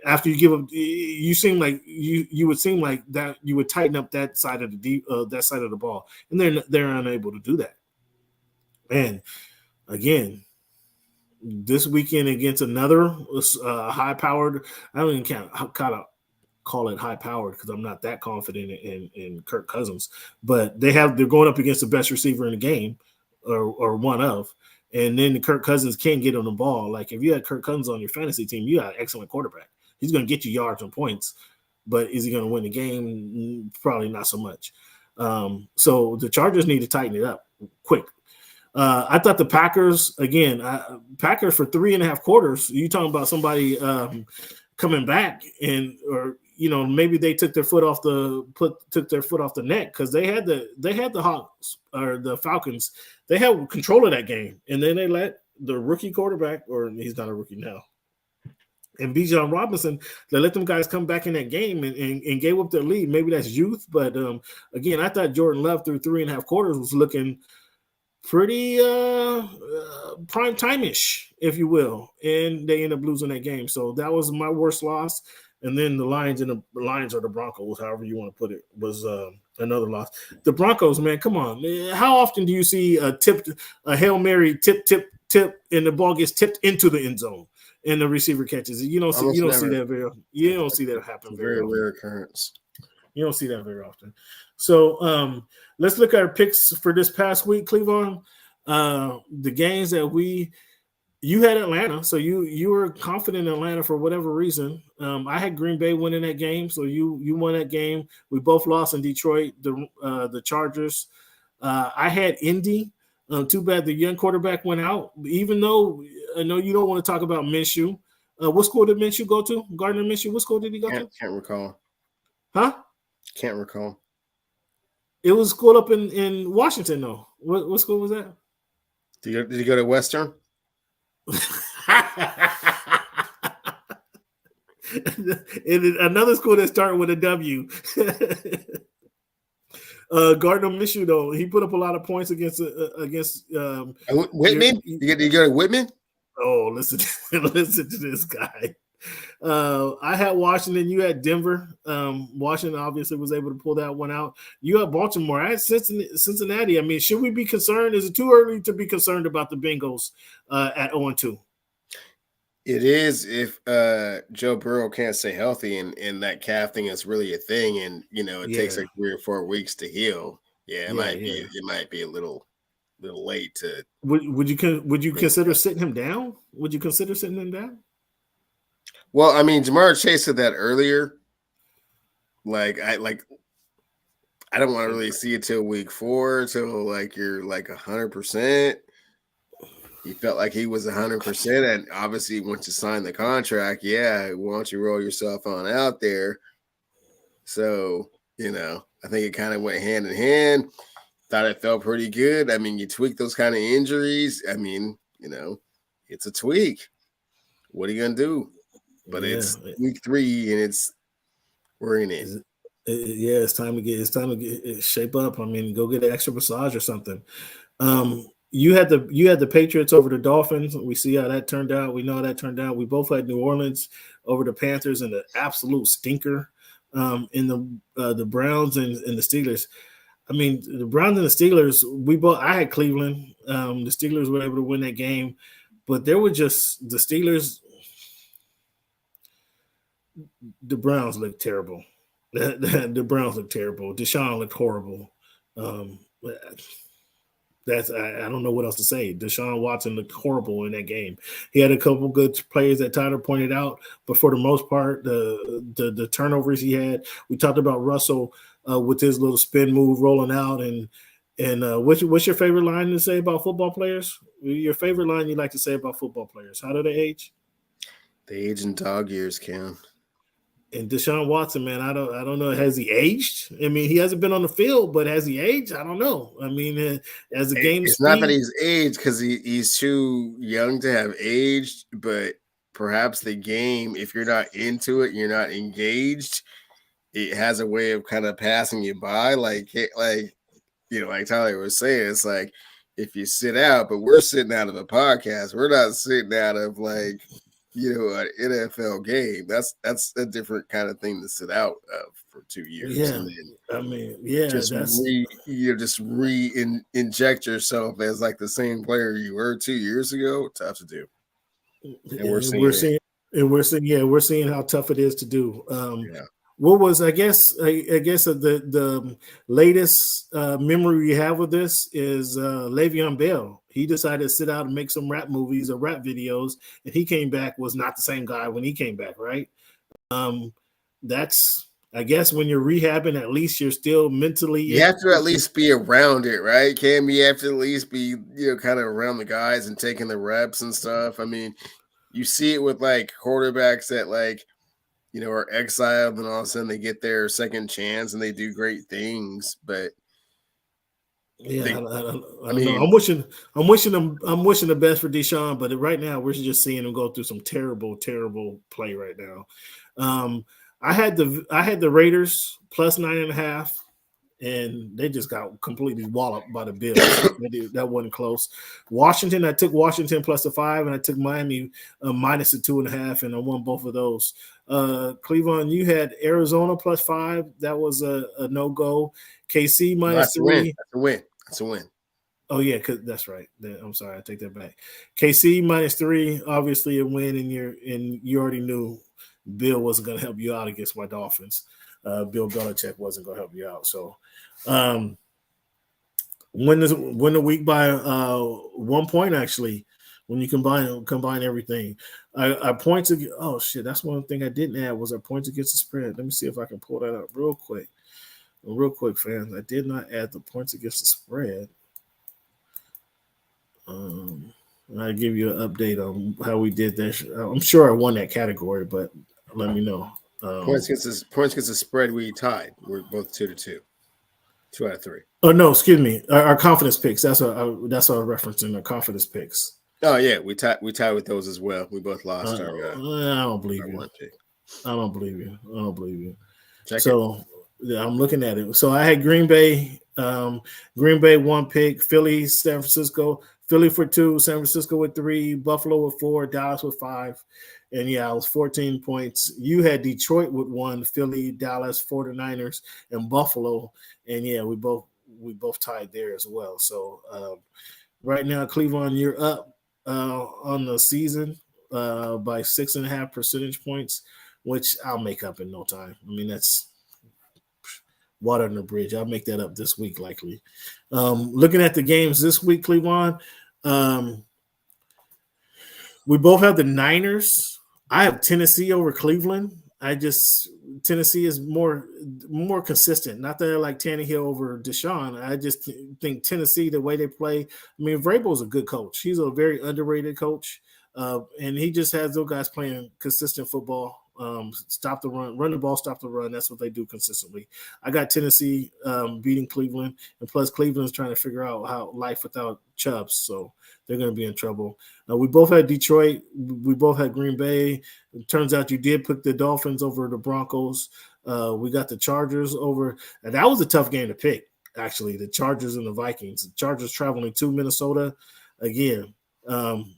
after you give up, you seem like you would seem like that you would tighten up that side of the ball, and they're unable to do that. And again, this weekend against another high-powered, I don't even call it high-powered because I'm not that confident in Kirk Cousins, but they're going up against the best receiver in the game, or one of, and then Kirk Cousins can't get on the ball. Like if you had Kirk Cousins on your fantasy team, you got an excellent quarterback. He's going to get you yards and points, but is he going to win the game? Probably not so much. So the Chargers need to tighten it up quick. I thought the Packers for 3.5 quarters. You talking about somebody coming back or maybe they took their foot off the neck because they had the Hawks or the Falcons. They had control of that game, and then they let the rookie quarterback, or he's not a rookie now, and Bijan Robinson, they let them guys come back in that game and gave up their lead. Maybe that's youth, but again, I thought Jordan Love through 3.5 quarters was looking pretty prime time-ish, if you will, and they end up losing that game. So that was my worst loss. And then the Lions or the Broncos, however you want to put it, was another loss. The Broncos, man, come on. Man. How often do you see a Hail Mary tip, and the ball gets tipped into the end zone and the receiver catches it? You don't see that very often. You don't see that happen very often. Rare occurrence. You don't see that very often. So let's look at our picks for this past week, Cleveland. The games that you had Atlanta, so you were confident in Atlanta for whatever reason. I had Green Bay winning that game, so you won that game. We both lost in Detroit, the Chargers. I had Indy. Too bad the young quarterback went out. Even though I know you don't want to talk about Minshew. What school did Minshew go to? Gardner Minshew. What school did he go to? Can't recall. Huh? Can't recall. It was school up in Washington, though. What school was that? Did you go to Western? And another school that started with a W. Gardner Minshew, though, he put up a lot of points against Whitman. You go to Whitman. Oh, listen to this guy. I had Washington. You had Denver. Washington obviously was able to pull that one out. You had Baltimore. I had Cincinnati. I mean, should we be concerned? Is it too early to be concerned about the Bengals at 0-2? It is if Joe Burrow can't stay healthy and that calf thing is really a thing, and it takes like 3 or 4 weeks to heal. Yeah, it might be a little late to. Would you consider sitting him down? Would you consider sitting him down? Well, I mean, Jamar Chase said that earlier. I don't want to really see it till week 4, till like you're like 100%. He felt like he was 100%, and obviously once you sign the contract, why don't you roll yourself on out there? So, I think it kind of went hand in hand. Thought it felt pretty good. I mean, you tweak those kind of injuries. I mean, it's a tweak. What are you gonna do? But it's week 3, and we're in it. It's time to get shape up. I mean, go get an extra massage or something. You had the Patriots over the Dolphins. We see how that turned out. We know how that turned out. We both had New Orleans over the Panthers and the absolute stinker in the Browns and the Steelers. I mean, the Browns and the Steelers, I had Cleveland. The Steelers were able to win that game, but there were just the Steelers. The Browns looked terrible. The Browns looked terrible. Deshaun looked horrible. I don't know what else to say. Deshaun Watson looked horrible in that game. He had a couple good players that Tyler pointed out, but for the most part, the turnovers he had. We talked about Russell with his little spin move rolling out, and what's your favorite line to say about football players? Your favorite line you like to say about football players? How do they age? They age in dog years, Cam. And Deshaun Watson, man, I don't know. Has he aged? I mean, he hasn't been on the field, but has he aged? I don't know. I mean, as the game, it's not that he's aged because he's too young to have aged, but perhaps the game, if you're not into it, you're not engaged, it has a way of kind of passing you by. Like Tyler was saying, it's like if you sit out, but we're sitting out of a podcast, we're not sitting out of an NFL game. That's a different kind of thing to sit out of for 2 years. Yeah, and then I mean, just inject yourself as like the same player you were 2 years ago. Tough to do. And we're seeing how tough it is to do. What was I guess the latest memory we have of this is Le'Veon Bell. He decided to sit out and make some rap movies or rap videos, and he came back, was not the same guy when he came back, right? That's, I guess, when you're rehabbing, at least you're still mentally. You have to at least be around it, right, Cam? You have to at least be, kind of around the guys and taking the reps and stuff. I mean, you see it with like quarterbacks that are exiled, and all of a sudden they get their second chance and they do great things, but. Yeah, I mean, I'm wishing the best for Deshaun, but right now we're just seeing him go through some terrible, terrible play right now. I had the Raiders plus 9.5, and they just got completely walloped by the Bills. That wasn't close. Washington, I took Washington plus 5, and I took Miami minus 2.5, and I won both of those. Cleveland, you had Arizona plus 5. That was a no-go. KC minus 3. That's a win. Oh, yeah, that's right. I'm sorry, I take that back. KC minus 3, obviously a win, and you already knew Bill wasn't going to help you out against my Dolphins. Bill Belichick wasn't going to help you out. So win the week by 1 point, actually, when you combine everything. Our points – oh, shit, that's one thing I didn't add was our points against the spread. Let me see if I can pull that up real quick. Real quick, fans, I did not add the points against the spread. I'll give you an update on how we did that. I'm sure I won that category, but let me know. Points against the spread, we tied. We're both 2-2. 2 out of 3. Oh no, excuse me. Our confidence picks. That's what I'm referencing. Our confidence picks. Oh yeah, we tied with those as well. We both lost our. I don't believe you. I don't believe you. Check so. Yeah, I'm looking at it. So I had Green Bay Green Bay 1 pick, Philly, San Francisco, Philly for 2, San Francisco with 3, Buffalo with 4, Dallas with 5. And yeah, I was 14 points. You had Detroit with 1, Philly, Dallas, 49ers, and Buffalo. And yeah, we both tied there as well. So right now, Cleveland, you're up on the season by 6.5 percentage points, which I'll make up in no time. I mean, that's water under the bridge. I'll make that up this week, likely. Looking at the games this week, Cleveland, we both have the Niners. I have Tennessee over Cleveland. Tennessee is more consistent. Not that I like Tannehill over Deshaun. I just think Tennessee, the way they play. I mean, Vrabel's a good coach. He's a very underrated coach, and he just has those guys playing consistent football. Stop the run the ball, stop the run. That's what they do consistently. I got Tennessee beating Cleveland, and plus Cleveland's trying to figure out how life without Chubb, so they're going to be in trouble. We both had Detroit. We both had Green Bay. It turns out you did put the Dolphins over the Broncos. We got the Chargers over, and that was a tough game to pick, actually, the Chargers and the Vikings. The Chargers traveling to Minnesota again.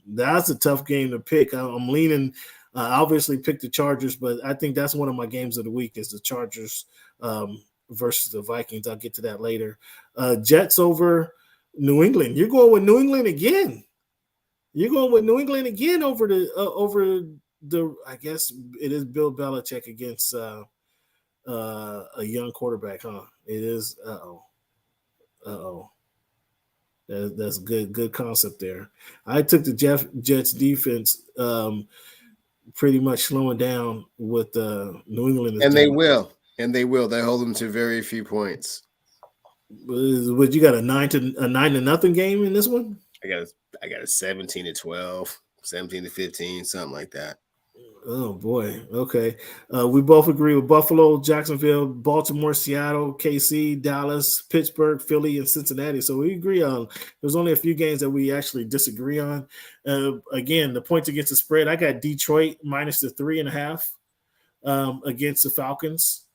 That's a tough game to pick. I'm leaning – I obviously picked the Chargers, but I think that's one of my games of the week is the Chargers versus the Vikings. I'll get to that later. Jets over New England. You're going with New England again. You're going with New England again over the. I guess it is Bill Belichick against a young quarterback, huh? It is. That's good concept there. I took the Jets defense. Pretty much slowing down with New England. And they will. They hold them to very few points. Would you got a 9-0 game in this one? I got a 17-12, 17-15, something like that. Oh boy. Okay. We both agree with Buffalo, Jacksonville, Baltimore, Seattle, KC, Dallas, Pittsburgh, Philly, and Cincinnati. So we agree on. There's only a few games that we actually disagree on. Again, the points against the spread. I got Detroit minus the 3.5 against the Falcons.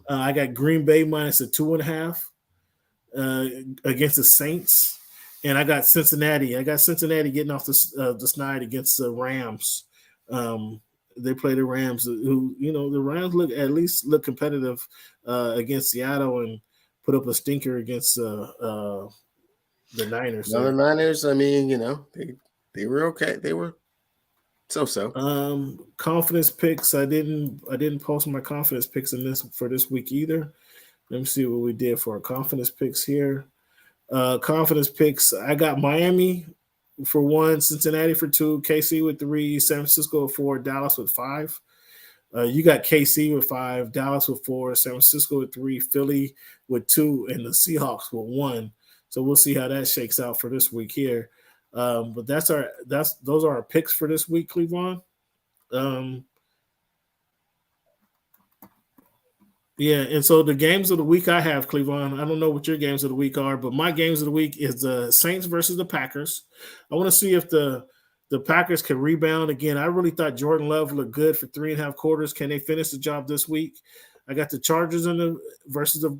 I got Green Bay minus the 2.5 against the Saints, and I got Cincinnati. Getting off the snide against the Rams. They play the Rams, who, the Rams look competitive against Seattle and put up a stinker against the Niners. The Niners, I mean, they were okay. They were so. Confidence picks. I didn't post my confidence picks for this week either. Let me see what we did for our confidence picks here. Confidence picks. I got Miami for 1, Cincinnati for 2, KC with 3, San Francisco with 4, Dallas with 5. You got KC with 5, Dallas with 4, San Francisco with 3, Philly with 2, and the Seahawks with 1. So we'll see how that shakes out for this week here. But those are our picks for this week, Cleveland. Yeah, and so the games of the week I have, Cleveland, I don't know what your games of the week are, but my games of the week is the Saints versus the Packers. I want to see if the Packers can rebound. Again, I really thought Jordan Love looked good for 3.5 quarters. Can they finish the job this week? I got the Chargers versus the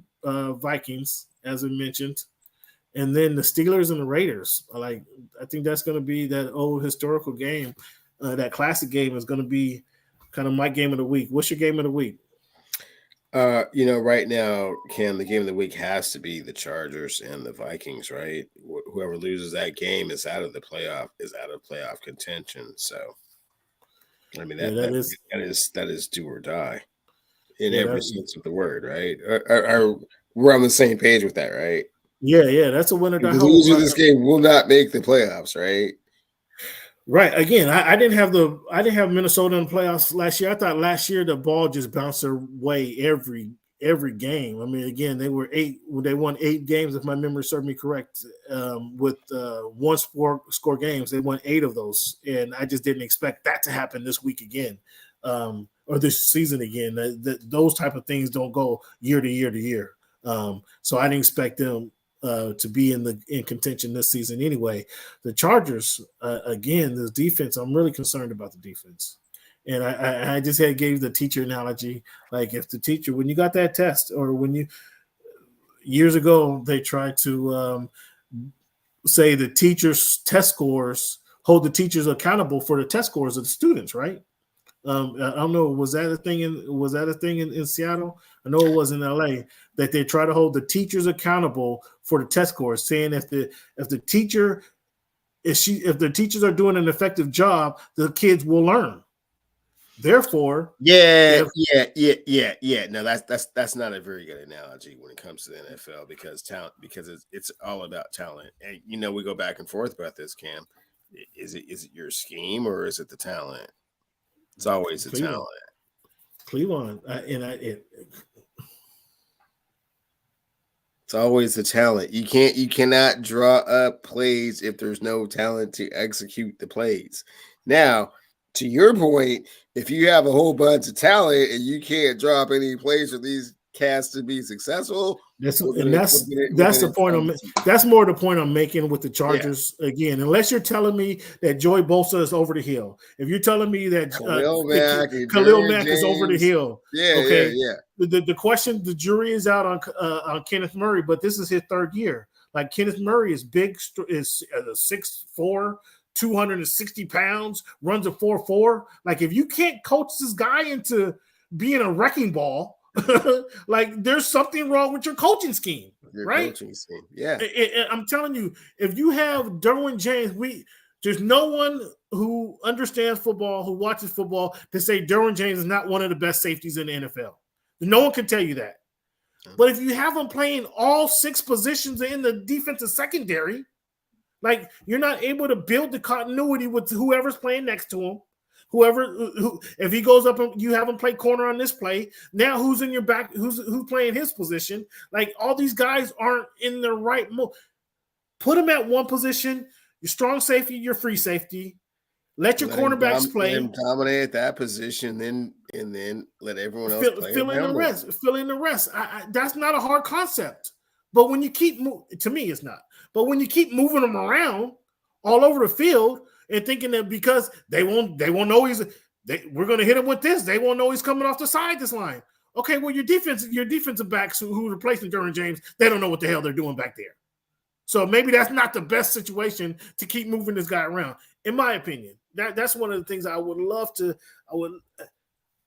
Vikings, as we mentioned. And then the Steelers and the Raiders. I think that's going to be that old historical game. That classic game is going to be kind of my game of the week. What's your game of the week? Right now, Cam, the game of the week has to be the Chargers and the Vikings, right? Whoever loses that game is out of playoff contention. So, I mean, that is do or die in every sense of the word, right? We're on the same page with that, right? Yeah, that's a winner. The loser of this game will not make the playoffs, right? Right. Again, I didn't have Minnesota in the playoffs last year. I thought last year the ball just bounced their way every game. I mean, again, they won 8 games, if my memory serves me correct, with one score games. They won 8 of those, and I just didn't expect that to happen this week again, or this season again. Those type of things don't go year to year to year. So I didn't expect them to be in contention this season anyway. The Chargers, again, this defense, I'm really concerned about the defense. And I just gave the teacher analogy. Like if the teacher, when you got that test or when years ago they tried to say the teachers' test scores, hold the teachers accountable for the test scores of the students, right? I don't know. Was that a thing in Seattle? I know it was in LA, that they try to hold the teachers accountable for the test scores, saying if the teachers are doing an effective job, the kids will learn. Therefore, No, that's not a very good analogy when it comes to the NFL because it's all about talent. And we go back and forth about this, Cam. Is it your scheme or is it the talent? It's always the talent. Cleveland, it's always the talent. You cannot draw up plays if there's no talent to execute the plays. Now, to your point, if you have a whole bunch of talent and you can't draw up any plays for these cats to be successful, that's more the point I'm making with the Chargers. Again, unless you're telling me that Joey Bosa is over the hill, if you're telling me that Khalil Mack is over the hill, the question, the jury is out on Kenneth Murray, but this is his third year. Like Kenneth Murray is big, is 6'4". 260 pounds, runs a 4.4. Like if you can't coach this guy into being a wrecking ball, like there's something wrong with your coaching scheme, right? Coaching scheme. Yeah. I'm telling you, if you have Derwin James, there's no one who understands football, who watches football, to say Derwin James is not one of the best safeties in the NFL. No one can tell you that. But if you have him playing all 6 positions in the defensive secondary, like you're not able to build the continuity with whoever's playing next to him. If he goes up and you have him play corner on this play, now who's in your back? Who's playing his position? Like all these guys aren't in the right mode. Put them at one position. Your strong safety, your free safety. Let your cornerbacks play. Dominate that position, and then let everyone else play. Fill in the rest. Fill in the rest. That's not a hard concept. But when you keep to me, it's not. But when you keep moving them around all over the field and thinking that because they won't know we're going to hit him with this, they won't know he's coming off the side this line. Okay, well your defensive backs who are replacing Derwin James, they don't know what the hell they're doing back there. So maybe that's not the best situation to keep moving this guy around, in my opinion. That's one of the things I would love to.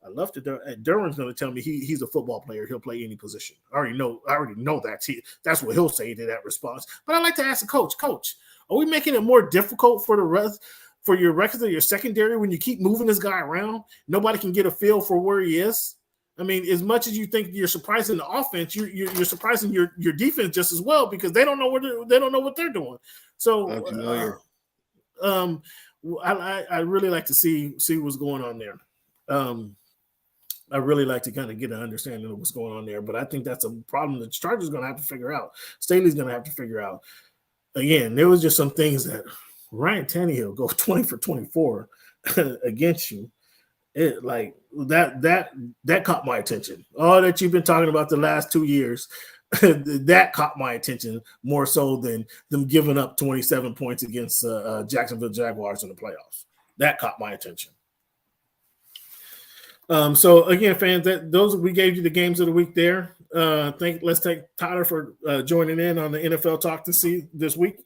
Derwin's going to tell me he's a football player. He'll play any position. I already know that. That's what he'll say to that response. But I like to ask the coach, are we making it more difficult for your records of your secondary when you keep moving this guy around? Nobody can get a feel for where he is. I mean, as much as you think you're surprising the offense, you're surprising your defense just as well because they don't know what they're doing. So, I really like to see what's going on there. I really like to kind of get an understanding of what's going on there, but I think that's a problem the Chargers are going to have to figure out. Staley's going to have to figure out. Again, there was just some things that Ryan Tannehill go 20 for 24 against you. It like that caught my attention. All that you've been talking about the last 2 years, that caught my attention more so than them giving up 27 points against Jacksonville Jaguars in the playoffs. That caught my attention. So again, fans, those we gave you the games of the week there. Let's thank Tyler for joining in on the NFL Talk this week.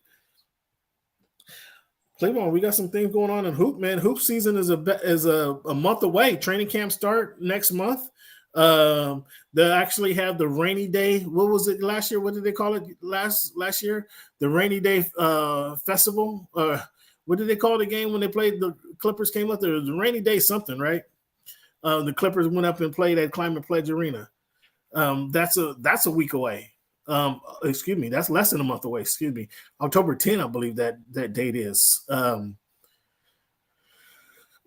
Cleveland, we got some things going on in hoop, man. Hoop season is a month away. Training camp start next month. They actually have the rainy day. What was it last year? What did they call it last year? The rainy day festival. What did they call the game when they played? The Clippers came up there. The rainy day something, right? The Clippers went up and played at Climate Pledge Arena. That's a week away. Excuse me, that's less than a month away. Excuse me, October 10, I believe that date is.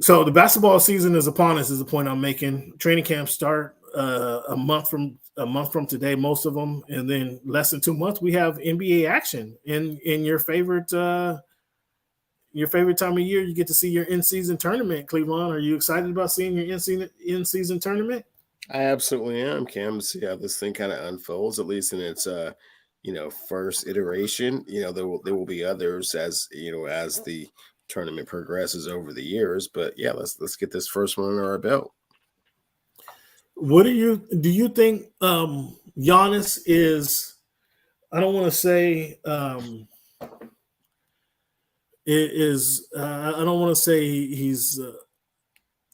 So the basketball season is upon us. Is the point I'm making. Training camps start a month from today, most of them, and then less than 2 months we have NBA action in your favorite time of year. You get to see your in-season tournament. Cleveland, are you excited about seeing your in-season tournament? I absolutely am, Cam, to see how this thing kind of unfolds, at least in its first iteration. There will be others as the tournament progresses over the years. But yeah, let's get this first one under our belt. What do you think Giannis is I don't want to say I don't want to say he's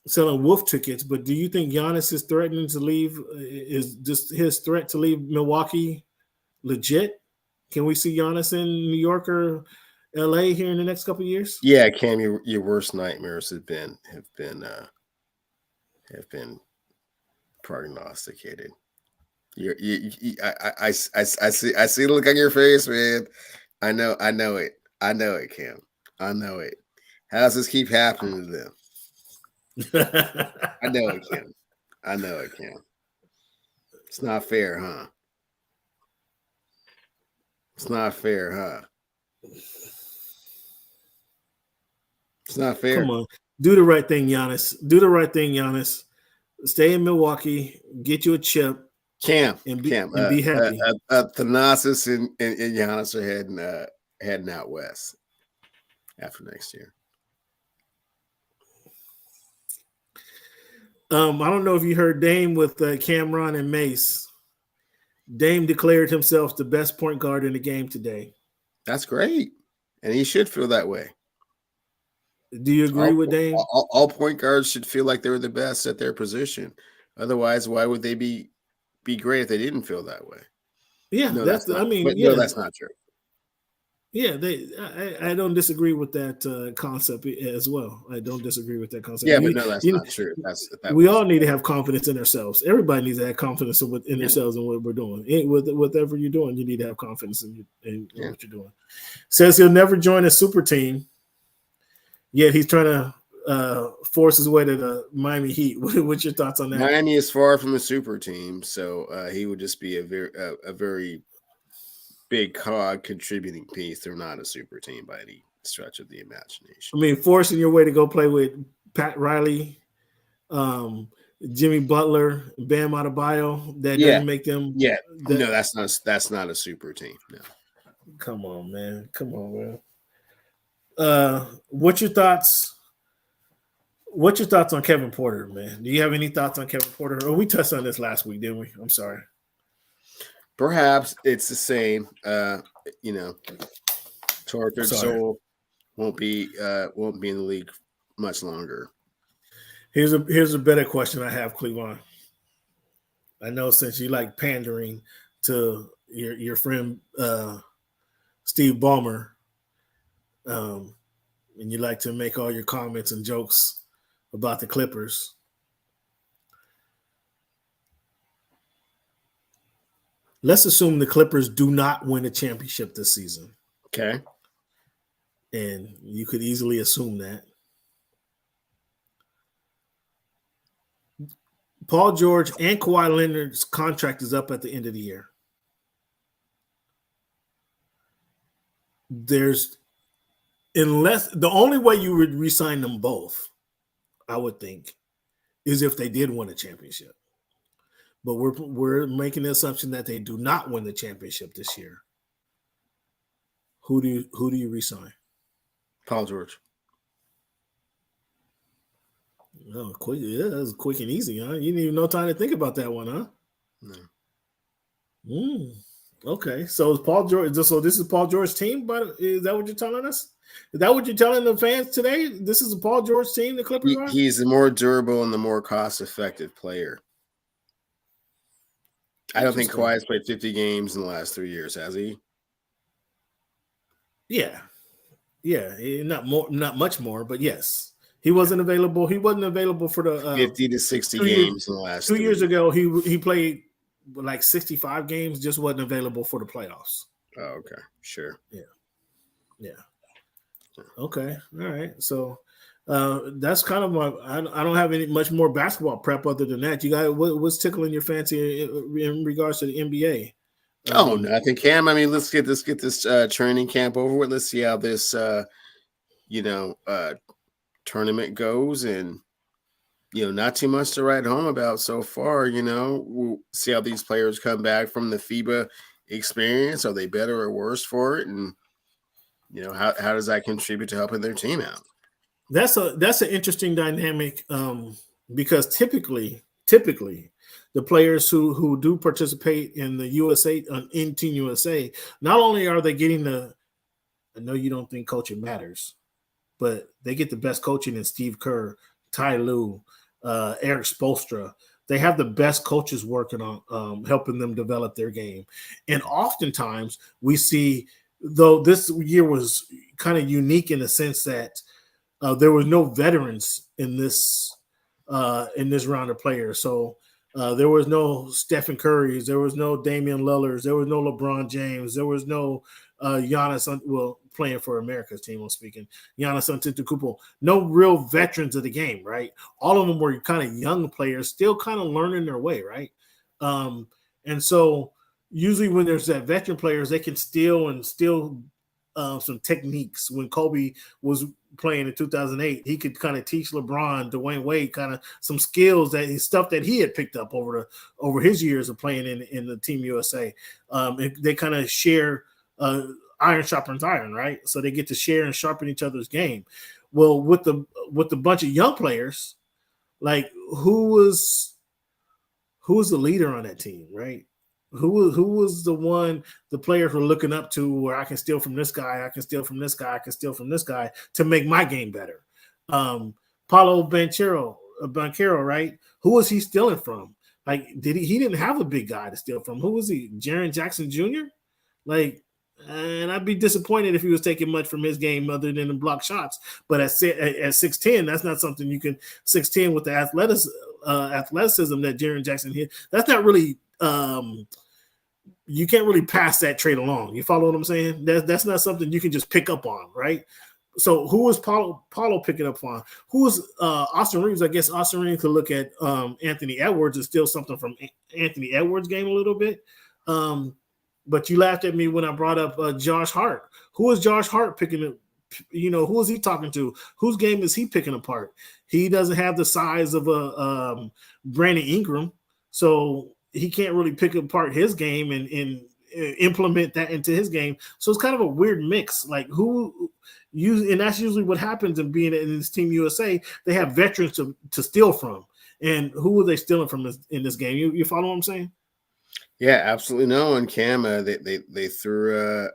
selling wolf tickets, but do you think Giannis is threatening to leave? Is just his threat to leave Milwaukee legit? Can we see Giannis in New York or LA here in the next couple of years? Yeah, Cam, your worst nightmares have been prognosticated. I see the look on your face, man. I know it, Cam. I know it. How does this keep happening to them? I know it, Cam. It's not fair, huh? It's not fair, huh? It's not fair. Come on. Do the right thing, Giannis. Do the right thing, Giannis. Stay in Milwaukee. Get you a chip. Cam, and be happy. Thanasis and Giannis are heading out west after next year. I don't know if you heard Dame with Cameron and Mace. Dame declared himself the best point guard in the game today. That's great, and he should feel that way. Do you agree with Dame? All point guards should feel like they're the best at their position. Otherwise, why would they be great if they didn't feel that way? Yeah, no, that's not, I mean, but yeah, no, that's not true. Yeah, I don't disagree with that concept as well. I don't disagree with that concept. Yeah, but no, that's not true. We all need to have confidence in ourselves. Everybody needs to have confidence in themselves and what we're doing. Whatever you're doing, you need to have confidence in what you're doing. Says he'll never join a super team, yet he's trying to force his way to the Miami Heat. What's your thoughts on that? Miami is far from a super team, so he would just be a very big cog contributing piece. They're not a super team by any stretch of the imagination. I mean, forcing your way to go play with Pat Riley, Jimmy Butler, Bam Adebayo, that doesn't make them. Yeah, no, that's not a super team. No. Come on, man. What's your thoughts? What's your thoughts on Kevin Porter, man? Do you have any thoughts on Kevin Porter? Oh, we touched on this last week, didn't we? I'm sorry. Perhaps it's the same. Tortured soul won't be in the league much longer. Here's a better question I have, Cleveland. I know since you like pandering to your friend Steve Ballmer, and you like to make all your comments and jokes about the Clippers. Let's assume the Clippers do not win a championship this season. Okay. And you could easily assume that. Paul George and Kawhi Leonard's contract is up at the end of the year. The only way you would re-sign them both, I would think, is if they did win a championship. But we're making the assumption that they do not win the championship this year. Who do you re-sign? Paul George. Oh, quick! Yeah, that was quick and easy, huh? You didn't even know time to think about that one, huh? No. Okay, so is Paul George? So this is Paul George's team, but is that what you're telling us? Is that what you're telling the fans today? This is a Paul George team, the Clippers are? He's the more durable and the more cost-effective player. I don't think Kawhi has played 50 games in the last 3 years, has he? Yeah, not much more, but yes, he wasn't available. He wasn't available for the 50 to 60 games in the last 2 years ago. He played like 65 games, just wasn't available for the playoffs. Oh, okay, sure. Yeah. Okay, all right. So that's kind of my. I don't have much more basketball prep other than that. You got what's tickling your fancy in regards to the NBA? Nothing, Cam. I mean, let's get this training camp over with. Let's see how this tournament goes, and not too much to write home about so far. We'll see how these players come back from the FIBA experience. Are they better or worse for it? And how does that contribute to helping their team out? That's an interesting dynamic because typically the players who do participate in the USA in Team USA, not only are they getting I know you don't think coaching matters, but they get the best coaching in Steve Kerr, Ty Lue, Eric Spoelstra. They have the best coaches working on helping them develop their game. And oftentimes we see, though this year was kind of unique in the sense that there was no veterans in this round of players. So there was no Stephen Curry's, there was no Damian Lillard's, there was no LeBron James, there was no Giannis, playing for America's team, I'm speaking, Giannis Antetokounmpo. No real veterans of the game, right? All of them were kind of young players, still kind of learning their way, right? And so usually when there's that veteran players, they can steal some techniques. When Kobe was playing in 2008, he could kind of teach LeBron, Dwayne Wade, kind of some skills stuff that he had picked up over his years of playing in the Team USA. They kind of share iron sharpens iron, right? So they get to share and sharpen each other's game. Well, with the bunch of young players, like who was the leader on that team, right? Who was the players were looking up to, where I can steal from this guy, I can steal from this guy, I can steal from this guy to make my game better. Paolo Banchero, right? Who was he stealing from? Like, he didn't have a big guy to steal from. Who was he? Jaren Jackson Jr.? Like, and I'd be disappointed if he was taking much from his game other than the block shots. But at 6'10", that's not something you can 6'10" with the athleticism that Jaren Jackson hit. That's not really you can't really pass that trait along. You follow what I'm saying? That's not something you can just pick up on, right? So who was Paulo picking up on? Who was Austin Reeves? I guess Austin Reeves could look at Anthony Edwards and steal something from Anthony Edwards' game a little bit. But you laughed at me when I brought up Josh Hart. Who is Josh Hart picking up? Who is he talking to? Whose game is he picking apart? He doesn't have the size of a Brandon Ingram, so he can't really pick apart his game and implement that into his game. So it's kind of a weird mix. Like and that's usually what happens in being in this Team USA. They have veterans to steal from, and who are they stealing from in this game? You follow what I'm saying? Yeah, absolutely. No, and Cam, they threw a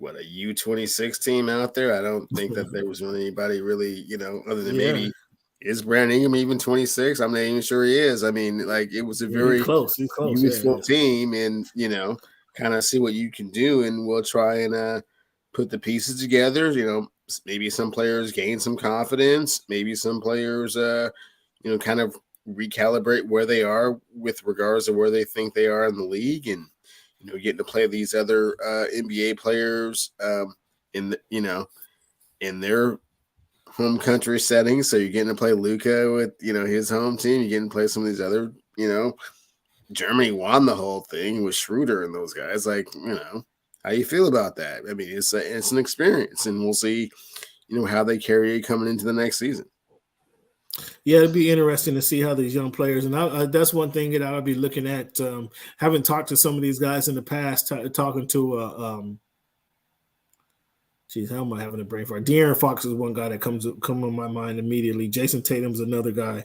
U26 team out there. I don't think that there was really anybody really, other than maybe is Brandon Ingram even 26? I'm not even sure he is. I mean, like, it was a very close youthful team, and kind of see what you can do, and we'll try and put the pieces together. Maybe some players gain some confidence. Maybe some players, kind of recalibrate where they are with regards to where they think they are in the league, and getting to play these other NBA players in their home country settings. So you're getting to play Luka with his home team. You're getting to play some of these other Germany won the whole thing with Schroeder and those guys. Like, how you feel about that? I mean, it's an experience, and we'll see how they carry it coming into the next season. Yeah, it'd be interesting to see how these young players, and that's one thing that I'll be looking at. Having talked to some of these guys in the past, talking to, how am I having a brain fart? De'Aaron Fox is one guy that comes on my mind immediately. Jason Tatum's another guy.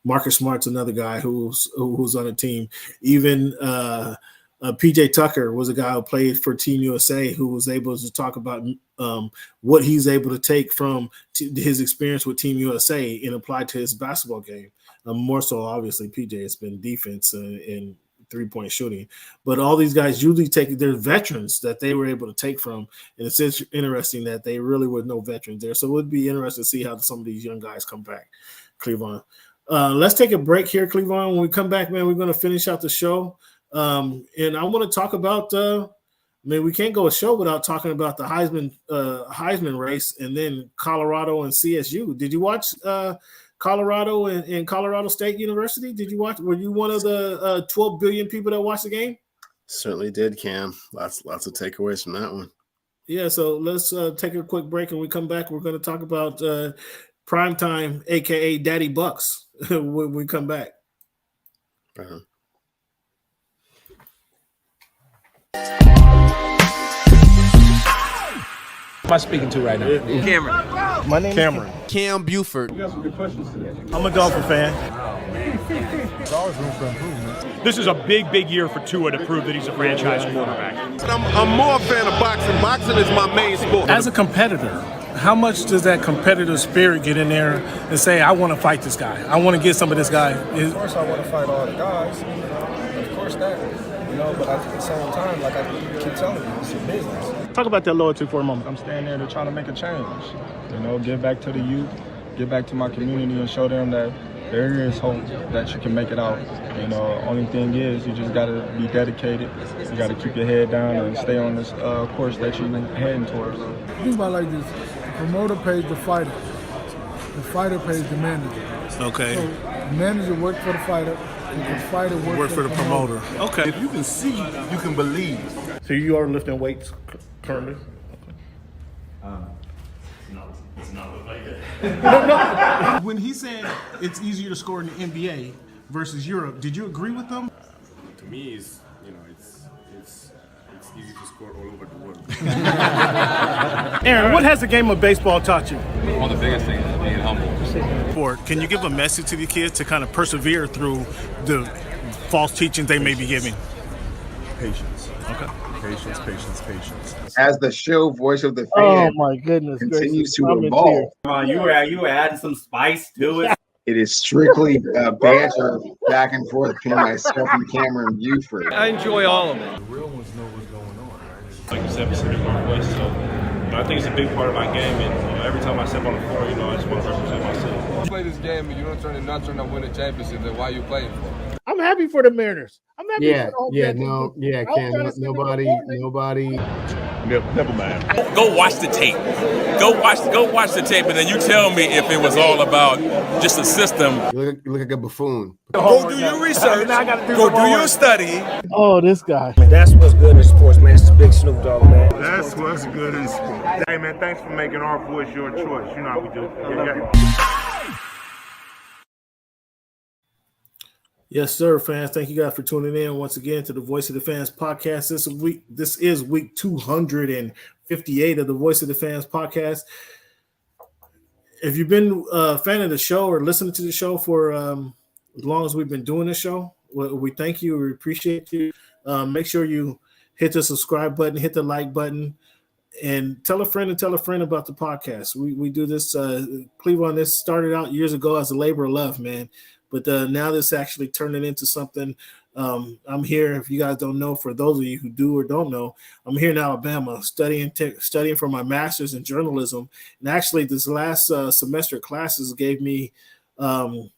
Marcus Smart's another guy who's on the team. Even PJ Tucker was a guy who played for Team USA, who was able to talk about what he's able to take from his experience with Team USA and apply to his basketball game. More so, obviously, PJ has been defense and three-point shooting. But all these guys usually their veterans that they were able to take from. And it's interesting that they really were no veterans there. So it would be interesting to see how some of these young guys come back, Cleavon. Let's take a break here, Cleavon. When we come back, man, we're going to finish out the show. And I want to talk about we can't go a show without talking about the Heisman race, and then Colorado and CSU. Did you watch Colorado and Colorado State University? Did you watch? Were you one of the 12 billion people that watched the game? Certainly did, Cam. Lots of takeaways from that one. Yeah, so let's take a quick break, and we come back. We're going to talk about Primetime, aka Daddy Bucks, when we come back. Uh-huh. Am I speaking to right now? Cameron. My name Cameron. Cam Buford. I'm a Dolphin fan. There's always room for improvement. This is a big, big year for Tua to prove that he's a franchise quarterback. I'm more a fan of boxing. Boxing is my main sport. As a competitor, how much does that competitive spirit get in there and say, I want to fight this guy. I want to get some of this guy. Of course, I want to fight all the guys. Of course that. But at the same time, like I keep telling you, it's a business. Talk about that loyalty for a moment. I'm staying there to try to make a change. Give back to the youth, give back to my community and show them that there is hope that you can make it out. Only thing is you just got to be dedicated. You got to keep your head down and stay on this course that you're heading towards. Think about it like this. The promoter pays the fighter. The fighter pays the manager. Okay. So the manager works for the fighter. The fighter works for the promoter. Okay. If you can see, you can believe. So you are lifting weights currently? No. When he said it's easier to score in the NBA versus Europe, did you agree with them? To me, it's easy to score all over the world. Aaron, what has the game of baseball taught you? One of the biggest things is being humble. Can you give a message to the kids to kind of persevere through the false teachings they may be giving? Patience. Okay. Patience. As the show voice of the fan, Oh my goodness! continues to I'm in evolve. tears. Come on, you were adding some spice to it. It is strictly banter back and forth between myself and Cameron Buford. I enjoy all of it. The real ones know what's going on, right? Like you said, Pacific Northwest. So I think it's a big part of my game. And every time I step on the floor, I just want to represent myself. You play this game and you don't turn to win a championship, then why are you playing for? I'm happy for the Mariners. I'm happy Yeah, for the whole yeah, Mariners. no, yeah, I was Cam, trying to send them nobody. Never mind. Go watch the tape. Go watch the tape, and then you tell me if it was all about just a system. You look like a buffoon. Go do your research. Go do your study. Oh, this guy. That's what's good in sports, man. It's Big Snoop Dogg, man. That's what's good in sports. Hey, man, thanks for making our voice your choice. You know how we do. Yeah. Yes, sir, fans. Thank you guys for tuning in once again to the Voice of the Fans podcast. This is week 258 of the Voice of the Fans podcast. If you've been a fan of the show or listening to the show for as long as we've been doing the show, we thank you. We appreciate you. Make sure you hit the subscribe button, hit the like button, and tell a friend about the podcast. We do this. Cleveland, this started out years ago as a labor of love, man. But now this actually turning into something. I'm here, if you guys don't know, for those of you who do or don't know, I'm here in Alabama studying for my master's in journalism. And actually, this last semester classes gave me the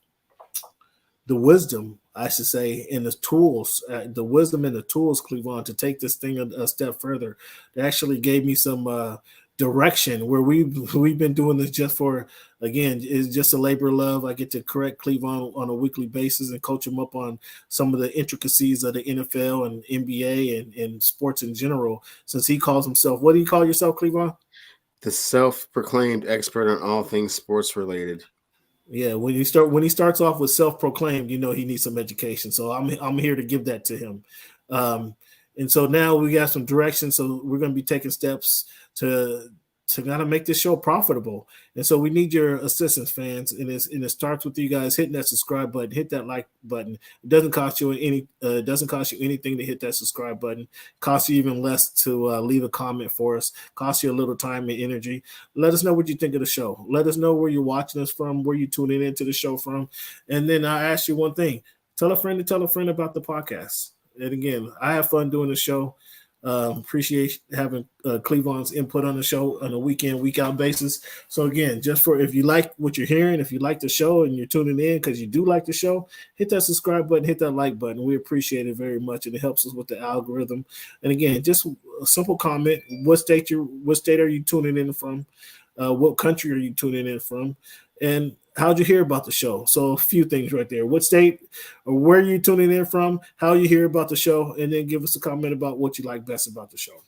wisdom, I should say, and the tools, the wisdom and the tools, Cleveland, to take this thing a step further. They actually gave me some direction where we've been doing this just for, again, it's just a labor of love. I get to correct Cleveland on a weekly basis and coach him up on some of the intricacies of the NFL and NBA and sports in general, since he calls himself, what do you call yourself, Cleveland? The self-proclaimed expert on all things sports related. Yeah, when he starts off with self-proclaimed, he needs some education. So I'm here to give that to him. And so now we got some direction. So we're going to be taking steps to kind of make this show profitable. And so we need your assistance, fans. And it starts with you guys hitting that subscribe button, hit that like button. It doesn't cost you anything to hit that subscribe button. It costs you even less to leave a comment for us. It costs you a little time and energy. Let us know what you think of the show. Let us know where you're watching us from, where you're tuning into the show from. And then I ask you one thing. Tell a friend about the podcast. And again, I have fun doing the show. Appreciate having Cleveland's input on the show on a week in, week out basis. So again, if you like what you're hearing, if you like the show and you're tuning in because you do like the show, hit that subscribe button, hit that like button. We appreciate it very much, and it helps us with the algorithm. And again, just a simple comment: what state are you tuning in from? What country are you tuning in from? And how'd you hear about the show? So a few things right there. What state or where you tuning in from, how you hear about the show, and then give us a comment about what you like best about the show.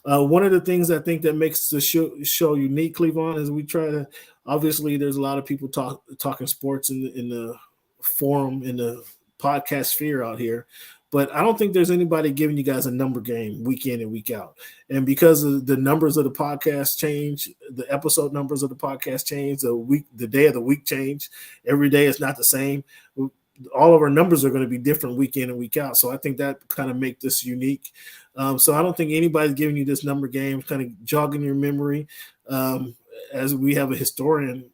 One of the things I think that makes the show unique, Cleveland, is we try to, obviously there's a lot of people talking sports in the forum, in the podcast sphere out here, but I don't think there's anybody giving you guys a number game week in and week out. And because of the numbers of the podcast change, the episode numbers of the podcast change, the day of the week change. Every day is not the same. All of our numbers are going to be different week in and week out. So I think that kind of make this unique. So I don't think anybody's giving you this number game, kind of jogging your memory. As we have a historian,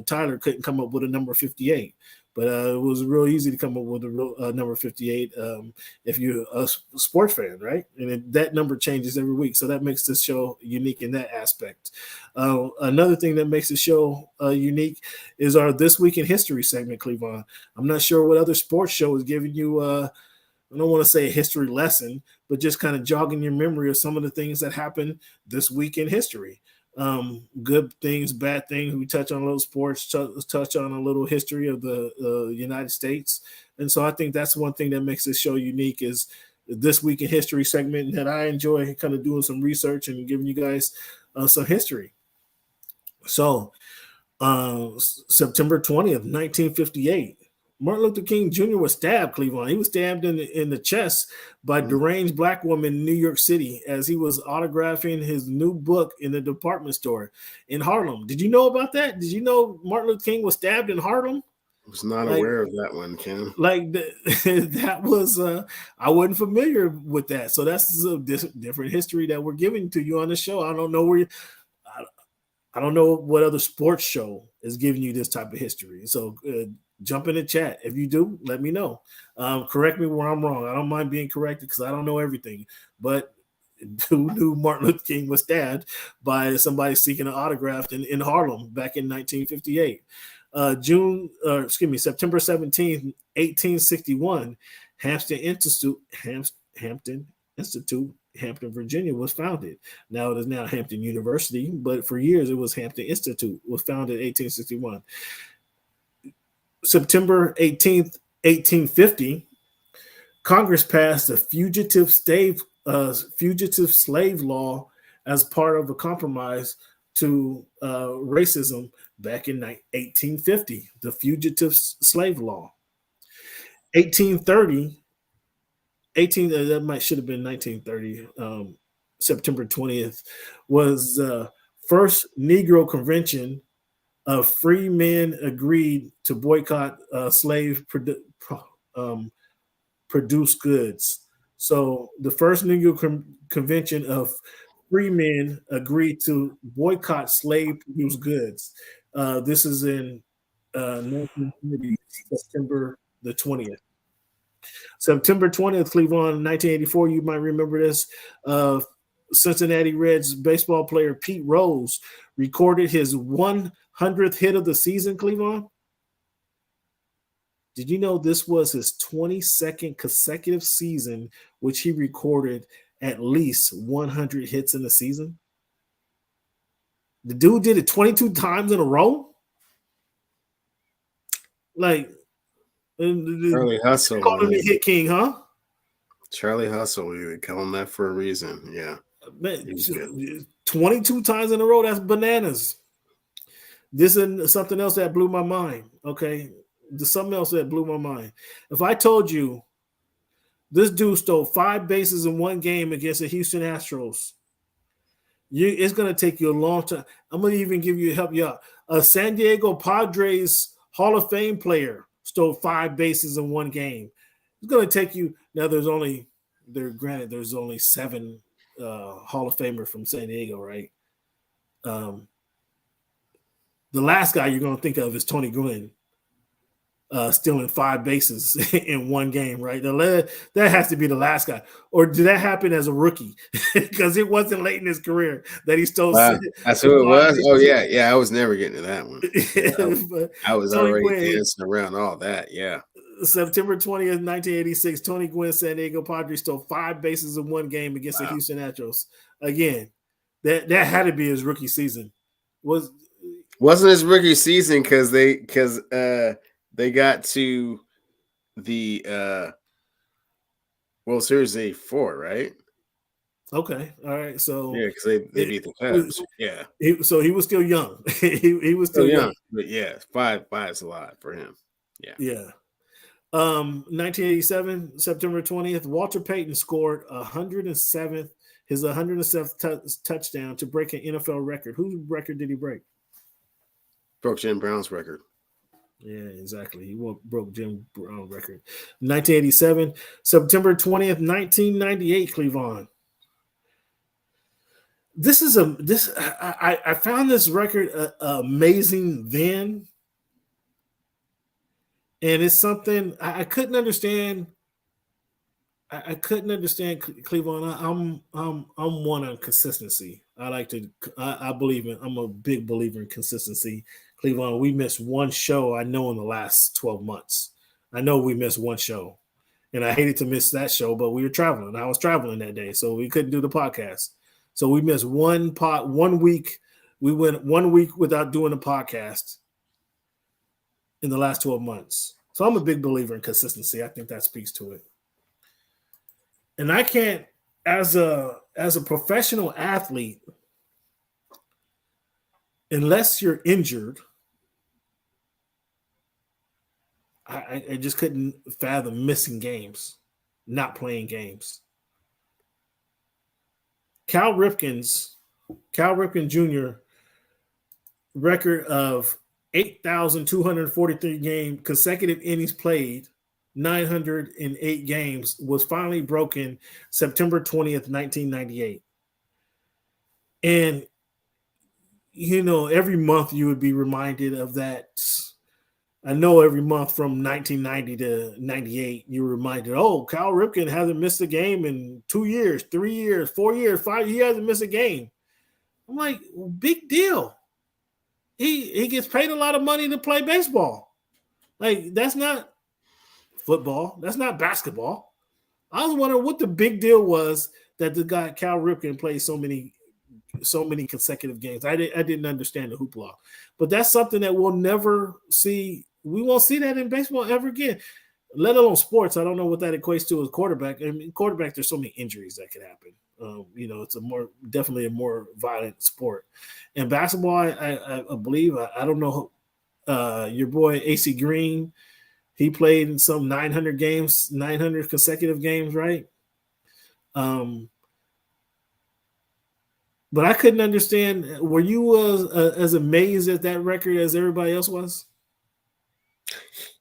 Tyler couldn't come up with a number 58, but it was real easy to come up with a real number 58 if you're a sports fan, right? And that number changes every week, so that makes this show unique in that aspect. Another thing that makes the show unique is our This Week in History segment, Cleavon. I'm not sure what other sports show is giving you I don't want to say a history lesson, but just kind of jogging your memory of some of the things that happened this week in history. Good things, bad things. We touch on a little sports, touch on a little history of the United States. And so I think that's one thing that makes this show unique is This Week in History segment that I enjoy kind of doing some research and giving you guys some history. So September 20th, 1958, Martin Luther King Jr. was stabbed, Cleveland. He was stabbed in the chest by a deranged black woman in New York City as he was autographing his new book in the department store in Harlem. Did you know about that? Did you know Martin Luther King was stabbed in Harlem? I was not aware of that one, Ken. That was, I wasn't familiar with that. So that's a different history that we're giving to you on the show. I don't know I don't know what other sports show is giving you this type of history. So jump in the chat. If you do, let me know. Correct me where I'm wrong. I don't mind being corrected because I don't know everything. But who knew Martin Luther King was stabbed by somebody seeking an autograph in Harlem back in 1958? September 17th, 1861, Hampton Institute, Hampton, Virginia, was founded. Now it is now Hampton University, but for years it was Hampton Institute, was founded in 1861. September 18th, 1850, Congress passed the fugitive slave law as part of a compromise to racism back in 1850, the fugitive slave law. 1830, that should have been 1930, September 20th, was the first Negro convention of free men agreed to boycott slave produced goods. So the first Negro convention of free men agreed to boycott slave produced goods. This is in 1930, September the 20th. September 20th, Cleveland, 1984, you might remember this. Cincinnati Reds baseball player Pete Rose recorded his 100th hit of the season, Cleveland. Did you know this was his 22nd consecutive season, which he recorded at least 100 hits in the season? The dude did it 22 times in a row? Like, Charlie Hustle. Called him the hit king, huh? Charlie Hustle, you call him that for a reason. Yeah. Man, 22 times in a row, that's bananas. This is something else that blew my mind. Okay. There's something else that blew my mind. If I told you this dude stole 5 bases in one game against the Houston Astros, it's going to take you a long time. I'm going to even help you out. A San Diego Padres Hall of Fame player stole 5 bases in one game. It's going to take you. Now, there's only 7 Hall of Famers from San Diego, right? The last guy you're going to think of is Tony Gwynn, stealing 5 bases in one game, right? That has to be the last guy. Or did that happen as a rookie? Because it wasn't late in his career that he stole. That's who it was? Oh, yeah. Yeah, I was never getting to that one. I was already dancing around all that, yeah. September 20th, 1986, Tony Gwynn, San Diego Padres stole 5 bases in one game against the Houston Astros. Again, that had to be his rookie season. Wasn't his rookie season because they got to the World Series '84, right? Okay, all right. So yeah, because they beat the Cubs. Yeah. So he was still young. he was still young. But yeah, five is a lot for him. Yeah. Yeah. 1987, September 20th, Walter Payton scored his 107th touchdown to break an NFL record. Whose record did he break? Broke Jim Brown's record. Yeah, exactly. He broke Jim Brown's record. 1987, September 20th, 1998, Cleveland. I found this record amazing then. And it's something I couldn't understand. I couldn't understand Cleveland. I'm one on consistency. I believe in. I'm a big believer in consistency. Cleveland, we missed one show. I know in the last 12 months. I know we missed one show, and I hated to miss that show. But we were traveling. I was traveling that day, so we couldn't do the podcast. So we missed 1 week. We went 1 week without doing a podcast in the last 12 months. So I'm a big believer in consistency. I think that speaks to it. And I can't, as a professional athlete, unless you're injured, I just couldn't fathom missing games, not playing games. Cal Ripken Jr. record of 8,243 consecutive innings played, 908 games, was finally broken September 20th, 1998. And, every month you would be reminded of that. I know every month from 1990 to 98, you were reminded, Cal Ripken hasn't missed a game in 2 years, 3 years, 4 years, 5 years. He hasn't missed a game. I'm like, big deal. He gets paid a lot of money to play baseball. Like, that's not football. That's not basketball. I was wondering what the big deal was that the guy Cal Ripken played so many consecutive games. I didn't understand the hoopla. But that's something that we'll never see. We won't see that in baseball ever again, let alone sports. I don't know what that equates to as quarterback. I mean, quarterback, there's so many injuries that could happen. It's definitely a more violent sport. And basketball, I believe, I don't know, your boy AC Green, he played in some 900 consecutive games, right? But I couldn't understand. Were you as amazed at that record as everybody else was?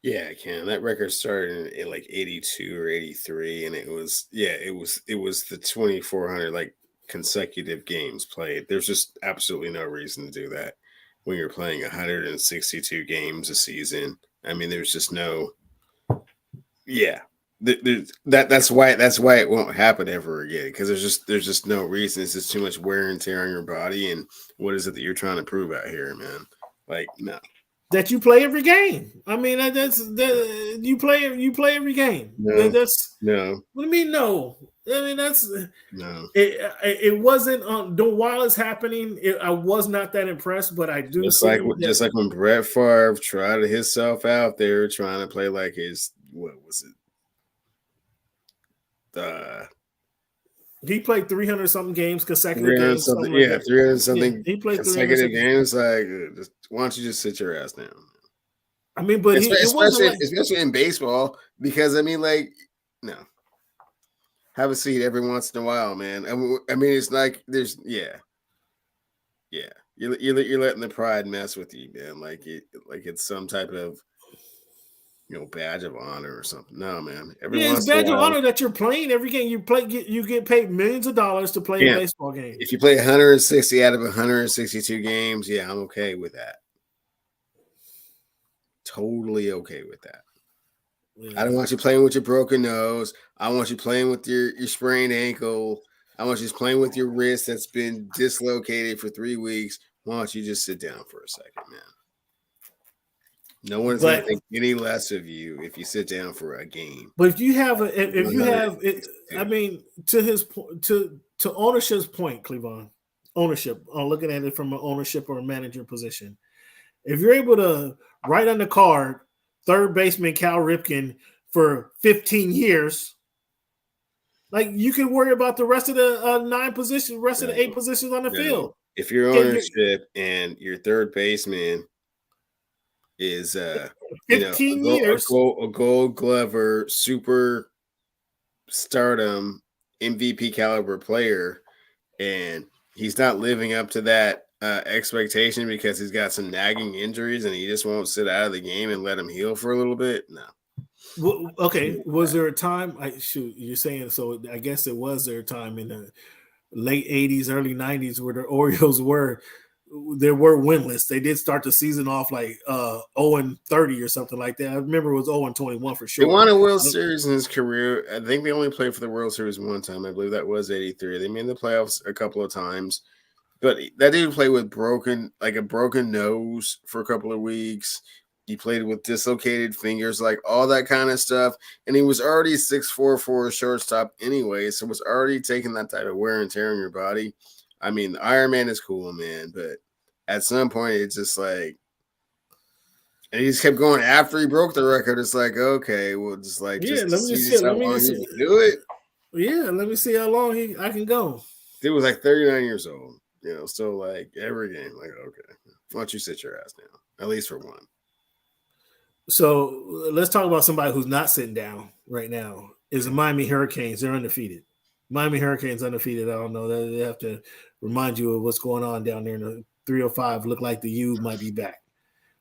Yeah, I can. That record started in like 82 or 83, and it was the 2,400 consecutive games played. There's just absolutely no reason to do that when you're playing 162 games a season. I mean, there's just no. Yeah, that's why it won't happen ever again, because there's just no reason. It's just too much wear and tear on your body. And what is it that you're trying to prove out here, man? Like, no. That you play every game. I mean, you play every game. No. No. What do you mean no? I mean, that's no. It wasn't while it's happening. I was not that impressed, but I do. Just like when Brett Favre tried himself out there trying to play like his, what was it? He played 300 something games consecutive. 300 something. He played consecutive games. Like, why don't you just sit your ass down? I mean, but especially in baseball, because I mean, no, have a seat every once in a while, man. I mean, it's like there's You're letting the pride mess with you, man. Like it's some type of badge of honor or something. No, man. It's badge of honor that you're playing every game. You get paid millions of dollars to play a baseball game. If you play 160 out of 162 games, yeah, I'm okay with that. Totally okay with that. Yeah. I don't want you playing with your broken nose. I want you playing with your sprained ankle. I want you playing with your wrist that's been dislocated for 3 weeks. Why don't you just sit down for a second, man? No one's going to think any less of you if you sit down for a game. But if you have I mean, to ownership's point, Cleveland, ownership, looking at it from an ownership or a manager position, if you're able to write on the card third baseman Cal Ripken for 15 years, like, you can worry about the rest of the 9 positions, rest of the 8 positions on the field. If you're ownership and your third baseman is 15 years, a gold glover, super stardom, MVP caliber player, and he's not living up to that expectation because he's got some nagging injuries and he just won't sit out of the game and let him heal for a little bit. No. Well, okay. Was there a time? You're saying so. I guess it was there a time in the late 80s, early 90s where the Orioles were winless. They did start the season off like 0-30 or something like that. I remember it was 0-21 for sure. They won a World Series in his career. I think they only played for the World Series one time. I believe that was 83. They made the playoffs a couple of times, but that didn't play with a broken nose for a couple of weeks. He played with dislocated fingers, like all that kind of stuff. And he was already 6'4" for a shortstop anyway, so was already taking that type of wear and tear on your body. I mean, the Iron Man is cool, man, but at some point it's just like, and he just kept going after he broke the record. It's like, okay, well, just like, let me see. Do it. Yeah, let me see how long I can go. He was like 39 years old, still like every game. Like, okay, why don't you sit your ass down, at least for one. So let's talk about somebody who's not sitting down right now. Is the Miami Hurricanes. They're undefeated. Miami Hurricanes undefeated. I don't know. They have to remind you of what's going on down there in the 305. Look like the U might be back.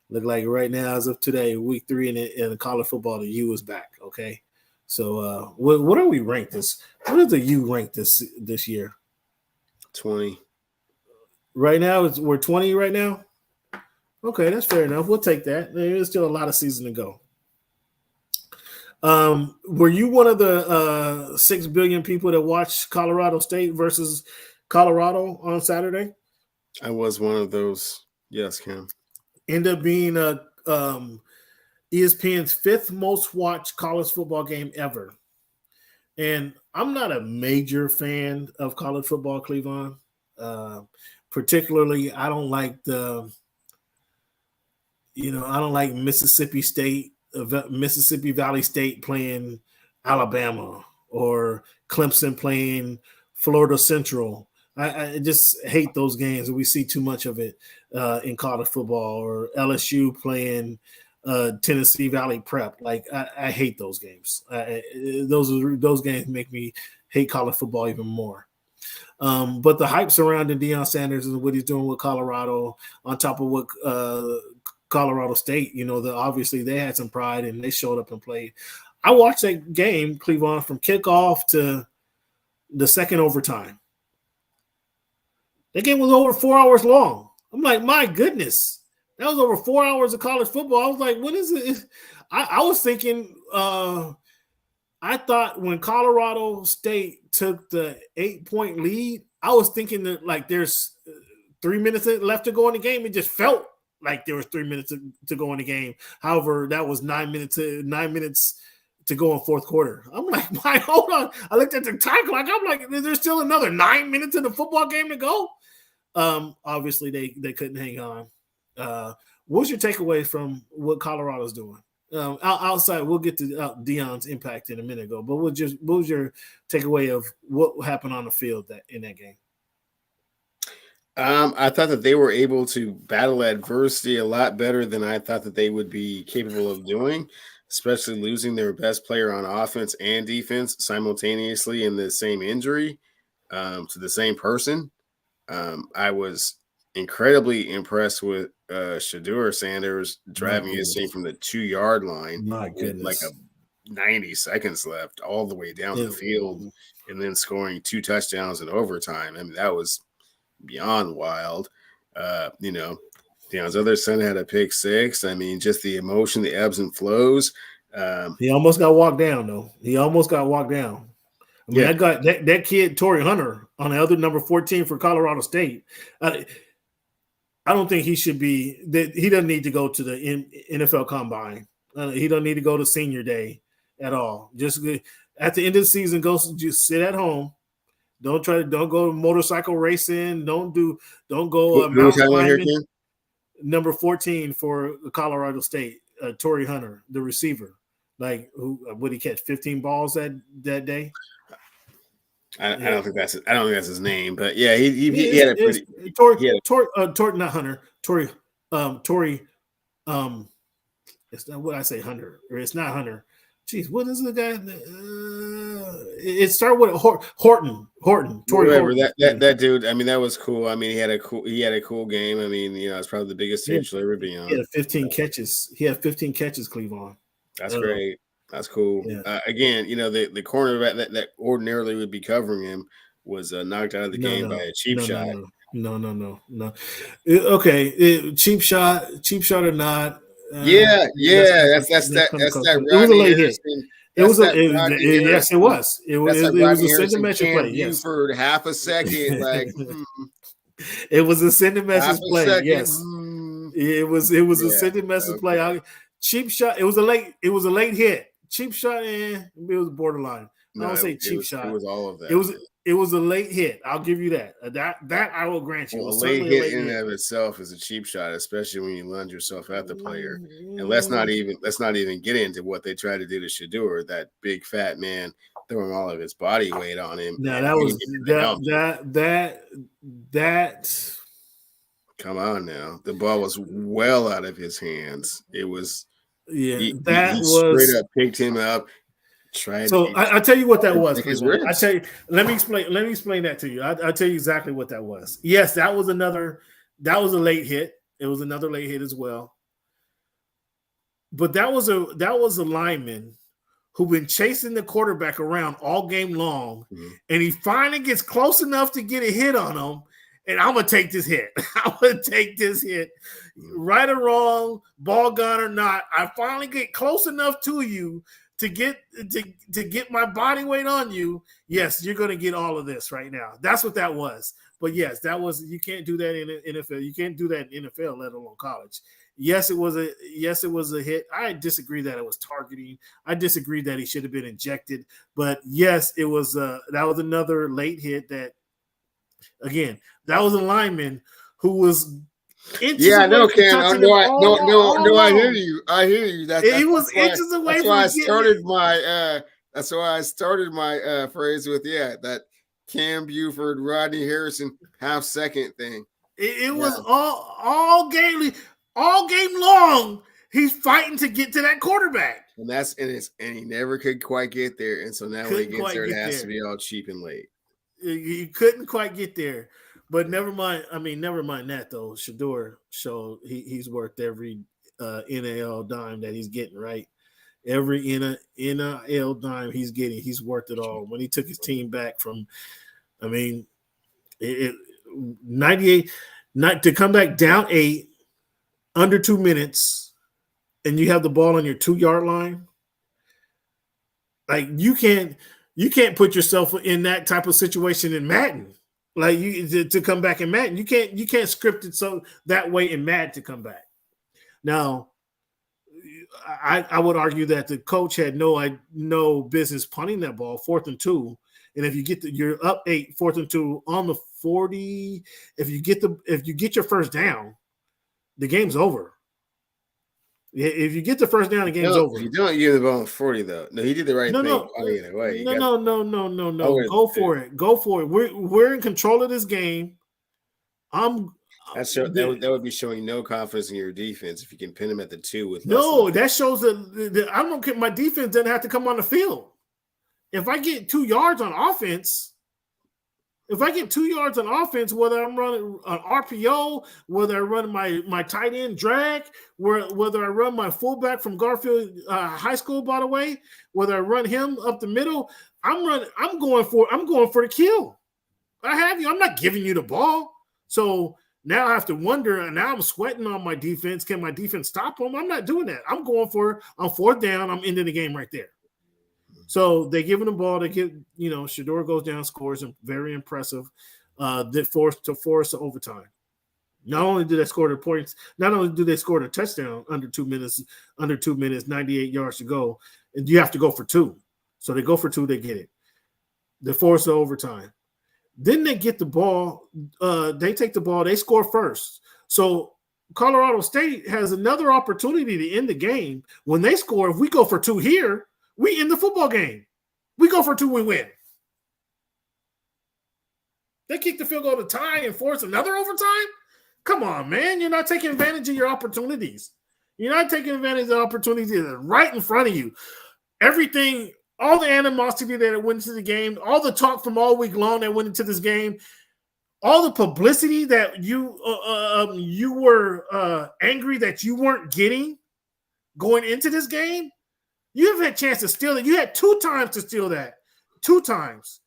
Look like right now, as of today, week 3 in the college football, the U is back. Okay. So what are we ranked this? What is the U ranked this year? 20. Right now, we're 20 right now. Okay, that's fair enough. We'll take that. There's still a lot of season to go. Were you one of the 6 billion people that watched Colorado State versus Colorado on Saturday? I was one of those. Yes, Cam. Ended up being ESPN's 5th most watched college football game ever. And I'm not a major fan of college football, Cleveland. Particularly, I don't like Mississippi Valley State playing Alabama or Clemson playing Florida Central. I just hate those games. We see too much of it in college football, or LSU playing Tennessee Valley Prep. Like I hate those games. Those games make me hate college football even more. But the hype surrounding Deion Sanders and what he's doing with Colorado, on top of what Colorado State, obviously they had some pride and they showed up and played. I watched that game, Cleveland, from kickoff to the second overtime. That game was over 4 hours long. I'm like, my goodness, that was over 4 hours of college football. I was like, what is it? I was thinking, I thought when Colorado State took the 8-point lead, I was thinking that like there's 3 minutes left to go in the game. It just felt like there was 3 minutes to go in the game. However, that was 9 minutes to go in fourth quarter. I'm like, hold on. I looked at the time clock. I'm like, there's still another 9 minutes in the football game to go. Obviously, they couldn't hang on. What's your takeaway from what Colorado's doing? Outside, we'll get to Deion's impact in a minute ago. But what was your takeaway of what happened on the field in that game? I thought that they were able to battle adversity a lot better than I thought that they would be capable of doing, especially losing their best player on offense and defense simultaneously in the same injury to the same person. I was incredibly impressed with Shedeur Sanders driving his team from the 2-yard line. My goodness. Like 90 seconds left all the way down the field, and then scoring 2 touchdowns in overtime. I mean, that was beyond wild. Deion's other son had a pick 6. I mean, just the emotion, the ebbs and flows. He almost got walked down, though. I mean, I got that kid, Torrey Hunter, on the other number 14 for Colorado State. I don't think he should be – he doesn't need to go to the NFL Combine. He doesn't need to go to senior day at all. Just at the end of the season, just sit at home. Don't go motorcycle racing. Don't go mountain climbing. Number 14 for Colorado State, Torrey Hunter, the receiver. Like, would he catch 15 balls that day? I don't think that's his name, but yeah, he had a pretty Torrey, not Hunter. Torrey, It's not what I say, Hunter, or it's not Hunter. Jeez, what is the guy? It started with Horton. Tory Horton. That dude. I mean, that was cool. I mean, he had a cool game. I mean, it's probably the biggest stage he'll ever be on. He had 15 catches. Cleveland. That's great. That's cool. Yeah. Again, the cornerback that ordinarily would be covering him was knocked out of the game by a cheap shot. No. Okay, cheap shot or not? That's that. It was a late hit. Yes, it was. It was a sentimental play. Yes, for half a second, like it was a sentimental play. Yes, it was a sentimental play. Cheap shot. It was a late hit. Cheap shot, and it was borderline. I don't say cheap shot. It was all of that. It was a late hit. I'll give you that. That I will grant you. Well, a late hit in and of itself is a cheap shot, especially when you lunge yourself at the player. And let's not even get into what they tried to do to Shedeur, that big fat man throwing all of his body weight on him. Now that was that. Come on now, the ball was well out of his hands. It was he straight up picked him up. I tell you what that was. I tell you. Let me explain that to you. I'll tell you exactly what that was. Yes, that was a late hit. It was another late hit as well. But that was a lineman who been chasing the quarterback around all game long, and he finally gets close enough to get a hit on him. And I'm gonna take this hit. Right or wrong, ball gone or not. I finally get close enough to you to get my body weight on you. Yes, you're going to get all of this right now. That's what that was. But yes, that was, you can't do that in NFL. You can't do that in NFL, let alone college. Yes, it was a hit. I disagree that it was targeting. I disagree that he should have been injected. But yes, it was that was another late hit that, again, that was a lineman who was Cam. No, I hear you. He was inches away from that's why I started my phrase with that Cam Buford, Rodney Harrison half-second thing. It was all game long. He's fighting to get to that quarterback, and he never could quite get there. And so now when he gets there, it has to be all cheap and late. He couldn't quite get there. But never mind that though. Shedeur showed he's worth every NIL dime that he's getting, right? Every NIL dime he's getting, he's worth it all. When he took his team back from, 98, to come back down 8, under 2 minutes, and you have the ball on your 2-yard line. Like you can't put yourself in that type of situation in Madden. Like to come back in Madden, you can't script it so that way in Madden to come back. Now, I would argue that the coach had no business punting that ball, 4th and 2, and if you you're up 8, 4th and 2 on the 40, if you get your first down, the game's over. If you get the first down, the game's over. You don't give the ball 40 though. No, he did the right thing. No. Go for it. We're in control of this game. That would be showing no confidence in your defense if you can pin him at the 2 with that shows that I don't care. My defense doesn't have to come on the field. If I get 2 yards on offense. Whether I'm running an RPO, whether I run my tight end drag, whether I run my fullback from Garfield High School, by the way, whether I run him up the middle, I'm going for the kill. I'm not giving you the ball. So now I have to wonder, and now I'm sweating on my defense. Can my defense stop them? I'm not doing that. I'm going for on 4th down. I'm ending the game right there. So they give him the ball. They give, Shedeur goes down, scores, and very impressive. That forced to overtime. Not only do they score the points, not only do they score the touchdown under 2 minutes, 98 yards to go, and you have to go for 2. So they go for 2, they get it. They force the overtime. Then they get the ball. They take the ball. They score first. So Colorado State has another opportunity to end the game. When they score, if we go for 2 here, we end the football game. We go for 2, we win. They kick the field goal to tie and force another overtime? Come on, man. You're not taking advantage of your opportunities. You're not taking advantage of the opportunity that are right in front of you. Everything, all the animosity that went into the game, all the talk from all week long that went into this game, all the publicity that you were angry that you weren't getting going into this game, you have had a chance to steal it. You had 2 times to steal that. 2 times.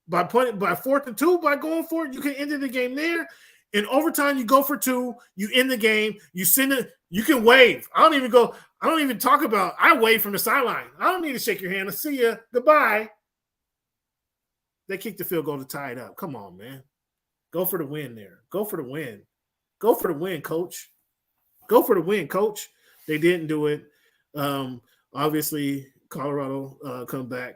By 4th and 2, by going for it, you can end the game there. In overtime, you go for 2, you end the game, you send it, you can wave. I don't even talk about, I wave from the sideline. I don't need to shake your hand. I'll see you. Goodbye. They kicked the field goal to tie it up. Come on, man. Go for the win there. Go for the win. Go for the win, coach. Go for the win, coach. They didn't do it. Obviously, Colorado come back.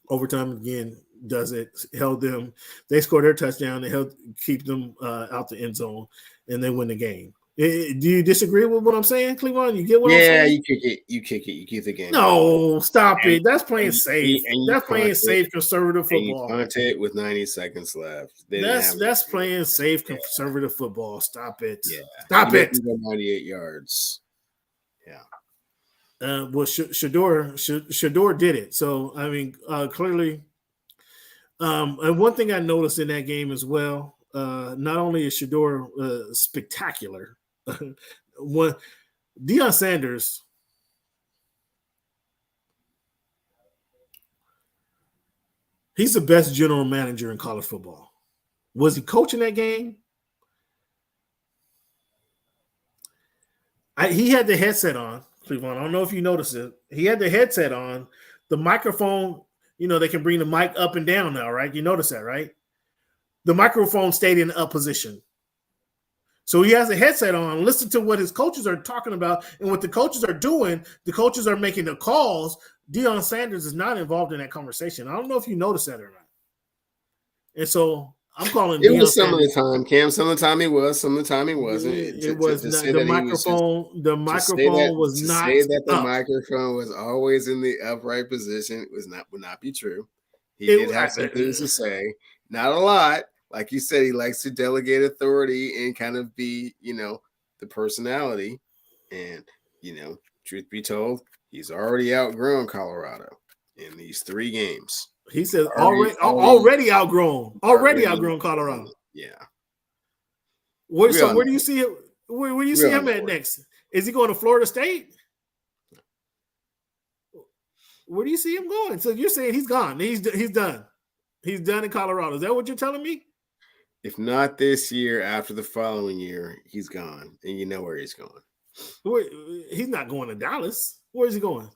Overtime again does it. Held them. They scored their touchdown. They helped keep them out the end zone, and they win the game. Do you disagree with what I'm saying, Cleveland? You get what I'm saying? Yeah, you kick it. You kick it. You keep the game. No, stop it. That's playing safe. That's playing safe conservative football. You punt it with 90 seconds left. That's playing safe conservative football. Stop it. Yeah. Stop it. 98 yards. Yeah. Well, Shador did it. So, I mean, clearly. And one thing I noticed in that game as well, not only is Shador spectacular, when Deion Sanders, he's the best general manager in college football. Was he coaching that game? He had the headset on, Cleveland. I don't know if you noticed it. He had the headset on. The microphone, they can bring the mic up and down now, right? You notice that, right? The microphone stayed in up position. So he has a headset on, listen to what his coaches are talking about, and what the coaches are doing. The coaches are making the calls. Deion Sanders is not involved in that conversation. I don't know if you noticed that or not. And so I'm calling it Deion was some Sanders. Of the time, Cam. Some of the time he was, some of the time he wasn't. It was not, the microphone. The microphone was not. To say that the microphone was always in the upright position would not be true. He did have some things to say, not a lot. Like you said, he likes to delegate authority and kind of be, the personality. And, truth be told, he's already outgrown Colorado in these 3 games. He said already outgrown. Already outgrown Colorado. Yeah. Where do you see him? Where do you see him at next? Is he going to Florida State? Where do you see him going? So you're saying he's gone. He's done. He's done in Colorado. Is that what you're telling me? If not this year, after the following year, he's gone. And you know where he's going. He's not going to Dallas. Where is he going?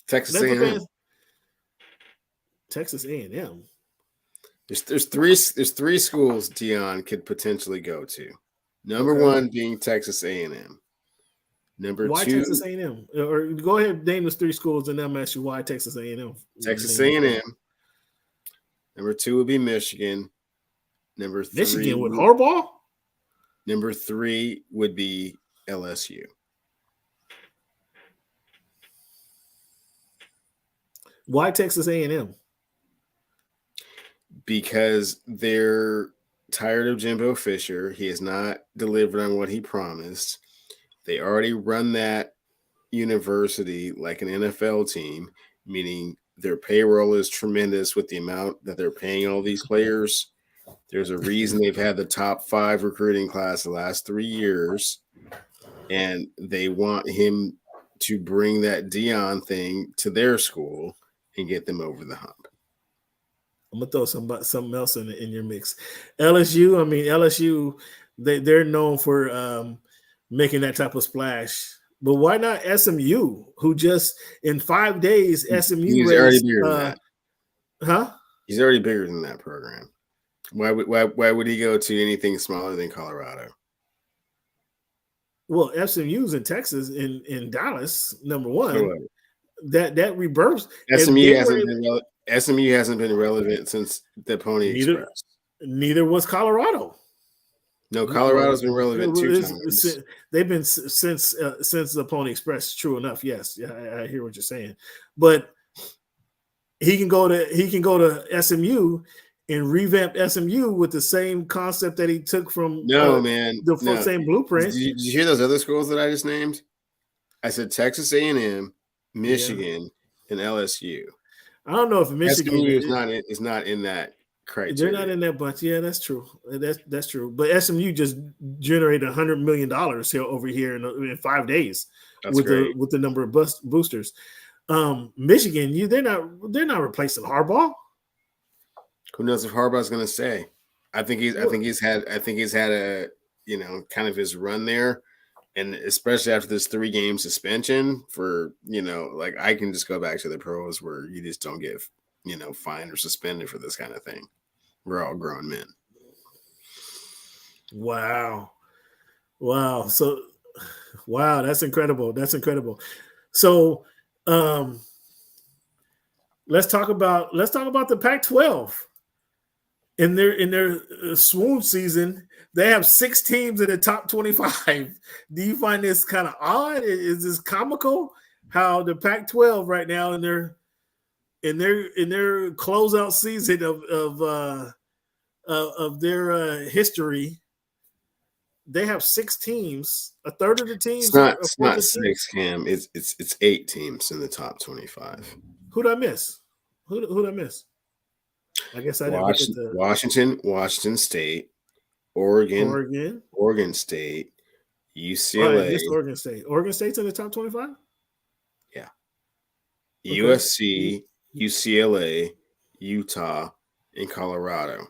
Texas A&M. Texas A&M. There's three schools Deion could potentially go to. Number 1 being Texas A&M. Why 2, Texas A&M? Or go ahead, name those 3 schools, and I'm asking you why Texas A&M. Texas A&M. Number 2 would be Michigan. Number 3, Michigan with Harbaugh. Number 3 would be LSU. Why Texas A&M? Because they're tired of Jimbo Fisher. He has not delivered on what he promised. They already run that university like an NFL team, meaning their payroll is tremendous with the amount that they're paying all these players. There's a reason they've had the top 5 recruiting class the last 3 years, and they want him to bring that Deion thing to their school and get them over the hump. I'm gonna throw something else in your mix. LSU, they're known for making that type of splash. But why not SMU, who just in 5 days SMU He's already bigger than that. Huh? He's already bigger than that program. Why would he go to anything smaller than Colorado? Well, SMU's in Texas, in Dallas, number 1. That rebirths. SMU hasn't been relevant since the Pony Express. Neither was Colorado. No, Colorado's been relevant 2 times. They've been since the Pony Express. True enough, yes. Yeah, I hear what you're saying. But he can go to SMU, and revamped SMU with the same concept that he took from the same blueprint. Did you hear those other schools that I just named? I said Texas A&M, Michigan, and LSU. I don't know if Michigan is not in that criteria. They're not in that bunch. Yeah, that's true. That's true. But SMU just generated $100 million here over here in 5 days with the number of boosters. Michigan, they're not replacing Harbaugh. Who knows if Harbaugh's going to stay? I think he's had a kind of his run there, and especially after this 3-game suspension for like I can just go back to the pros where you just don't get fined or suspended for this kind of thing. We're all grown men. Wow. So, wow, that's incredible. So, let's talk about the Pac-12. In their swoon season, they have 6 teams in the top 25. Do you find this kind of odd? Is this comical? How the Pac-12 right now in their closeout season of their history, they have 6 teams. A third of the teams. It's not 6, Cam. It's 8 teams in the top 25. Who'd I miss? Who'd I miss? I guess I didn't look at the Washington State, Oregon State, UCLA. Just Oregon State. Oregon State's in the top 25? Yeah. Okay. USC, UCLA, Utah, and Colorado.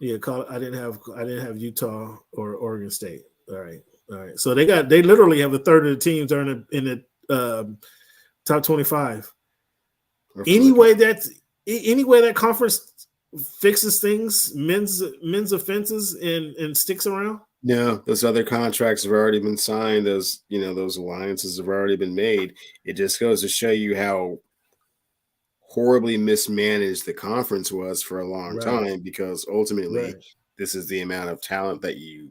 Yeah, I didn't have Utah or Oregon State. All right. So they literally have a third of the teams are in the top 25. Anyway, that conference fixes things, men's offenses and sticks around. No, those other contracts have already been signed. Those alliances have already been made. It just goes to show you how horribly mismanaged the conference was for a long time, because ultimately this is the amount of talent that you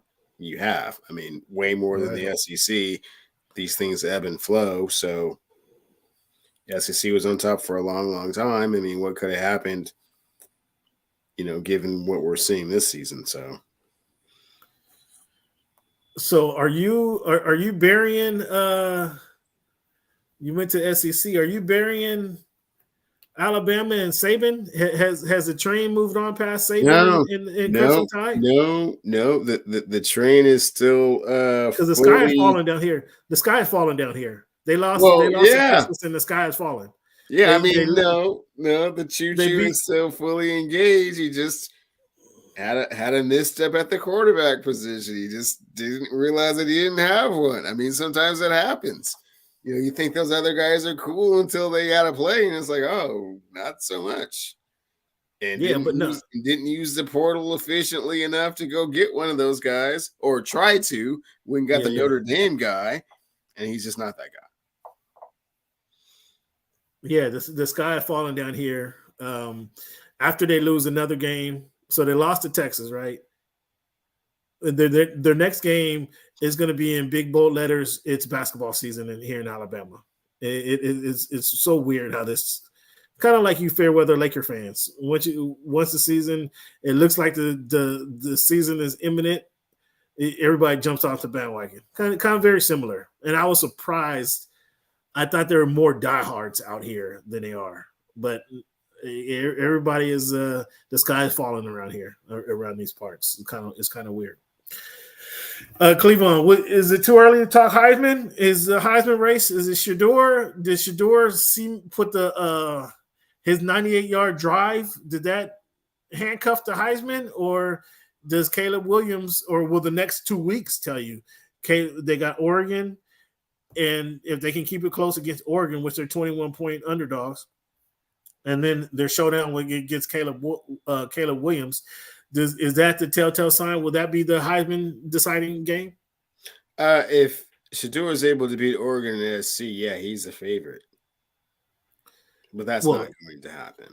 have. I mean, way more than the SEC. These things ebb and flow. So the SEC was on top for a long, long time. I mean, what could have happened, given what we're seeing this season? So are you burying you went to SEC, are you burying Alabama and Saban? Has the train moved on past Saban in Crimson Tide? No. The train is still because the sky is falling down here. The sky is falling down here. They lost Texas and the sky is falling. Yeah, the choo-choo is still fully engaged. He just had a misstep at the quarterback position. He just didn't realize that he didn't have one. I mean, sometimes that happens. You think those other guys are cool until they got to play, and it's like, oh, not so much. And didn't use the portal efficiently enough to go get one of those guys, or try to when got the Notre Dame guy, and he's just not that guy. Yeah, the sky is falling down here after they lose another game. So they lost to Texas, right? Their next game is going to be in big bold letters. It's basketball season here in Alabama. It's so weird how this kind of like you fair weather Laker fans. Once the season, it looks like the season is imminent. Everybody jumps off the bandwagon. Kind of very similar. And I was surprised. I thought there were more diehards out here than they are, but everybody is the sky is falling around here, around these parts. It's kind of weird. Cleveland, is it too early to talk Heisman? Is the Heisman race? Is it Shedeur? Did Shedeur put his 98-yard drive? Did that handcuff the Heisman, or does Caleb Williams, or will the next 2 weeks tell you? They got Oregon. And if they can keep it close against Oregon, which they're 21-point underdogs, and then their showdown against Caleb Williams, is that the telltale sign? Will that be the Heisman deciding game? If Shedeur is able to beat Oregon and SC, yeah, he's the favorite. But that's not going to happen.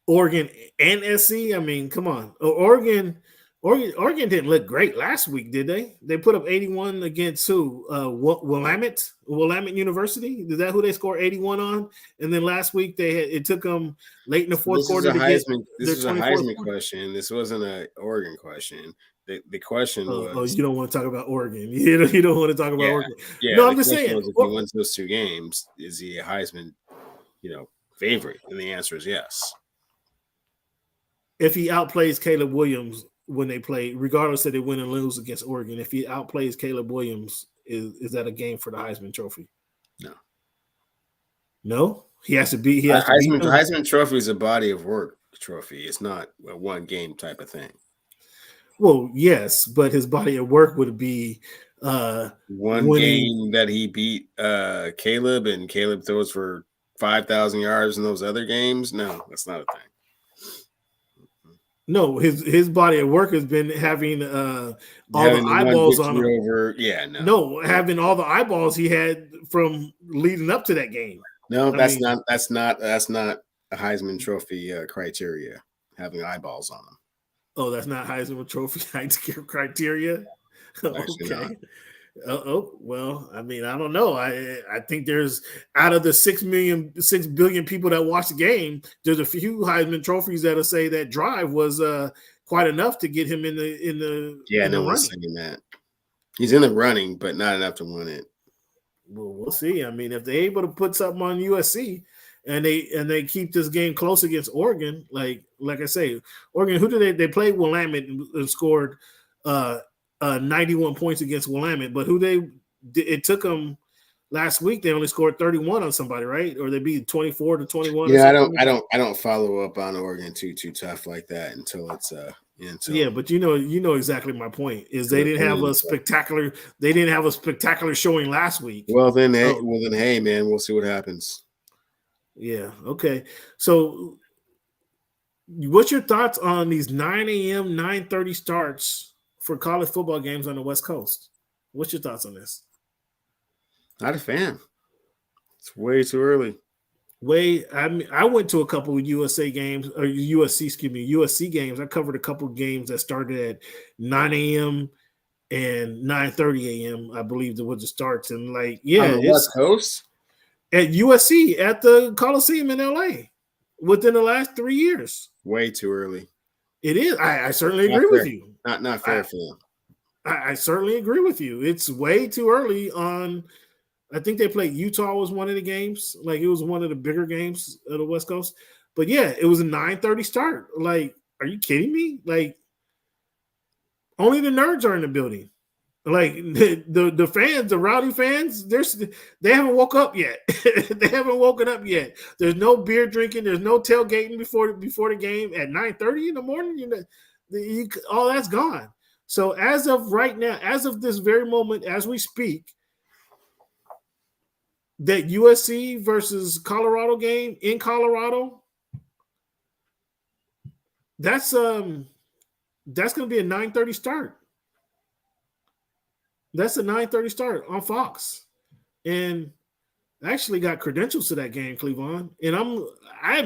Oregon and SC? I mean, come on. Oregon Oregon didn't look great last week, did they? They put up 81 against who? Willamette University. Is that who they scored 81 on? And then last week it took them late in the fourth quarter to get. This is a Heisman question. This wasn't an Oregon question. The question was. Oh, you don't want to talk about Oregon. You don't want to talk about Oregon. Yeah, no, I'm just saying. If he wins those 2 games, is he a Heisman, favorite? And the answer is yes. If he outplays Caleb Williams when they play, regardless if they win and lose against Oregon, if he outplays Caleb Williams, is that a game for the Heisman Trophy? No, he has to be. Heisman Trophy is a body of work trophy. It's not a one game type of thing. Well, yes, but his body of work would be one game that he beat Caleb, and Caleb throws for 5,000 yards in those other games. No, that's not a thing. No, his body of work has been having all the eyeballs on him. No, having all the eyeballs he had from leading up to that game. No, that's not a Heisman Trophy criteria. Having eyeballs on him. Oh, that's not Heisman Trophy criteria. Okay. Well, I don't know. I think there's out of the 6 billion people that watch the game, there's a few Heisman trophies that'll say that drive was quite enough to get him in the no one's saying that. He's in the running, but not enough to win it. Well, we'll see. If they're able to put something on USC and they keep this game close against Oregon, like I say, Oregon, who did they played Willamette and scored 91 points against Willamette, but it took them last week. They only scored 31 on somebody, right? Or they beat 24-21. Yeah, I don't follow up on Oregon too tough like that until it's yeah, but you know exactly my point is they didn't have a spectacular showing last week. Well then, hey man, we'll see what happens. Yeah. Okay. So, what's your thoughts on these 9 a.m. 9:30 starts for college football games on the West Coast? What's your thoughts on this? Not a fan. It's way too early. I went to a couple of USC games. I covered a couple of games that started at 9 a.m. and 9:30 a.m. I believe that was the starts. And on the West Coast? At USC at the Coliseum in LA within the last 3 years. Way too early. It is. I certainly agree with you. Not fair for them. I certainly agree with you. It's way too early on. I think they played Utah was one of the games. Like, it was one of the bigger games of the West Coast. But yeah, it was a 9:30 start. Like, are you kidding me? Like, only the nerds are in the building. Like, the fans, the rowdy fans, they haven't woke up yet. They haven't woken up yet. There's no beer drinking. There's no tailgating before the game at 9:30 in the morning. All that's gone. So as of right now, as of this very moment, as we speak, that USC versus Colorado game in Colorado, that's going to be a 9:30 start. That's a 9:30 start on Fox, and I actually got credentials to that game, Cleveland. And I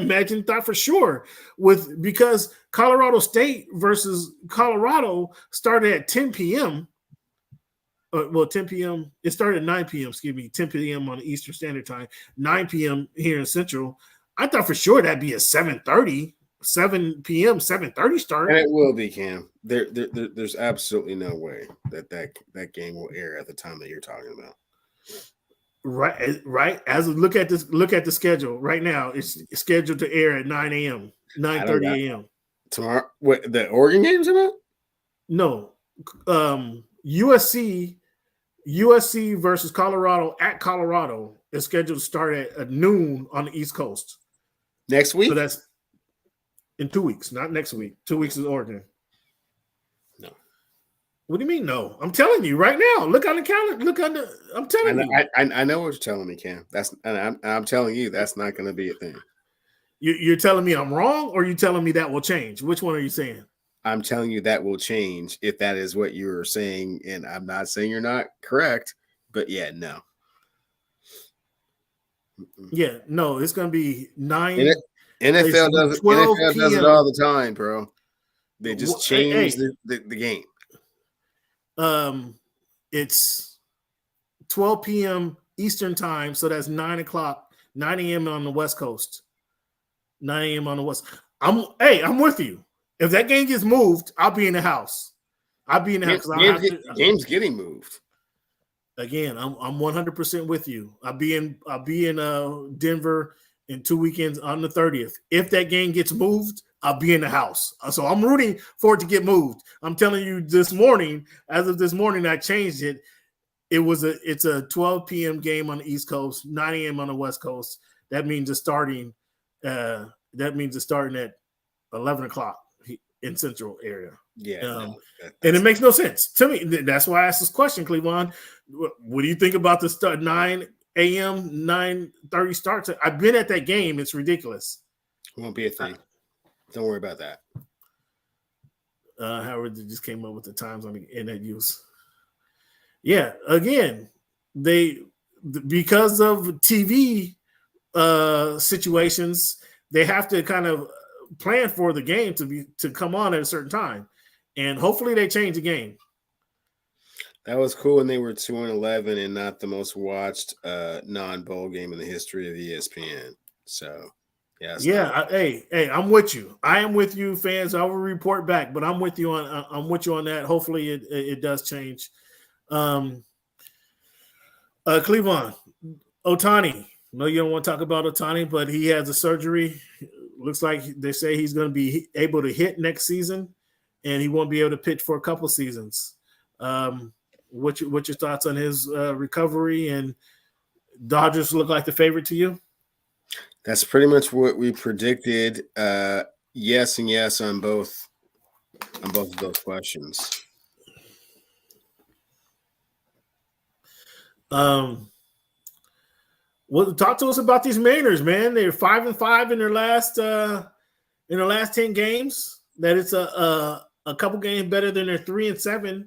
thought for sure because Colorado State versus Colorado started at 10 p.m. 10 p.m. It started at 9 p.m. 10 p.m. on the Eastern Standard Time, 9 p.m. here in Central. I thought for sure that'd be a 7 p.m. 7:30 start. And it will be, Cam. There's absolutely no way that game will air at the time that you're talking about. Right. As look at the schedule right now. It's scheduled to air at 9 a.m. 9:30 a.m. tomorrow. What, the Oregon game's about? No, USC versus Colorado at Colorado is scheduled to start at noon on the East Coast next week. So that's in 2 weeks, not next week. 2 weeks is Oregon. No. What do you mean no? I'm telling you right now. Look on the calendar. I'm telling you. I know what you're telling me, Cam. I'm telling you that's not going to be a thing. You're telling me I'm wrong, or you telling me that will change? Which one are you saying? I'm telling you that will change if that is what you're saying, and I'm not saying you're not correct, but yeah, no. Yeah, no, it's going to be 9. NFL does it all the time, bro. They just changed the game. It's 12 p.m. Eastern time, so that's 9 a.m. on the West Coast. 9 a.m. on the West. I'm with you. If that game gets moved, I'll be in the house. I'll be in the house. Game's getting moved. Again, I'm 100% with you. I'll be in Denver in 2 weekends on the 30th. If that game gets moved, I'll be in the house. So I'm rooting for it to get moved. I'm telling you, this morning, as of this morning, I changed it. It's a 12 p.m. game on the East Coast, 9 a.m. on the West Coast. That means it's starting. At 11 o'clock in Central area. Yeah, and it makes no sense to me. That's why I asked this question, Cleavon. What do you think about the start 9 a.m. 9:30 starts? I've been at that game. It's ridiculous. It won't be a thing. Don't worry about that. Howard just came up with the times on the internet use. Yeah, again, because of TV situations, they have to kind of plan for the game to come on at a certain time, and hopefully they change the game. That was cool when they were 2-11 and not the most watched non-bowl game in the history of ESPN. So, yeah. Hey, I'm with you. I am with you, fans. I will report back, but I'm with you on that. Hopefully, it does change. Cleavon, Ohtani. No, you don't want to talk about Ohtani, but he has a surgery. Looks like they say he's going to be able to hit next season, and he won't be able to pitch for a couple seasons. What's your thoughts on his recovery? And Dodgers look like the favorite to you? That's pretty much what we predicted. Yes and yes on both of those questions. Well, talk to us about these Mariners, man. They're 5-5 in their last 10 games. That it's a couple games better than their 3-7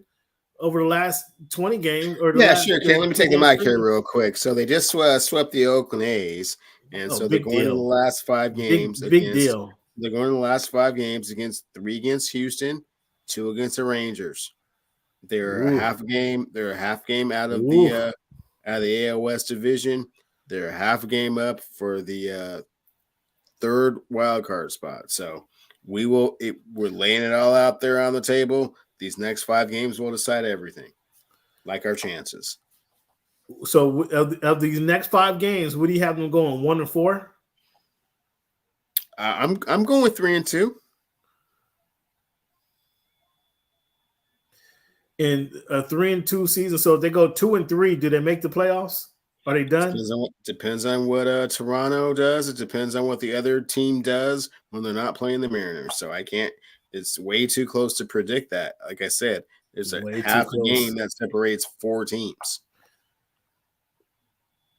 over the last 20 games. Sure. Okay, let me take the mic here real quick. So they just swept the Oakland A's, and so they're going to the last 5 games. Big deal. They're going to the last 5 games against 3 against Houston, 2 against the Rangers. They're a half game. They're a half game out of the AL West division. They're a half a game up for the 3rd wild card spot. So we're laying it all out there on the table. These next 5 games will decide everything, like our chances. So of these next 5 games, what do you have them going? 1-4? I'm going with 3-2. In a 3-2 season. So if they go 2-3, do they make the playoffs? Are they done? Depends on what Toronto does. It depends on what the other team does when they're not playing the Mariners. So I can't. It's way too close to predict that. Like I said, there's a half a game that separates 4 teams.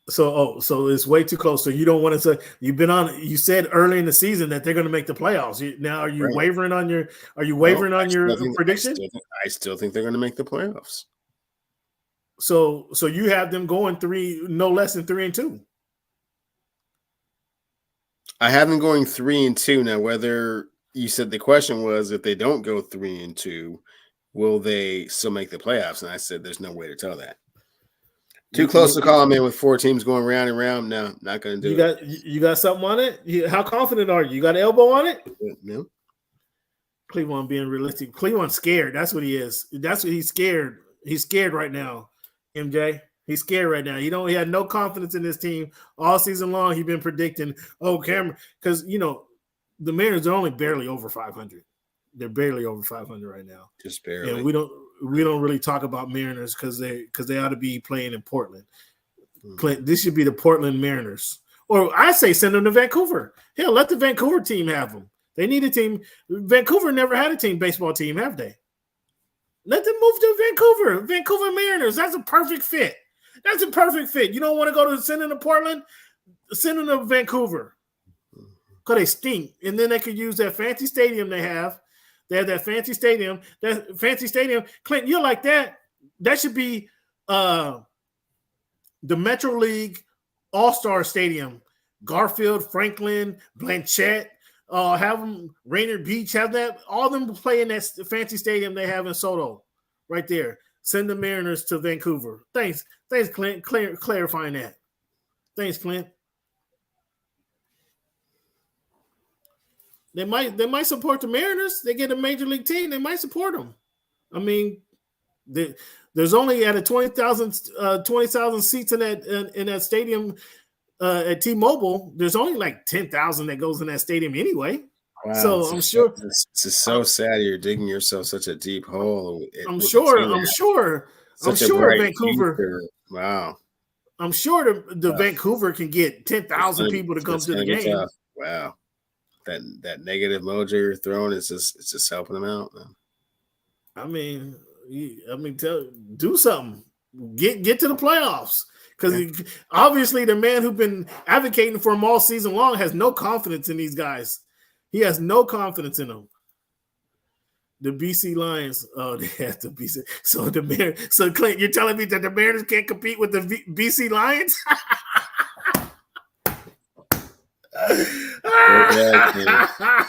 So it's way too close. So you don't want to say you said early in the season that they're going to make the playoffs. Now are you wavering on your prediction? I still think they're going to make the playoffs. So you have them going no less than 3-2. I have them going 3-2. Now, whether you said the question was if they don't go 3-2, will they still make the playoffs? And I said there's no way to tell that. Too close to call them in with 4 teams going round and round. No, not going to do it. You got something on it? How confident are you? You got an elbow on it? No. Cleveland being realistic. Cleveland's scared. That's what he is. That's what he's scared. He's scared right now, MJ. He's scared right now. He had no confidence in this team all season long. He's been predicting, Cameron, because the Mariners are only barely over 500. They're barely over 500 right now. Just barely. And we don't really talk about Mariners because they ought to be playing in Portland. This should be the Portland Mariners. Or I say send them to Vancouver. Hell, let the Vancouver team have them. They need a team. Vancouver never had a baseball team, have they? Let them move to Vancouver. Vancouver Mariners. That's a perfect fit. You don't want to send them to Portland? Send them to Vancouver. Because they stink. And then they could use that fancy stadium they have. They have that fancy stadium. Clinton, you're like that. That should be the Metro League All-Star Stadium. Garfield, Franklin, Blanchette, Have them Rainier Beach, have that, all them play in that fancy stadium they have in Soto, right there. Send the Mariners to Vancouver. Thanks, Clint, clarifying that. Thanks, Clint. They might support the Mariners. They get a major league team. They might support them. I mean, there's only at a 20,000 seats in that stadium at T-Mobile. There's only like 10,000 that goes in that stadium anyway. Wow, so I'm sure this is so sad. You're digging yourself such a deep hole. I'm sure Vancouver. Future. Wow. I'm sure the Vancouver can get 10,000 people to come to the game. Tough. Wow. That negative mojo you're throwing is just helping them out, man. I mean, do something. Get to the playoffs, because obviously the man who's been advocating for them all season long has no confidence in these guys. He has no confidence in them. The BC Lions. Oh, they have to be. So So Clint, you're telling me that the Mariners can't compete with the BC Lions?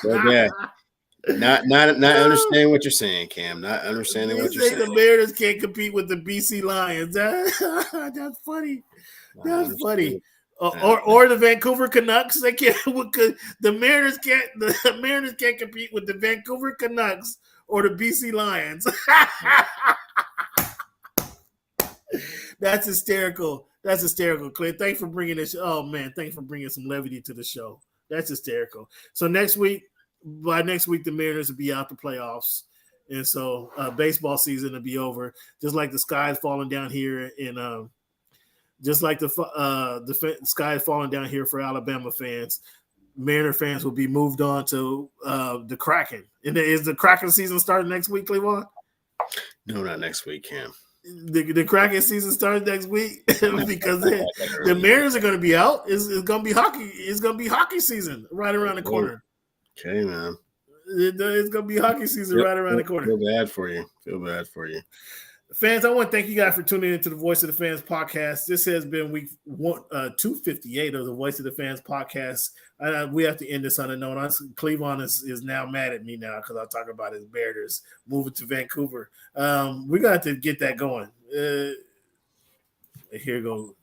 Okay. Not understanding what you're saying, Cam. Not understanding what you're saying. The Mariners can't compete with the BC Lions. That's funny. That's funny. Or the Vancouver Canucks. They can't. The Mariners can't compete with the Vancouver Canucks or the BC Lions. That's hysterical. That's hysterical, Clint. Thanks for bringing this. Oh man, thanks for bringing some levity to the show. That's hysterical. So by next week, the Mariners will be out the playoffs, and so baseball season will be over. Just like the sky is falling down here, and just like the sky is falling down here for Alabama fans, Mariner fans will be moved on to the Kraken. And is the Kraken season starting next week, Cleveland? No, not next week, Cam. The Kraken season starts next week because the Mariners are going to be out. It's going to be hockey. It's going to be hockey season right around the corner. Okay, man. It's going to be hockey season right around the corner. Feel bad for you. Fans, I want to thank you guys for tuning into the Voice of the Fans podcast. This has been week 258 of the Voice of the Fans podcast. We have to end this on a note. Cleveland is now mad at me now because I'll talk about his Bears moving to Vancouver. We got to get that going. Here go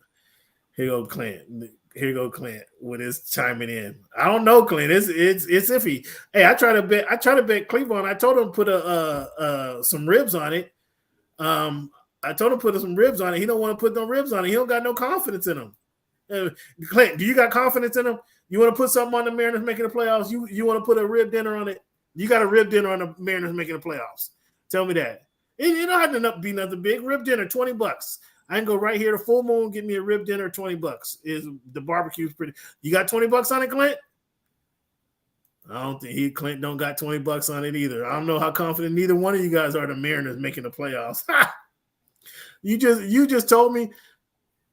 Clint. Here go Clint with his chiming in. I don't know, Clint. It's iffy. Hey, I try to bet Cleveland. I told him put some ribs on it. I told him put some ribs on it. He don't want to put no ribs on it. He don't got no confidence in him. Clint, do you got confidence in him? You want to put something on the Mariners making the playoffs? You want to put a rib dinner on it? You got a rib dinner on the Mariners making the playoffs? Tell me that. It don't have to be nothing big. Rib dinner, $20. I can go right here to Full Moon, get me a rib dinner, $20. Is the barbecue's pretty? You got $20 on it, Clint? I don't think Clint don't got $20 on it either. I don't know how confident neither one of you guys are the Mariners making the playoffs. You just told me,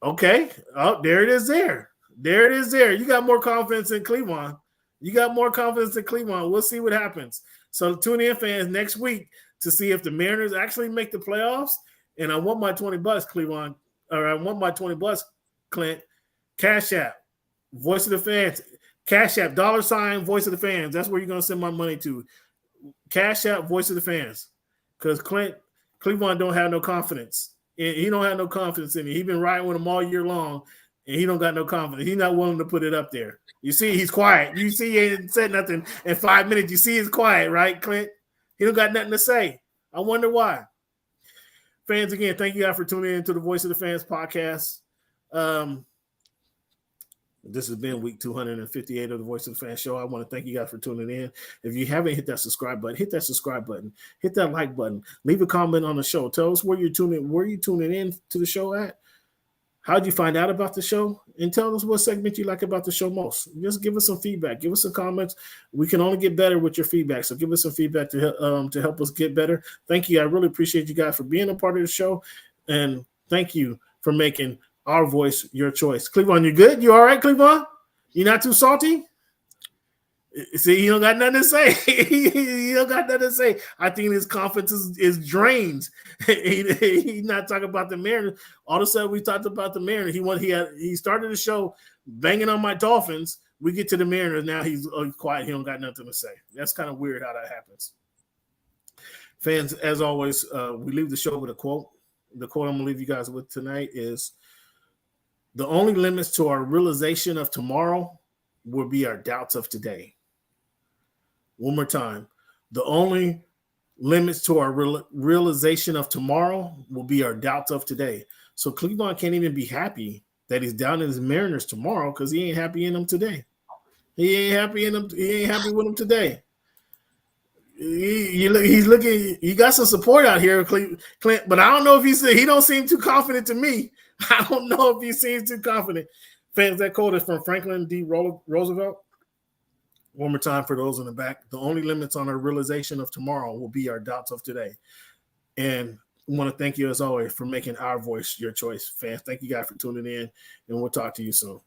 okay. Oh, there it is there. There it is there. You got more confidence in Cleveland. We'll see what happens. So tune in, fans, next week to see if the Mariners actually make the playoffs. And I want my $20, Cleveland. Or I want my $20, Clint. Cash App, Voice of the Fans. Cash App, $ Voice of the Fans. That's where you're going to send my money to. Cash App, Voice of the Fans. Because Cleveland don't have no confidence. He don't have no confidence in it. He's been riding with him all year long, and he don't got no confidence. He's not willing to put it up there. You see, he's quiet. You see, he ain't said nothing in 5 minutes. You see, he's quiet, right, Clint? He don't got nothing to say. I wonder why. Fans, again, thank you guys for tuning in to the Voice of the Fans podcast. This has been week 258 of the Voice of the Fans show. I want to thank you guys for tuning in. If you haven't hit that subscribe button, hit that subscribe button. Hit that like button. Leave a comment on the show. Tell us where you're tuning in to the show at. How'd you find out about the show? And tell us what segment you like about the show most. Just give us some feedback. Give us some comments. We can only get better with your feedback. So give us some feedback to help us get better. Thank you. I really appreciate you guys for being a part of the show. And thank you for making our voice your choice. Cleveland, you good? You all right, Cleveland? You not too salty? See, he don't got nothing to say. He don't got nothing to say. I think his confidence is drained. He's not talking about the Mariners. All of a sudden, we talked about the Mariners. He started the show banging on my Dolphins, We get to the Mariners now. He's quiet. He don't got nothing to say. That's kind of weird how that happens. Fans, as always, we leave the show with a quote. The quote I'm gonna leave you guys with tonight is, "The only limits to our realization of tomorrow will be our doubts of today." One more time. The only limits to our realization of tomorrow will be our doubts of today. So Cleveland can't even be happy that he's down in his Mariners tomorrow because he ain't happy in them today. He ain't happy in them. He ain't happy with them today. He's looking. He got some support out here, Clint, but I don't know if he don't seem too confident to me. I don't know if he seems too confident. Fans, that quote is from Franklin D. Roosevelt. One more time for those in the back. The only limits on our realization of tomorrow will be our doubts of today. And I want to thank you, as always, for making our voice your choice. Fans, thank you guys for tuning in, and we'll talk to you soon.